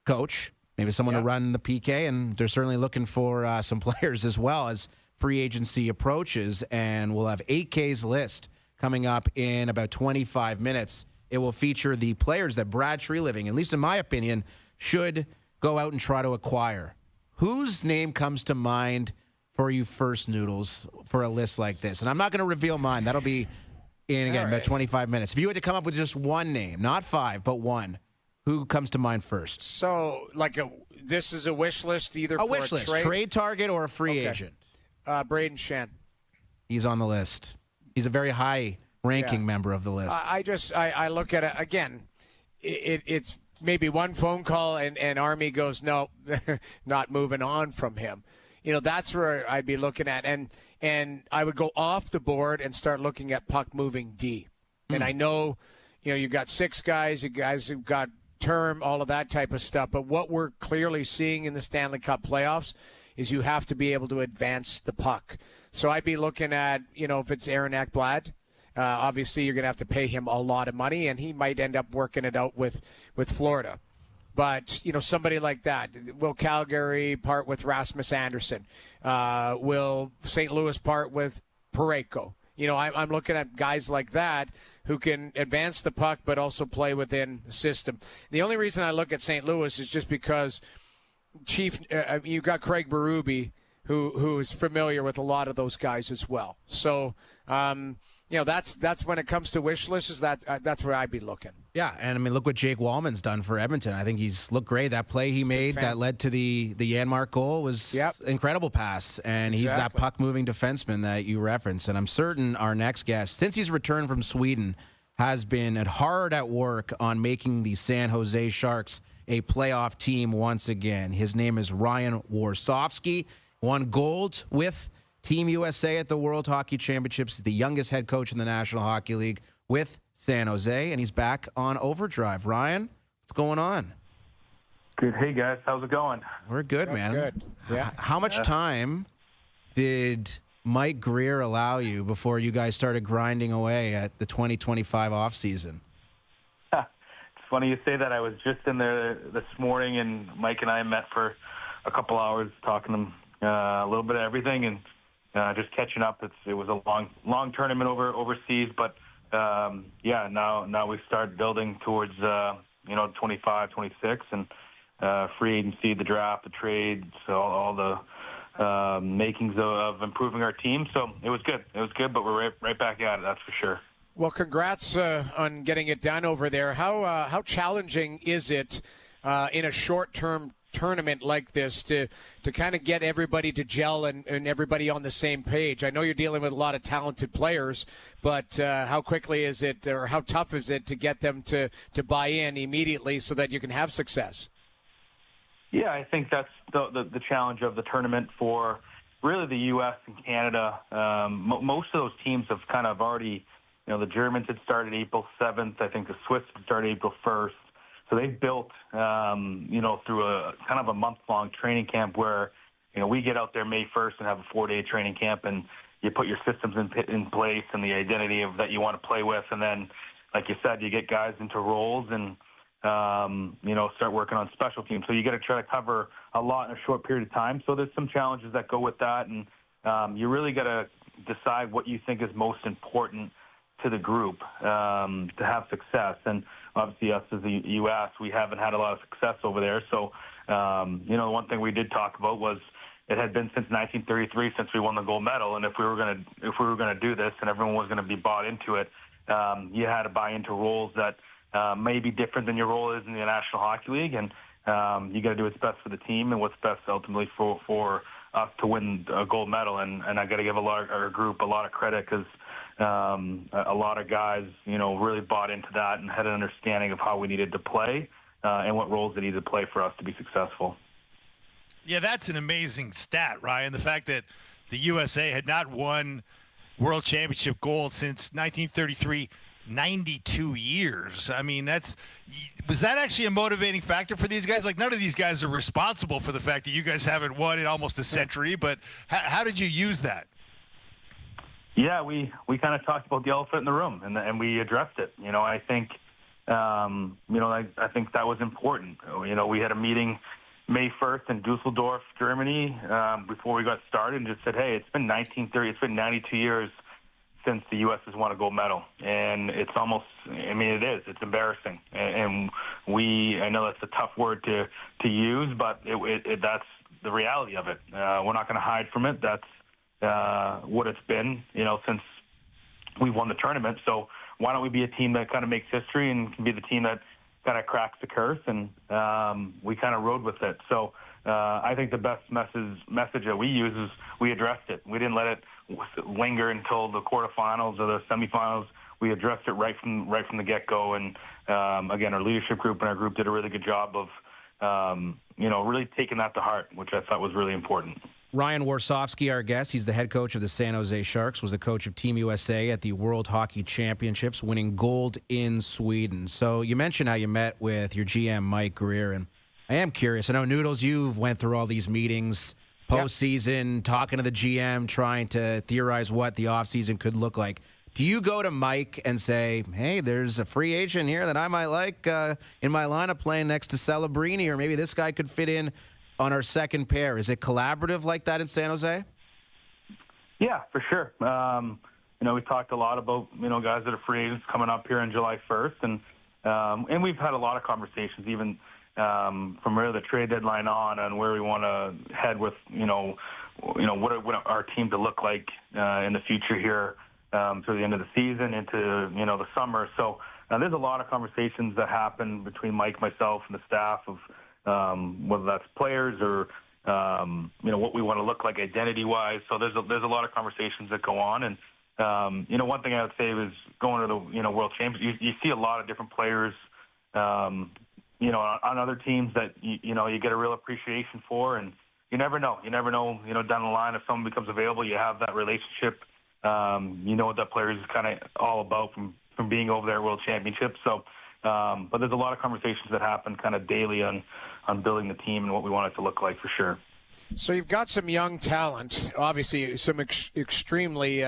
coach, maybe someone to run the PK, and they're certainly looking for some players as well as free agency approaches, and we'll have 8K's list coming up in about 25 minutes. It will feature the players that Brad Treliving, at least in my opinion, should go out and try to acquire. Whose name comes to mind for you first, Noodles, for a list like this? And I'm not going to reveal mine. That'll be in, again, about 25 minutes. If you had to come up with just one name, not five, but one, who comes to mind first? So, this is a wish list, either a wish list, trade target or a free agent. Braden Shen. He's on the list. He's a very high-ranking member of the list. I look at it, again, it's maybe one phone call and Army goes, no, not moving on from him. That's where I'd be looking at. And I would go off the board and start looking at puck moving D. And I know, you've got 6 guys, you guys who've got term, all of that type of stuff. But what we're clearly seeing in the Stanley Cup playoffs is you have to be able to advance the puck. So I'd be looking at, if it's Aaron Ekblad, obviously you're going to have to pay him a lot of money, and he might end up working it out with Florida. But, somebody like that. Will Calgary part with Rasmus Anderson? Will St. Louis part with Parayko? I'm looking at guys like that who can advance the puck but also play within the system. The only reason I look at St. Louis is just because you've got Craig Berube, who is familiar with a lot of those guys as well. So, that's when it comes to wish lists, that's where I'd be looking. Yeah, and look what Jake Wallman's done for Edmonton. I think he's looked great. That play he made that led to the Janmark goal was incredible pass, and he's that puck-moving defenseman that you referenced. And I'm certain our next guest, since he's returned from Sweden, has been hard at work on making the San Jose Sharks a playoff team once again. His name is Ryan Warsofsky, won gold with Team USA at the World Hockey Championships. He's the youngest head coach in the National Hockey League with San Jose, and he's back on OverDrive. Ryan, what's going on? Good. Hey, guys. How's it going? We're good, man. Good. Yeah. How much time did Mike Greer allow you before you guys started grinding away at the 2025 offseason? It's funny you say that. I was just in there this morning, and Mike and I met for a couple hours talking a little bit of everything and just catching up. It was a long tournament overseas, but now we start building towards 25, 26, and free agency, the draft, the trades, all the makings of improving our team. So it was good. But we're right back at it. That's for sure. Well, congrats on getting it done over there. How challenging is it in a short-term tournament like this to kind of get everybody to gel and everybody on the same page? I know you're dealing with a lot of talented players, but how quickly is it, or how tough is it to get them to buy in immediately so that you can have success? Yeah, I think that's the challenge of the tournament for really the U.S. and Canada. Most of those teams have kind of already, the Germans had started April 7th. I think the Swiss had started April 1st. So they've built, through a kind of a month-long training camp where, we get out there May 1st and have a 4-day training camp, and you put your systems in place and the identity of that you want to play with. And then, like you said, you get guys into roles and, start working on special teams. So you got to try to cover a lot in a short period of time. So there's some challenges that go with that. And you really got to decide what you think is most important to the group to have success. And obviously us as the U.S., we haven't had a lot of success over there. So, one thing we did talk about was it had been since 1933 since we won the gold medal. And if we were going to do this and everyone was going to be bought into it, you had to buy into roles that may be different than your role is in the National Hockey League. And you got to do what's best for the team and what's best ultimately for us to win a gold medal. And I got to give our group a lot of credit because a lot of guys, really bought into that and had an understanding of how we needed to play and what roles they needed to play for us to be successful. Yeah, that's an amazing stat, Ryan. The fact that the USA had not won World Championship gold since 1933, 92 years. I mean, was that actually a motivating factor for these guys? Like, none of these guys are responsible for the fact that you guys haven't won in almost a century, but how did you use that? Yeah, we kind of talked about the elephant in the room, and we addressed it. I think, I think that was important. We had a meeting May 1st in Dusseldorf, Germany, before we got started, and just said, hey, it's been 92 years since the U.S. has won a gold medal, and it's almost, it is. It's embarrassing, and I know that's a tough word to use, but that's the reality of it. We're not going to hide from it. That's what it's been, since we won the tournament. So why don't we be a team that kind of makes history and can be the team that kind of cracks the curse? And we kind of rode with it. So I think the best message that we use is we addressed it. We didn't let it linger until the quarterfinals or the semifinals. we addressed it right from the get-go. And again, our leadership group and our group did a really good job of really taking that to heart, which I thought was really important. Ryan Warsofsky, our guest, he's the head coach of the San Jose Sharks, was the coach of Team USA at the World Hockey Championships, winning gold in Sweden. So you mentioned how you met with your GM, Mike Greer, and I am curious. I know, Noodles, you've went through all these meetings, postseason, talking to the GM, trying to theorize what the offseason could look like. Do you go to Mike and say, hey, there's a free agent here that I might like in my lineup playing next to Celebrini, or maybe this guy could fit in on our second pair? Is it collaborative like that in San Jose? Yeah, for sure. We talked a lot about, guys that are free agents coming up here on July 1st. And we've had a lot of conversations, even from really the trade deadline on where we want to head with, what our team to look like in the future here through the end of the season into, the summer. So there's a lot of conversations that happen between Mike, myself, and the staff of whether that's players or, what we want to look like identity-wise. So there's a lot of conversations that go on. And, one thing I would say is going to the, World Championships, you see a lot of different players, on other teams that, you get a real appreciation for. And you never know. You never know, down the line if someone becomes available, you have that relationship. What that player is kind of all about from being over there at World Championships. So, but there's a lot of conversations that happen kind of daily on building the team and what we want it to look like for sure. So you've got some young talent, obviously some extremely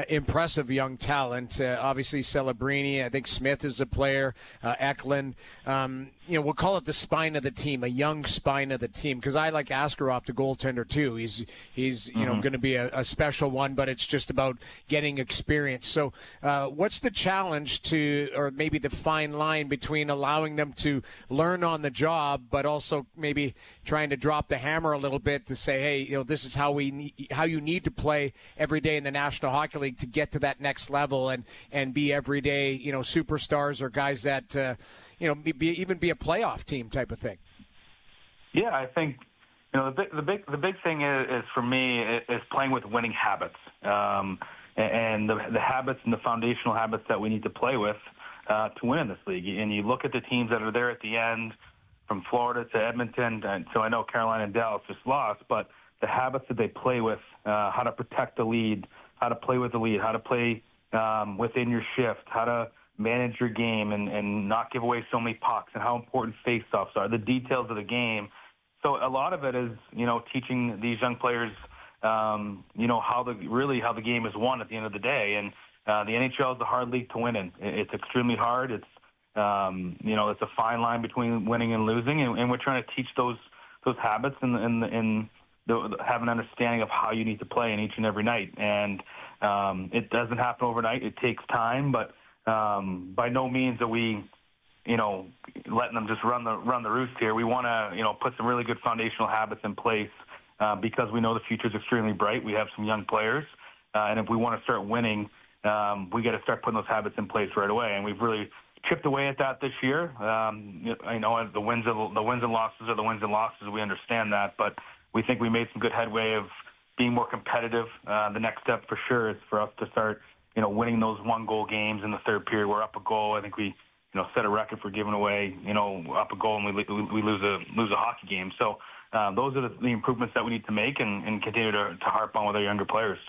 impressive young talent. Obviously Celebrini, I think Smith is a player, Eklund. We'll call it the spine of the team, a young spine of the team, because I like Askarov, the goaltender, too. He's going to be a special one, but it's just about getting experience. So what's the challenge or maybe the fine line between allowing them to learn on the job, but also maybe trying to drop the hammer a little bit to say, hey, this is how you need to play every day in the National Hockey League to get to that next level and be everyday, superstars or guys that even be a playoff team type of thing. Yeah, I think the big thing is for me is playing with winning habits, and the habits and the foundational habits that we need to play with to win in this league. And you look at the teams that are there at the end, from Florida to Edmonton, and so I know Carolina and Dallas just lost, but the habits that they play with, how to protect the lead, how to play with the lead, how to play within your shift, how to manage your game and not give away so many pucks, and how important face-offs are, the details of the game. So a lot of it is, teaching these young players, how the game is won at the end of the day. And the NHL is a hard league to win in. It's extremely hard. It's, it's a fine line between winning and losing, and we're trying to teach those habits and have an understanding of how you need to play in each and every night. And it doesn't happen overnight. It takes time, but by no means are we, letting them just run the roost here. We want to, put some really good foundational habits in place because we know the future is extremely bright. We have some young players, and if we want to start winning, we got to start putting those habits in place right away. And we've really chipped away at that this year. The wins and losses are the wins and losses. We understand that, but we think we made some good headway of being more competitive. The next step for sure is for us to start, winning those 1-goal games in the third period. We're up a goal. I think we, set a record for giving away, up a goal and we lose a hockey game. So those are the improvements that we need to make and continue to harp on with our younger players.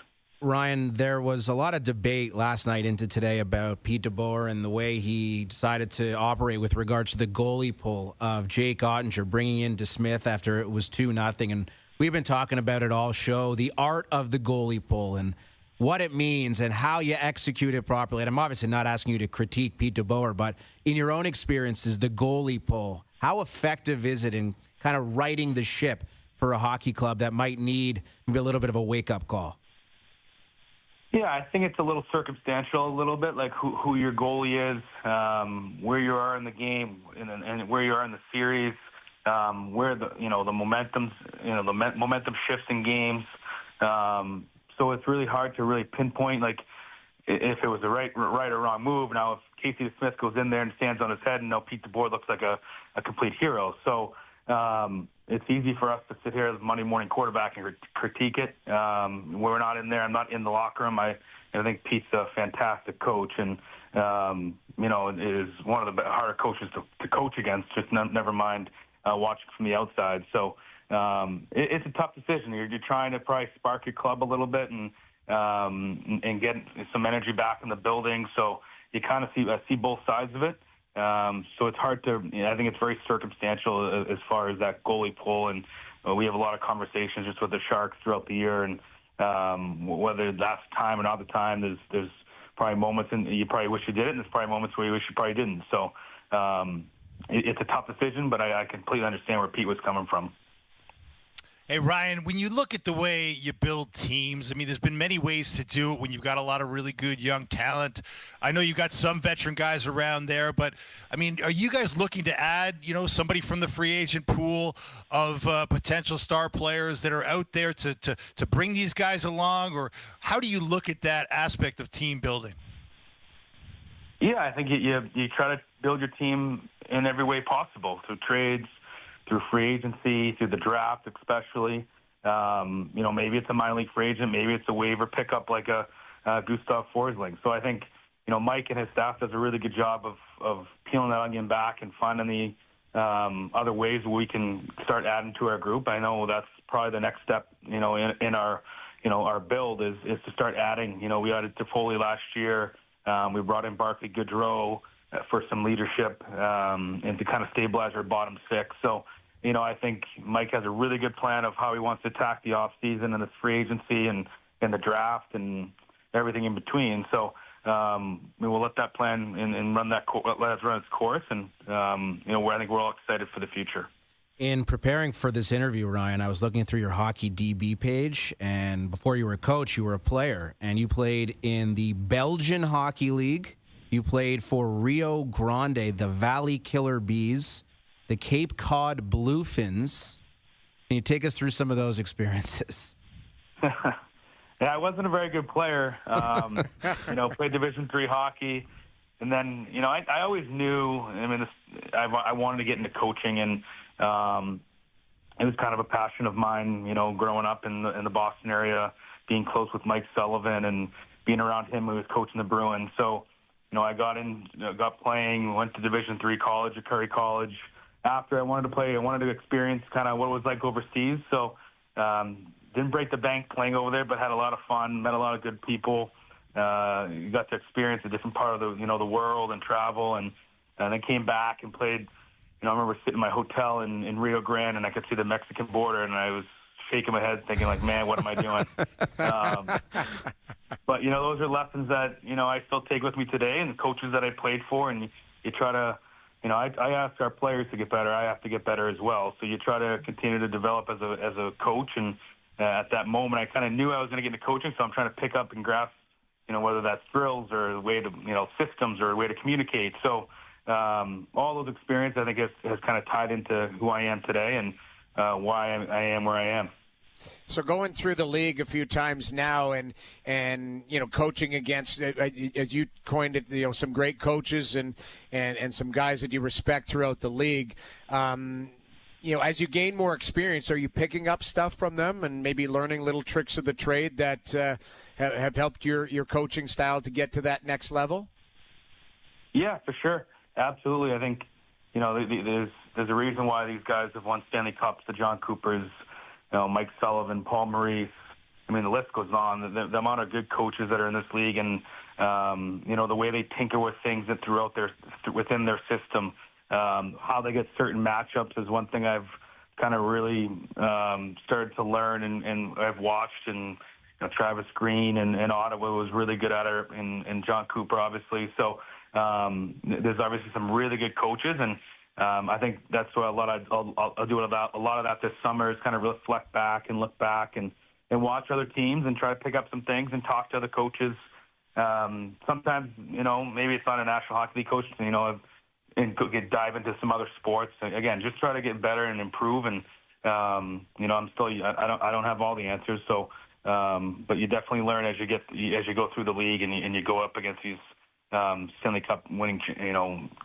Ryan, there was a lot of debate last night into today about Pete DeBoer and the way he decided to operate with regards to the goalie pull of Jake Ottinger, bringing in DeSmith after it was 2-0. And we've been talking about it all show, the art of the goalie pull and what it means and how you execute it properly. And I'm obviously not asking you to critique Pete DeBoer, but in your own experiences, the goalie pull, how effective is it in kind of righting the ship for a hockey club that might need maybe a little bit of a wake-up call? Yeah, I think it's a little circumstantial, a little bit, like who your goalie is, where you are in the game, and where you are in the series, where the momentum shifts in games. So it's really hard to really pinpoint, like, if it was the right or wrong move. Now, if Casey DeSmith goes in there and stands on his head, and Pete DeBoer looks like a complete hero. So it's easy for us to sit here as Monday morning quarterback and critique it. We're not in there. I'm not in the locker room. I think Pete's a fantastic coach, and is one of the harder coaches to coach against. Just never mind watching from the outside. So it's a tough decision. You're trying to probably spark your club a little bit and get some energy back in the building. So you kind of see both sides of it. So it's hard to. I think it's very circumstantial as far as that goalie pull, and we have a lot of conversations just with the Sharks throughout the year, and whether that's time or not the time. There's probably moments and you probably wish you did it, and there's probably moments where you wish you probably didn't. So it's a tough decision, but I completely understand where Pete was coming from. Hey, Ryan, when you look at the way you build teams, I mean, there's been many ways to do it when you've got a lot of really good young talent. I know you've got some veteran guys around there, but, I mean, are you guys looking to add, somebody from the free agent pool of potential star players that are out there to bring these guys along? Or how do you look at that aspect of team building? Yeah, I think you try to build your team in every way possible, through trades, through free agency, through the draft especially. Maybe it's a minor league free agent, maybe it's a waiver pickup like a Gustav Forsling. So I think, Mike and his staff does a really good job of peeling that onion back and finding the other ways we can start adding to our group. I know that's probably the next step, in our, our build is to start adding. We added Toffoli last year. We brought in Barclay Goodrow for some leadership and to kind of stabilize our bottom six. So, I think Mike has a really good plan of how he wants to attack the offseason and the free agency and the draft and everything in between. So we will let that plan and let it run its course. And, I think we're all excited for the future. In preparing for this interview, Ryan, I was looking through your hockey DB page, and before you were a coach, you were a player, and you played in the Belgian Hockey League. You played for Rio Grande, the Valley Killer Bees, the Cape Cod Bluefins. Can you take us through some of those experiences? Yeah, I wasn't a very good player. Played Division III hockey. And then, I always knew, I wanted to get into coaching, and it was kind of a passion of mine, growing up in the Boston area, being close with Mike Sullivan and being around him who was coaching the Bruins. So, I got playing, went to Division III college at Curry College. After I wanted to experience kind of what it was like overseas. So, didn't break the bank playing over there, but had a lot of fun, met a lot of good people. You got to experience a different part of the world and travel, and then came back and played. I remember sitting in my hotel in Rio Grande, and I could see the Mexican border, and I was shaking my head thinking, like, man, what am I doing? But, those are lessons that, I still take with me today, and the coaches that I played for, and you try to, I ask our players to get better. I have to get better as well. So you try to continue to develop as a coach, and at that moment, I kind of knew I was going to get into coaching, so I'm trying to pick up and grasp, whether that's drills or a way to, systems or a way to communicate. So all those experiences, I think, has kind of tied into who I am today and why I am where I am. So going through the league a few times now and coaching against, as you coined it, some great coaches and some guys that you respect throughout the league. As you gain more experience, are you picking up stuff from them and maybe learning little tricks of the trade that have helped your coaching style to get to that next level? Yeah, for sure. Absolutely. I think, there's a reason why these guys have won Stanley Cups, the John Coopers, Mike Sullivan, Paul Maurice. The list goes on. The amount of good coaches that are in this league, and the way they tinker with things that within their system, how they get certain matchups is one thing I've kind of really started to learn, and I've watched. And Travis Green and Ottawa was really good at it, and John Cooper obviously. So there's obviously some really good coaches, and I think that's what I'll do a lot of that this summer is kind of reflect back and look back and watch other teams and try to pick up some things and talk to other coaches. Sometimes, maybe it's not a National Hockey League coach, and dive into some other sports. Again, just try to get better and improve. And, I'm still, I don't have all the answers. So, but you definitely learn as you go through the league and you go up against these Stanley Cup winning,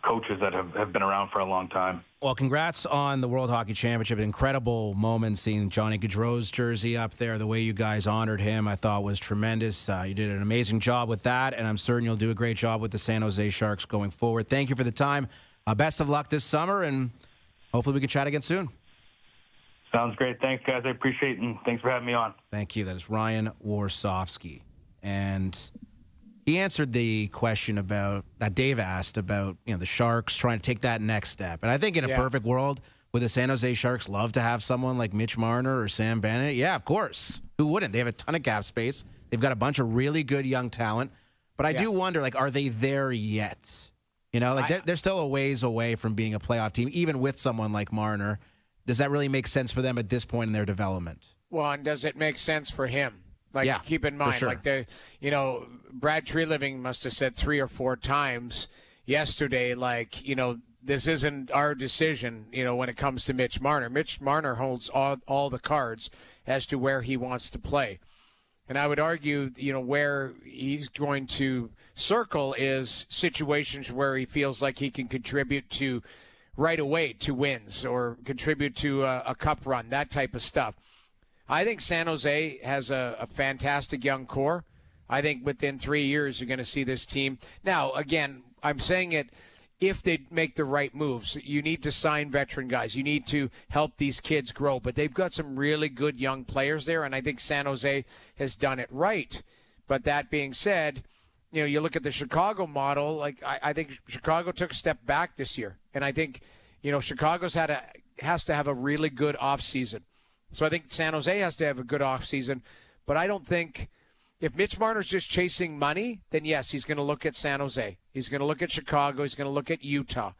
coaches that have been around for a long time. Well, congrats on the World Hockey Championship. Incredible moment seeing Johnny Gaudreau's jersey up there. The way you guys honored him, I thought was tremendous. You did an amazing job with that, and I'm certain you'll do a great job with the San Jose Sharks going forward. Thank you for the time. Best of luck this summer, and hopefully we can chat again soon. Sounds great. Thanks, guys. I appreciate it, and thanks for having me on. Thank you. That is Ryan Warsofsky. And he answered the question about that Dave asked about, the Sharks trying to take that next step. And I think in a perfect world, would the San Jose Sharks love to have someone like Mitch Marner or Sam Bennett? Yeah, of course. Who wouldn't? They have a ton of cap space. They've got a bunch of really good young talent. But I do wonder, are they there yet? They're still a ways away from being a playoff team, even with someone like Marner. Does that really make sense for them at this point in their development? Well, and does it make sense for him? Keep in mind, sure. Brad Treliving must have said 3 or 4 times yesterday, this isn't our decision, when it comes to Mitch Marner. Mitch Marner holds all the cards as to where he wants to play. And I would argue, where he's going to circle is situations where he feels like he can contribute to right away to wins or contribute to a cup run, that type of stuff. I think San Jose has a fantastic young core. I think within 3 years you're going to see this team. Now, again, I'm saying it if they make the right moves. You need to sign veteran guys. You need to help these kids grow. But they've got some really good young players there, and I think San Jose has done it right. But that being said, you look at the Chicago model, I think Chicago took a step back this year. And I think, Chicago's has to have a really good offseason. So I think San Jose has to have a good offseason. But I don't think if Mitch Marner's just chasing money, then yes, he's going to look at San Jose. He's going to look at Chicago. He's going to look at Utah.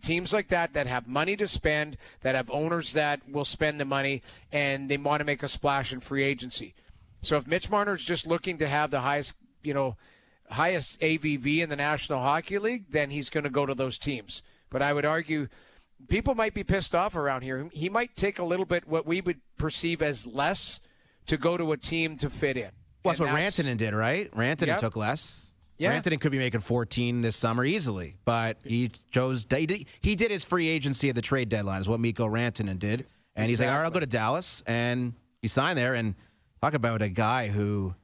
Teams like that have money to spend, that have owners that will spend the money, and they want to make a splash in free agency. So if Mitch Marner's just looking to have the highest AVV in the National Hockey League, then he's going to go to those teams. But I would argue people might be pissed off around here. He might take a little bit what we would perceive as less to go to a team to fit in. Well, that's what Rantanen did, right? Rantanen took less. Yeah. Rantanen could be making 14 this summer easily, but he chose. He did his free agency at the trade deadline, is what Mikko Rantanen did, and he's like, all right, I'll go to Dallas, and he signed there. And talk about a guy who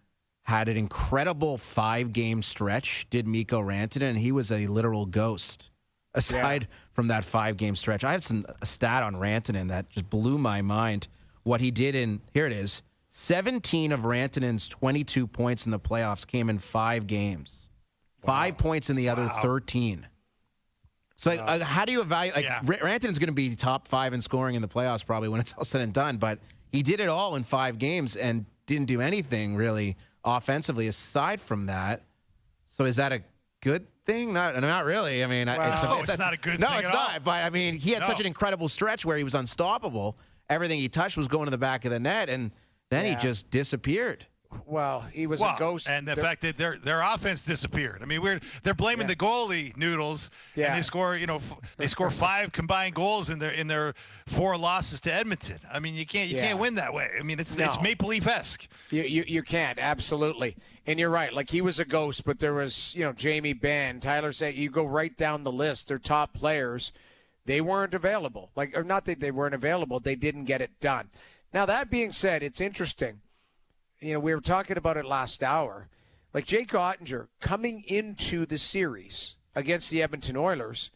had an incredible 5-game stretch. Did Mikko Rantanen, and he was a literal ghost. Aside from that 5-game stretch, I have a stat on Rantanen that just blew my mind. What he did here it is. 17 of Rantanen's 22 points in the playoffs came in 5 games. 5 points in the other 13. So how do you evaluate? Rantanen's going to be top 5 in scoring in the playoffs probably when it's all said and done, but he did it all in 5 games and didn't do anything really offensively aside from that. So is that a good thing? Not really. I mean, it's not a good thing. No, it's not. But I mean, he had such an incredible stretch where he was unstoppable. Everything he touched was going to the back of the net, and then he just disappeared. Well, he was a ghost. And the fact that their offense disappeared. I mean, they're blaming the goalie, Noodles, and they score 5 combined goals in their 4 losses to Edmonton. I mean, you can't win that way. I mean, it's Maple Leaf-esque. You can't, absolutely. And you're right. He was a ghost, but there was, Jamie Benn, Tyler said, you go right down the list. Their top players, they weren't available. Or not that they weren't available, they didn't get it done. Now, that being said, it's interesting. We were talking about it last hour. Jake Ottinger coming into the series against the Edmonton Oilers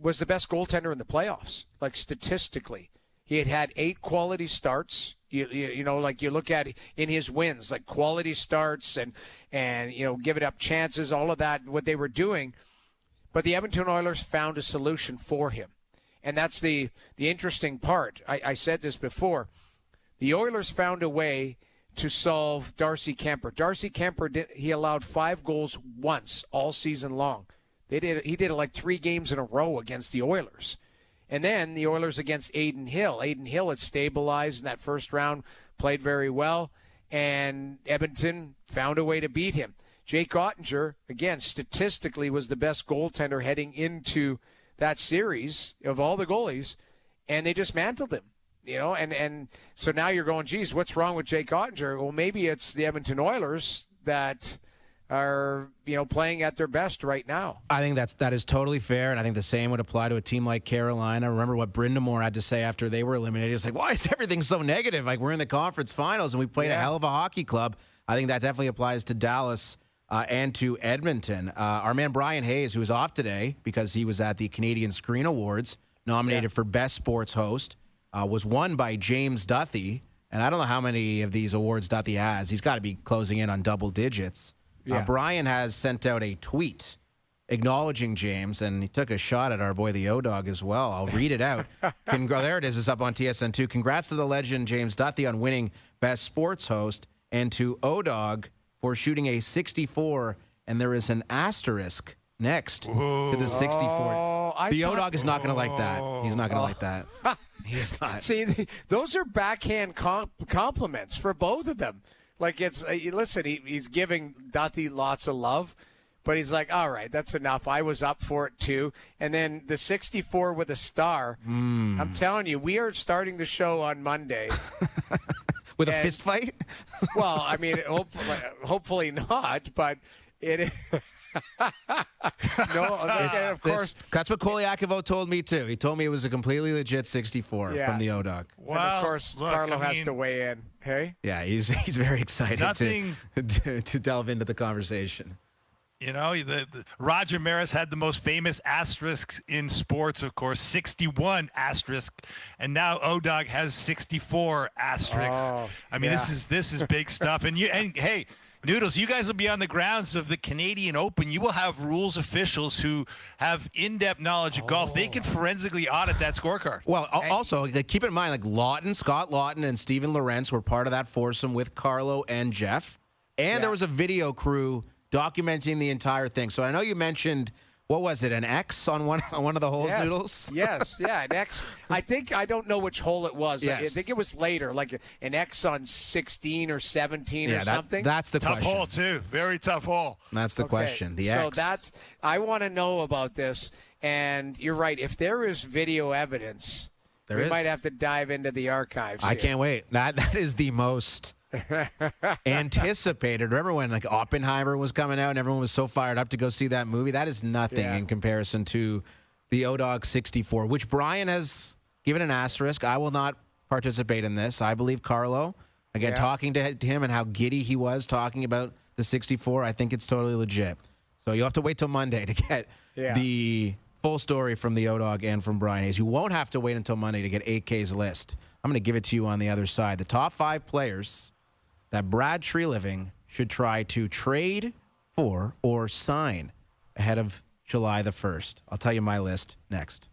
was the best goaltender in the playoffs, statistically. He had 8 quality starts. You look at in his wins, quality starts and giving up chances, all of that, what they were doing. But the Edmonton Oilers found a solution for him. And that's the interesting part. I said this before. The Oilers found a way to solve Darcy Kemper. Darcy Kemper, he allowed 5 goals once all season long. He did it 3 games in a row against the Oilers. And then the Oilers against Adin Hill. Adin Hill had stabilized in that first round, played very well, and Edmonton found a way to beat him. Jake Ottinger, again, statistically was the best goaltender heading into that series of all the goalies, and they dismantled him. And so now you're going, geez, what's wrong with Jake Ottinger? Well, maybe it's the Edmonton Oilers that are playing at their best right now. I think that is totally fair, and I think the same would apply to a team like Carolina. Remember what Brindamore had to say after they were eliminated. It's like, why is everything so negative? Like, we're in the conference finals, and we played a hell of a hockey club. I think that definitely applies to Dallas and to Edmonton. Our man Brian Hayes, who is off today because he was at the Canadian Screen Awards, nominated for Best Sports Host, was won by James Duthie. And I don't know how many of these awards Duthie has. He's got to be closing in on double digits. Yeah. Brian has sent out a tweet acknowledging James, and he took a shot at our boy the O-Dog as well. I'll read it out. There it is. It's up on TSN2. Congrats to the legend James Duthie on winning Best Sports Host, and to O-Dog for shooting a 64, and there is an asterisk next to the 64. The O-Dog is not going to like that. He's not going to like that. He's not. See, those are backhand compliments for both of them. Like, it's listen, he's giving Duthie lots of love, but he's like, all right, that's enough. I was up for it too. And then the 64 with a star. I'm telling you, we are starting the show on Monday. With a fist fight? Well, I mean, hopefully not, but it is. Of course. That's what Kolyakovo told me, too. He told me it was a completely legit 64 from the O-Dog. Well, and of course, Carlo has to weigh in. Hey? Yeah, he's very excited to delve into the conversation. The Roger Maris had the most famous asterisks in sports, of course, 61 asterisk, and now O-Dog has 64 asterisks. I mean, this is big stuff. And hey, Noodles, you guys will be on the grounds of the Canadian Open. You will have rules officials who have in-depth knowledge of golf. They can forensically audit that scorecard. Well, also, keep in mind, like Scott Lawton and Steven Lorentz were part of that foursome with Carlo and Jeff. And there was a video crew documenting the entire thing. So I know you mentioned, what was it, an X on one of the holes, Noodles? Yes, an X. I don't know which hole it was. Yes. I think it was later, like an X on 16 or 17 or something. That's the tough question. Hole, too. Very tough hole. That's the question, the X. So I want to know about this. And you're right. If there is video evidence, we might have to dive into the archives. I can't wait. That is the most anticipated. Remember when like Oppenheimer was coming out and everyone was so fired up to go see that movie? That is nothing in comparison to the O-Dog 64, which Brian has given an asterisk. I will not participate in this. I believe Carlo, again, talking to him and how giddy he was talking about the 64, I think it's totally legit. So you'll have to wait till Monday to get the full story from the O-Dog and from Brian Hayes. You won't have to wait until Monday to get 8K's list. I'm going to give it to you on the other side. The top 5 players that Brad Treliving should try to trade for or sign ahead of July the 1st. I'll tell you my list next.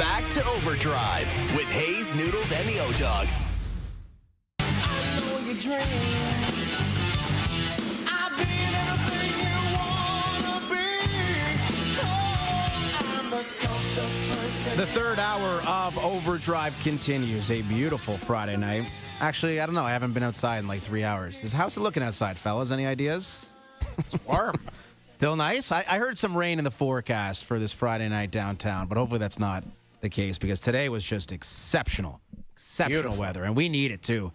Back to Overdrive with Hayes, Noodles, and the O-Dog. The third hour of Overdrive continues. A beautiful Friday night. Actually, I don't know. I haven't been outside in like 3 hours. How's it looking outside, fellas? Any ideas? It's warm. Still nice? I heard some rain in the forecast for this Friday night downtown, but hopefully that's not the case because today was just exceptional Beautiful. weather, and we need it too.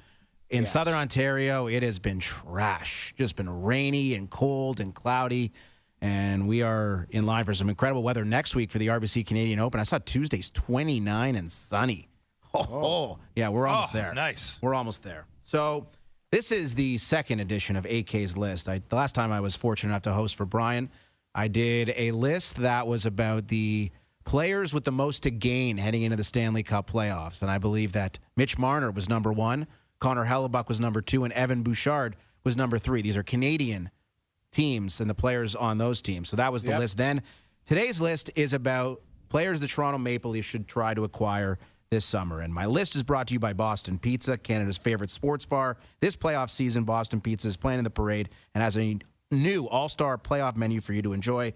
In Southern Ontario, it has been trash. Just been rainy and cold and cloudy, and we are in line for some incredible weather next week for the RBC Canadian Open. I saw Tuesday's 29 and sunny. Yeah, we're almost there. Nice. We're almost there. So this is the second edition of AK's List. The last time I was fortunate enough to host for Brian, I did a list that was about the players with the most to gain heading into the Stanley Cup playoffs. And I believe that Mitch Marner was number 1, Connor Hellebuck was number 2, and Evan Bouchard was number 3. These are Canadian teams and the players on those teams. So that was the list then. Today's list is about players the Toronto Maple Leafs should try to acquire this summer. And my list is brought to you by Boston Pizza, Canada's favorite sports bar. This playoff season, Boston Pizza is playing in the parade and has a new all-star playoff menu for you to enjoy.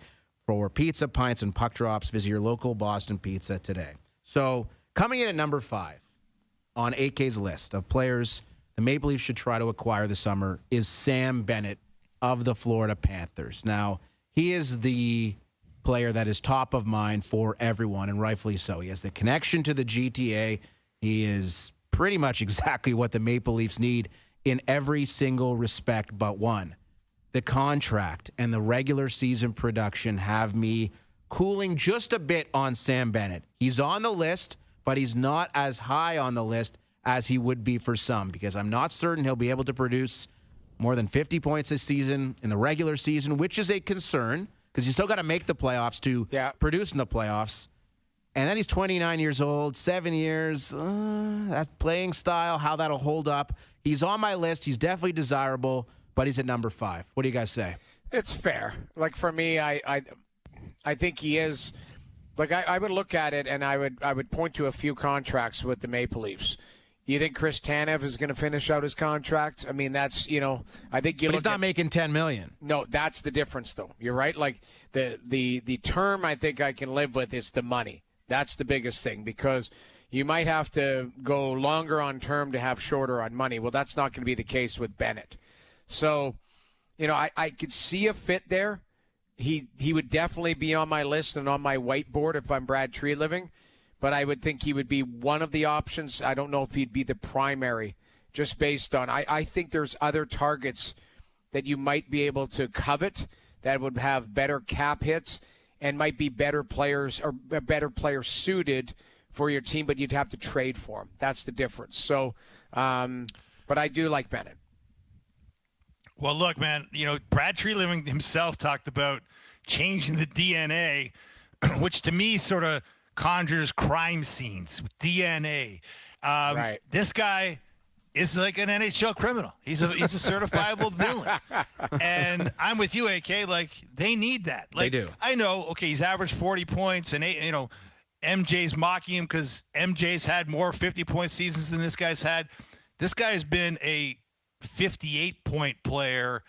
For pizza, pints, and puck drops, visit your local Boston Pizza today. So coming in at number 5 on AK's list of players the Maple Leafs should try to acquire this summer is Sam Bennett of the Florida Panthers. Now, he is the player that is top of mind for everyone, and rightfully so. He has the connection to the GTA. He is pretty much exactly what the Maple Leafs need in every single respect but one. The contract and the regular season production have me cooling just a bit on Sam Bennett. He's on the list, but he's not as high on the list as he would be for some, because I'm not certain he'll be able to produce more than 50 points this season in the regular season, which is a concern because you still got to make the playoffs to produce in the playoffs. And then he's 29 years old, 7 years. That playing style, how that'll hold up. He's on my list. He's definitely desirable, but he's at number 5. What do you guys say? It's fair. Like for me, I think he is. Like I would look at it and I would point to a few contracts with the Maple Leafs. You think Chris Tanev is going to finish out his contract? I mean, that's, I think But he's not making $10 million. No, that's the difference, though. You're right. Like the term I think I can live with is the money. That's the biggest thing, because you might have to go longer on term to have shorter on money. Well, that's not going to be the case with Bennett. So, I could see a fit there. He would definitely be on my list and on my whiteboard if I'm Brad Treliving. But I would think he would be one of the options. I don't know if he'd be the primary, just based on I think there's other targets that you might be able to covet that would have better cap hits and might be better players or better players suited for your team, but you'd have to trade for them. That's the difference. So, but I do like Bennett. Well, look, man, Brad Treliving himself talked about changing the DNA, which to me sort of conjures crime scenes with DNA. Right. This guy is like an NHL criminal. He's a certifiable villain. And I'm with you, AK. Like, they need that. Like, they do. I know. Okay, he's averaged 40 points, and MJ's mocking him because MJ's had more 50-point seasons than this guy's had. This guy's been a 58-point player,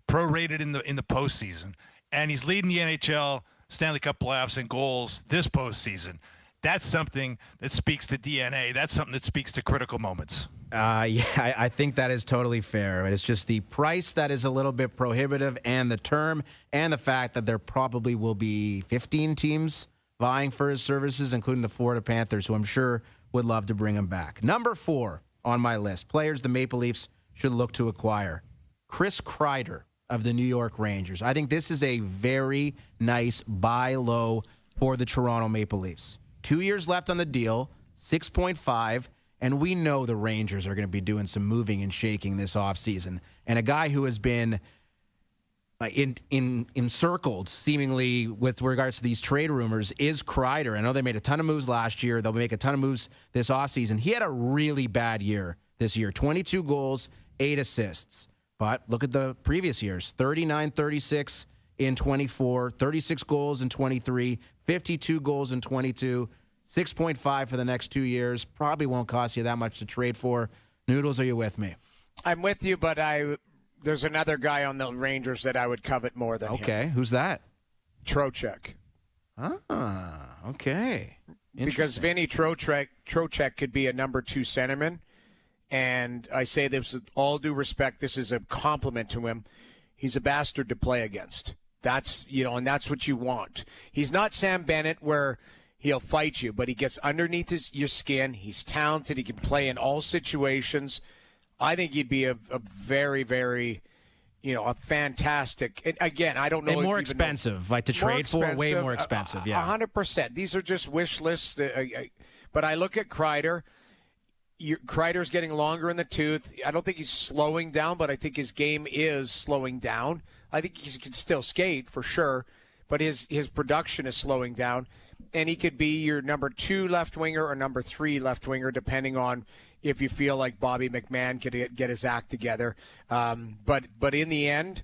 prorated in the postseason, and he's leading the NHL Stanley Cup playoffs in goals this postseason. That's something that speaks to DNA. That's something that speaks to critical moments. I think that is totally fair. It's just the price that is a little bit prohibitive, and the term, and the fact that there probably will be 15 teams vying for his services, including the Florida Panthers, who I'm sure would love to bring him back. Number 4 on my list, players the Maple Leafs should look to acquire. Chris Kreider of the New York Rangers. I think this is a very nice buy low for the Toronto Maple Leafs. 2 years left on the deal, 6.5, and we know the Rangers are going to be doing some moving and shaking this offseason. And a guy who has been encircled seemingly with regards to these trade rumors is Kreider. I know they made a ton of moves last year. They'll make a ton of moves this offseason. He had a really bad year this year. 22 goals, 8 assists. But look at the previous years. 39, 36 in 24, 36 goals in 23, 52 goals in 22, 6.5 for the next 2 years. Probably won't cost you that much to trade for. Noodles, are you with me? I'm with you, but there's another guy on the Rangers that I would covet more than him. Okay, who's that? Trocheck. Okay. Because Vinny Trocheck could be a number 2 centerman, and I say this with all due respect, this is a compliment to him. He's a bastard to play against. That's, and that's what you want. He's not Sam Bennett where he'll fight you, but he gets underneath your skin. He's talented. He can play in all situations. I think he'd be a very, very, a fantastic. And again, I don't know. And more expensive, like to trade for, way more expensive. Yeah, 100%. These are just wish lists. But I look at Kreider. Kreider's getting longer in the tooth. I don't think he's slowing down, but I think his game is slowing down. I think he can still skate for sure, but his production is slowing down. And he could be your number 2 left winger or number 3 left winger, depending on if you feel like Bobby McMahon could get his act together. But in the end,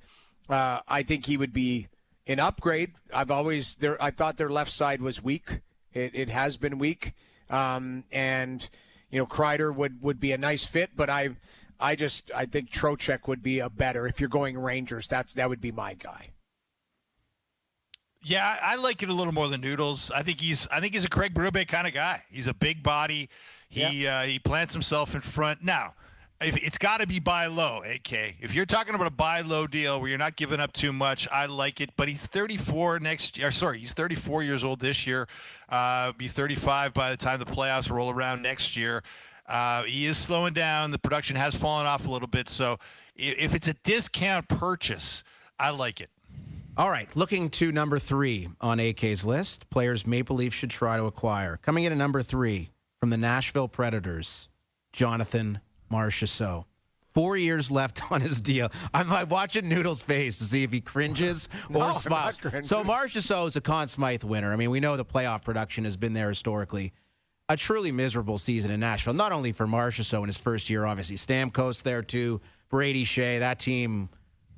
I think he would be an upgrade. I thought their left side was weak. It has been weak, and Kreider would be a nice fit. But I think Trocheck would be a better if you're going Rangers. That would be my guy. Yeah, I like it a little more than Noodles. I think he's a Craig Berube kind of guy. He's a big body. He plants himself in front. Now, it's got to be buy low, AK. If you're talking about a buy low deal where you're not giving up too much, I like it. But he's 34 next year. Sorry, he's 34 years old this year. Be 35 by the time the playoffs roll around next year. He is slowing down. The production has fallen off a little bit. So if it's a discount purchase, I like it. All right, looking to number 3 on AK's list, players Maple Leafs should try to acquire. Coming in at number 3 from the Nashville Predators, Jonathan Marchessault. 4 years left on his deal. I'm like watching Noodles' face to see if he cringes or smiles. So Marchessault is a Conn Smythe winner. I mean, we know the playoff production has been there historically. A truly miserable season in Nashville, not only for Marchessault in his first year, obviously. Stamkos there too, Brady Shea. That team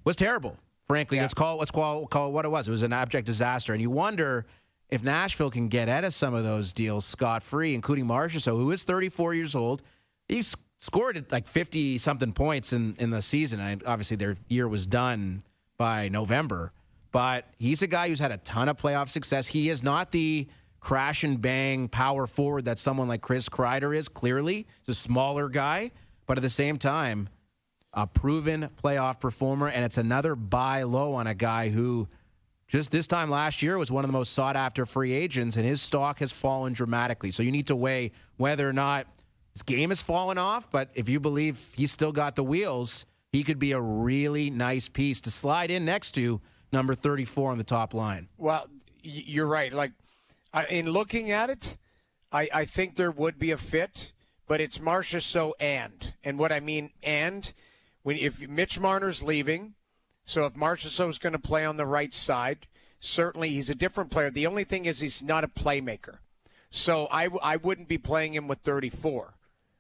was terrible. Frankly, let's call it what it was. It was an abject disaster. And you wonder if Nashville can get out of some of those deals scot-free, including Marchessault, who is 34 years old. He scored like 50-something points in the season. And obviously, their year was done by November. But he's a guy who's had a ton of playoff success. He is not the crash-and-bang power forward that someone like Chris Kreider is, clearly. He's a smaller guy. But at the same time, a proven playoff performer, and it's another buy low on a guy who just this time last year was one of the most sought-after free agents, and his stock has fallen dramatically. So you need to weigh whether or not his game has fallen off, but if you believe he's still got the wheels, he could be a really nice piece to slide in next to number 34 on the top line. Well, you're right. Like, in looking at it, I think there would be a fit, but it's Marchessault and what I mean if Mitch Marner's leaving, so if Marchessault's going to play on the right side, certainly he's a different player. The only thing is he's not a playmaker. So I wouldn't be playing him with 34.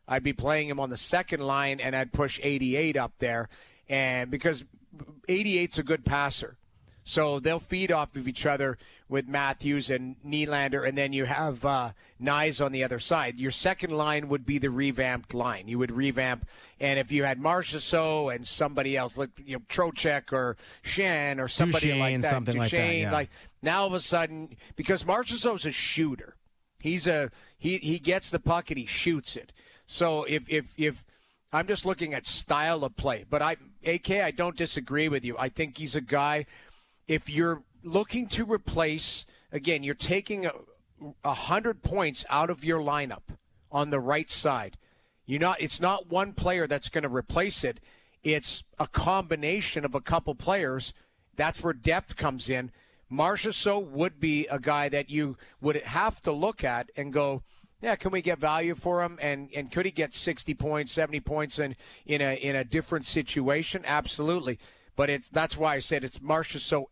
I'd be playing him on the second line, and I'd push 88 up there, and because 88's a good passer. So they'll feed off of each other with Matthews and Nylander, and then you have Nyes on the other side. Your second line would be the revamped line. You would revamp, and if you had Marchessault and somebody else, like Trocheck or Shen or somebody Duchesne, like that, something like that, yeah. like now all of a sudden, because Marchessault's a shooter, he gets the puck and he shoots it. So if I'm just looking at style of play, but I don't disagree with you. I think he's a guy. If you're looking to replace, again, you're taking 100 points out of your lineup on the right side. It's not one player that's going to replace it. It's a combination of a couple players. That's where depth comes in. Marchessault would be a guy that you would have to look at and go, yeah, can we get value for him? And could he get 60 points, 70 points in a different situation? Absolutely. But that's why I said it's Marchessault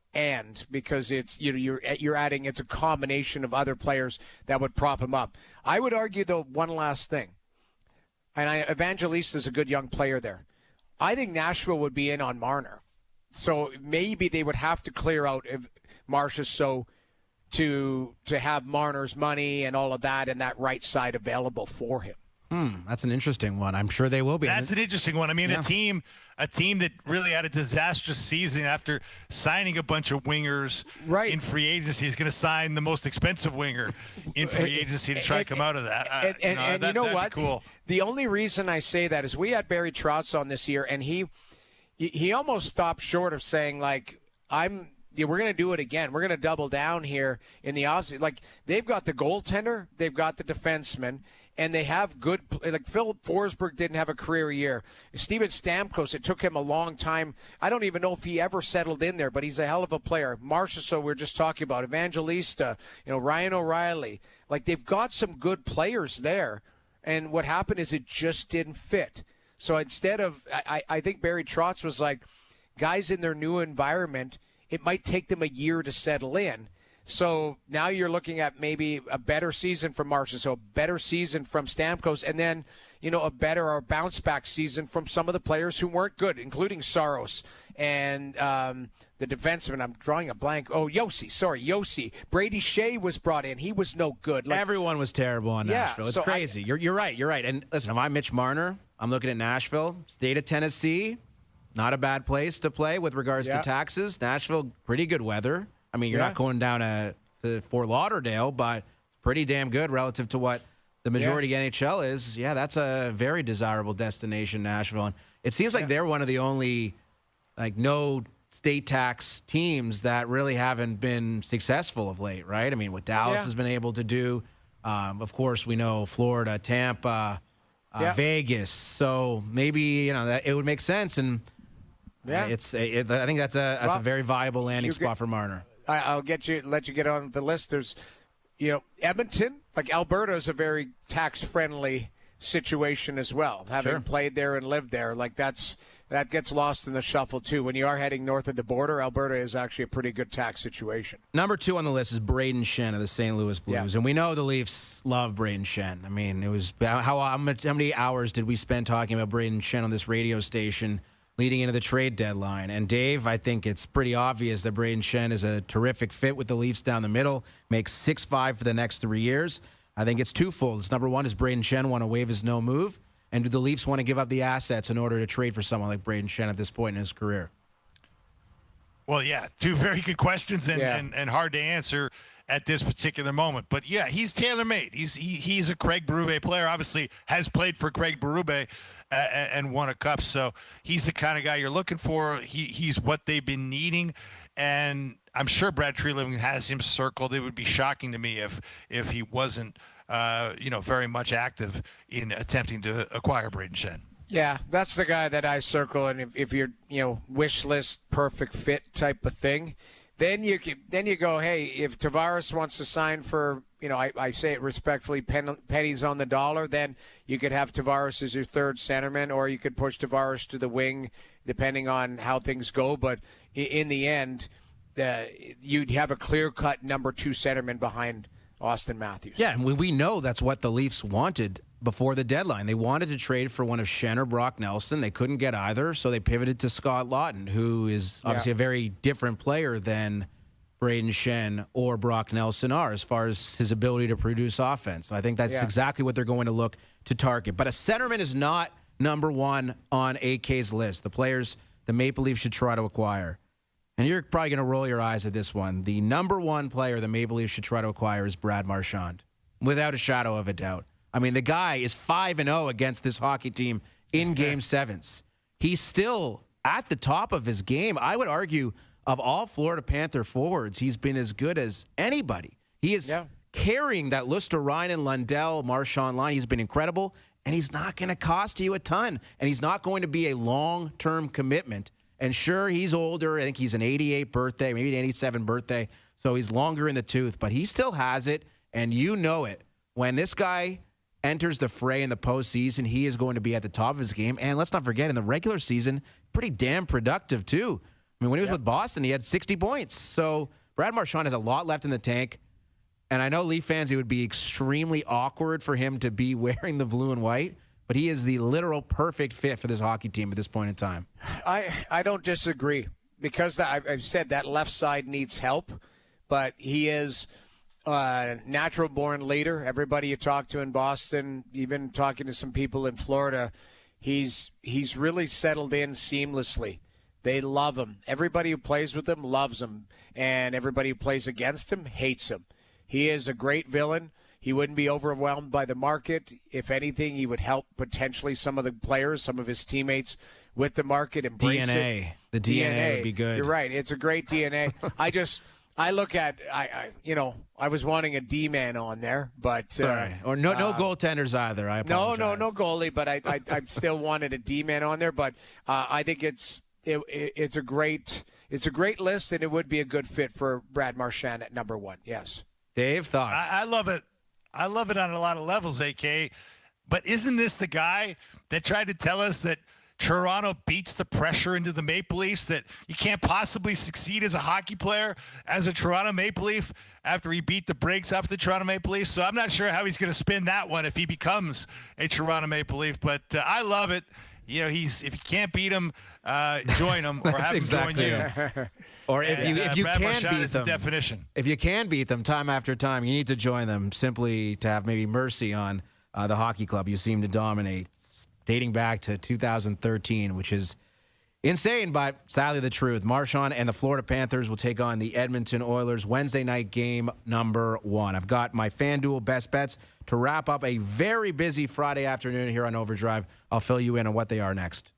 because it's you're adding, it's a combination of other players that would prop him up. I would argue though one last thing, and Evangelista is a good young player there. I think Nashville would be in on Marner, so maybe they would have to clear out Marchessault to have Marner's money and all of that and that right side available for him. That's an interesting one. I'm sure they will be. That's an interesting one. I mean, Yeah. a team that really had a disastrous season after signing a bunch of wingers in free agency is going to sign the most expensive winger in free agency to try and come out of that. And you know that'd what? Be cool. The only reason I say that is we had Barry Trotz on this year, and he almost stopped short of saying, like, we're going to do it again. We're going to double down here in the offseason. Like, they've got the goaltender, they've got the defenseman, and they have good – like, Phil Forsberg didn't have a career year. Steven Stamkos, it took him a long time. I don't even know if he ever settled in there, but he's a hell of a player. Marchessault, we were just talking about. Evangelista, Ryan O'Reilly. Like, they've got some good players there, and what happened is it just didn't fit. So instead of – I think Barry Trotz was like, guys in their new environment, it might take them a year to settle in. So now you're looking at maybe a better season from Marchessault, a better season from Stamkos, and then, a better or bounce back season from some of the players who weren't good, including Saros and the defenseman. I'm drawing a blank. Oh, Yossi. Brady Shea was brought in. He was no good. Everyone was terrible on Nashville. It's crazy. You're right. And listen, if I'm Mitch Marner, I'm looking at Nashville, state of Tennessee, not a bad place to play with regards to taxes. Nashville, pretty good weather. I mean, you're not going down to Fort Lauderdale, but it's pretty damn good relative to what the majority of NHL is. Yeah, that's a very desirable destination, Nashville. And it seems like they're one of the only, no state tax teams that really haven't been successful of late, right? I mean, what Dallas has been able to do. Of course, we know Florida, Tampa, Vegas. So maybe, that it would make sense. And I think that's a very viable landing spot for Marner. I'll let you get on the list. There's, Edmonton, like Alberta is a very tax-friendly situation as well. Having played there and lived there, that gets lost in the shuffle too. When you are heading north of the border, Alberta is actually a pretty good tax situation. Number 2 on the list is Braden Shen of the St. Louis Blues, and we know the Leafs love Braden Shen. I mean, it was how many hours did we spend talking about Braden Shen on this radio station leading into the trade deadline? And Dave, I think it's pretty obvious that Braden Shen is a terrific fit with the Leafs down the middle, makes 6.5 for the next 3 years. I think it's twofold. It's number one, does Braden Shen want to waive his no move? And do the Leafs want to give up the assets in order to trade for someone like Braden Shen at this point in his career? Well, yeah, two very good questions and hard to answer at this particular moment. But, yeah, he's tailor-made. He's a Craig Berube player, obviously has played for Craig Berube and won a cup. So he's the kind of guy you're looking for. He's what they've been needing. And I'm sure Brad Treliving has him circled. It would be shocking to me if he wasn't, very much active in attempting to acquire Braden Shen. Yeah, that's the guy that I circle. And if you're, wish list perfect fit type of thing, then you go, hey, if Tavares wants to sign for, I say it respectfully, pennies on the dollar, then you could have Tavares as your third centerman, or you could push Tavares to the wing, depending on how things go. But in the end, you'd have a clear-cut number 2 centerman behind Austin Matthews. Yeah, and we know that's what the Leafs wanted before the deadline. They wanted to trade for one of Shen or Brock Nelson. They couldn't get either, so they pivoted to Scott Laughton, who is obviously a very different player than Braden Shen or Brock Nelson are as far as his ability to produce offense. So I think that's exactly what they're going to look to target. But a centerman is not number 1 on AK's list, the players the Maple Leafs should try to acquire. And you're probably going to roll your eyes at this one. The number 1 player the Maple Leafs should try to acquire is Brad Marchand, without a shadow of a doubt. I mean, the guy is 5-0 against this hockey team in Game 7s. He's still at the top of his game. I would argue of all Florida Panther forwards, he's been as good as anybody. He is carrying that Luster-Ryan, Lundell, Marchand line. He's been incredible, and he's not going to cost you a ton, and he's not going to be a long-term commitment. And sure, he's older. I think he's an 88 birthday, maybe an 87 birthday, so he's longer in the tooth, but he still has it, and you know it. When this guy enters the fray in the postseason, he is going to be at the top of his game. And let's not forget, in the regular season, pretty damn productive, too. I mean, when he was with Boston, he had 60 points. So Brad Marchand has a lot left in the tank. And I know Leaf fans, it would be extremely awkward for him to be wearing the blue and white, but he is the literal perfect fit for this hockey team at this point in time. I don't disagree, because I've said that left side needs help. but he is a natural-born leader. Everybody you talk to in Boston, even talking to some people in Florida, he's really settled in seamlessly. They love him. Everybody who plays with him loves him, and everybody who plays against him hates him. He is a great villain. He wouldn't be overwhelmed by the market. If anything, he would help potentially some of the players, some of his teammates with the market. Embrace DNA. it. The DNA would be good. You're right. It's a great DNA. I look at, I was wanting a D-man on there, but or no goaltenders either. I apologize. No goalie, but I still wanted a D-man on there. But I think it's a great list, and it would be a good fit for Brad Marchand at number 1. Yes. Dave, thoughts? I love it. I love it on a lot of levels, AK. But isn't this the guy that tried to tell us that Toronto beats the pressure into the Maple Leafs, that you can't possibly succeed as a hockey player as a Toronto Maple Leaf after he beat the brakes off the Toronto Maple Leafs? So I'm not sure how he's going to spin that one if he becomes a Toronto Maple Leaf. But I love it. If you can't beat him, join him or have him join you. Or if you Brad can Marchand beat is the them, definition. If you can beat them time after time, you need to join them simply to have maybe mercy on the hockey club you seem to dominate, dating back to 2013, which is insane, but sadly the truth. Marchand and the Florida Panthers will take on the Edmonton Oilers Wednesday night game number 1. I've got my FanDuel best bets to wrap up a very busy Friday afternoon here on OverDrive. I'll fill you in on what they are next.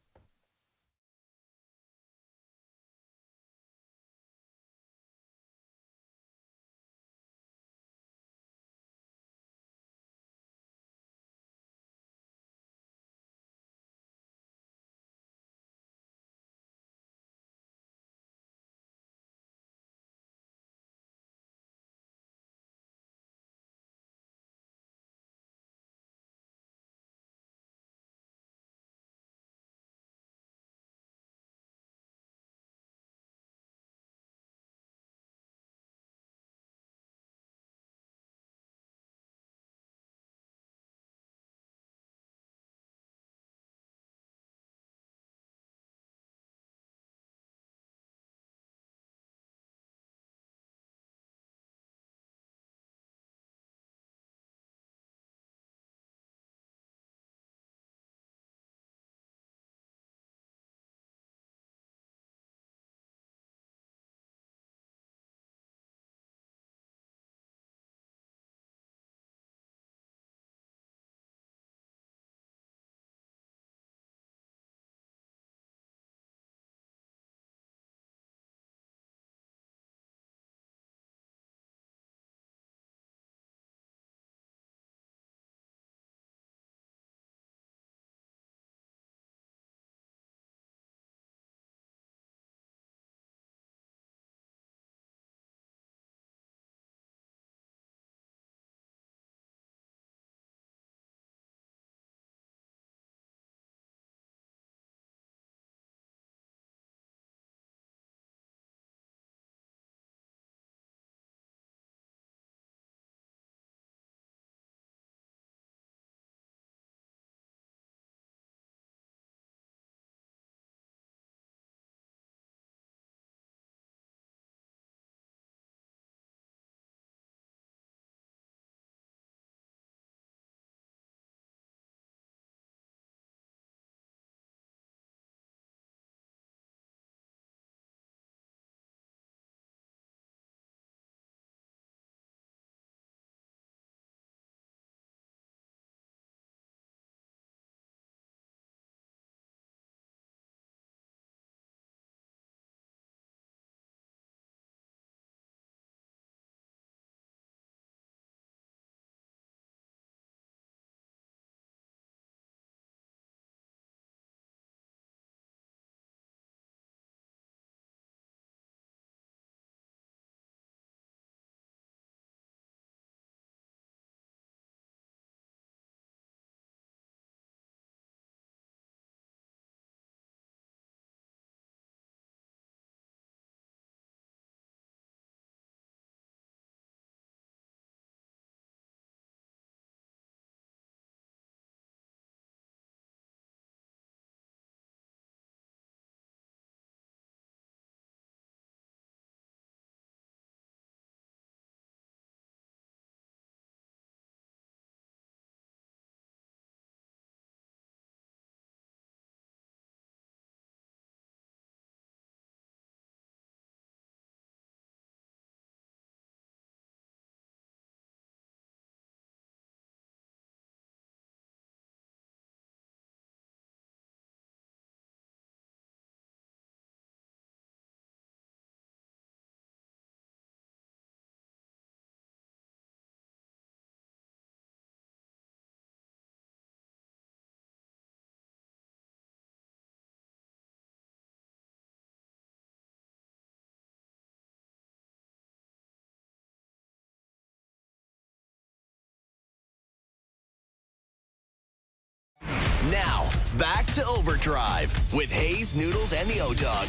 Now, back to Overdrive with Hayes, Noodles, and the O-Dog.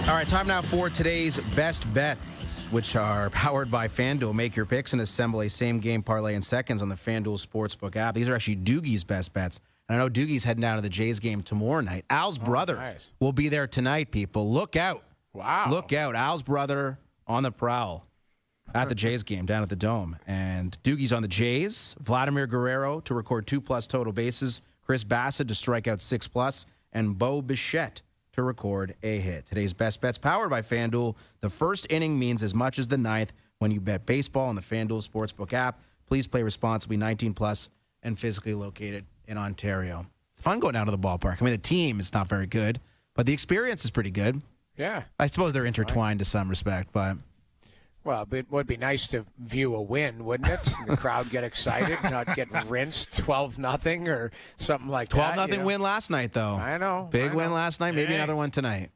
All right, time now for today's best bets, which are powered by FanDuel. Make your picks and assemble a same-game parlay in seconds on the FanDuel Sportsbook app. These are actually Doogie's best bets. And I know Doogie's heading down to the Jays game tomorrow night. Al's brother will be there tonight, people. Look out. Wow. Look out. Al's brother on the prowl at the Jays game down at the Dome. And Doogie's on the Jays. Vladimir Guerrero to record 2+ total bases. Chris Bassett to strike out 6+. And Bo Bichette to record a hit. Today's best bets powered by FanDuel. The first inning means as much as the ninth when you bet baseball on the FanDuel Sportsbook app. Please play responsibly, 18+ and physically located in Ontario. It's fun going down to the ballpark. I mean, the team is not very good, but the experience is pretty good. Yeah. I suppose they're intertwined to some respect, but... Well, it would be nice to view a win, wouldn't it? The crowd get excited, not get rinsed 12-0 or something like that. 12-0 win last night, though. I know. Big win last night, maybe another one tonight.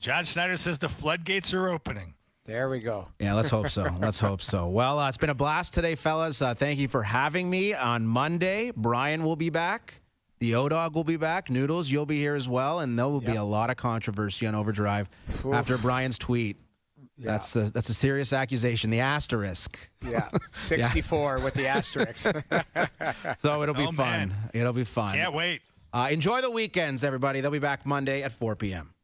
John Schneider says the floodgates are opening. There we go. Yeah, let's hope so. Let's hope so. Well, it's been a blast today, fellas. Thank you for having me. On Monday, Brian will be back. The O-Dog will be back. Noodles, you'll be here as well. And there will be a lot of controversy on Overdrive after Brian's tweet. Yeah. That's a serious accusation. The asterisk. Yeah, 64 with the asterisk. So it'll be fun. Man. It'll be fun. Can't wait. Enjoy the weekends, everybody. They'll be back Monday at 4 p.m.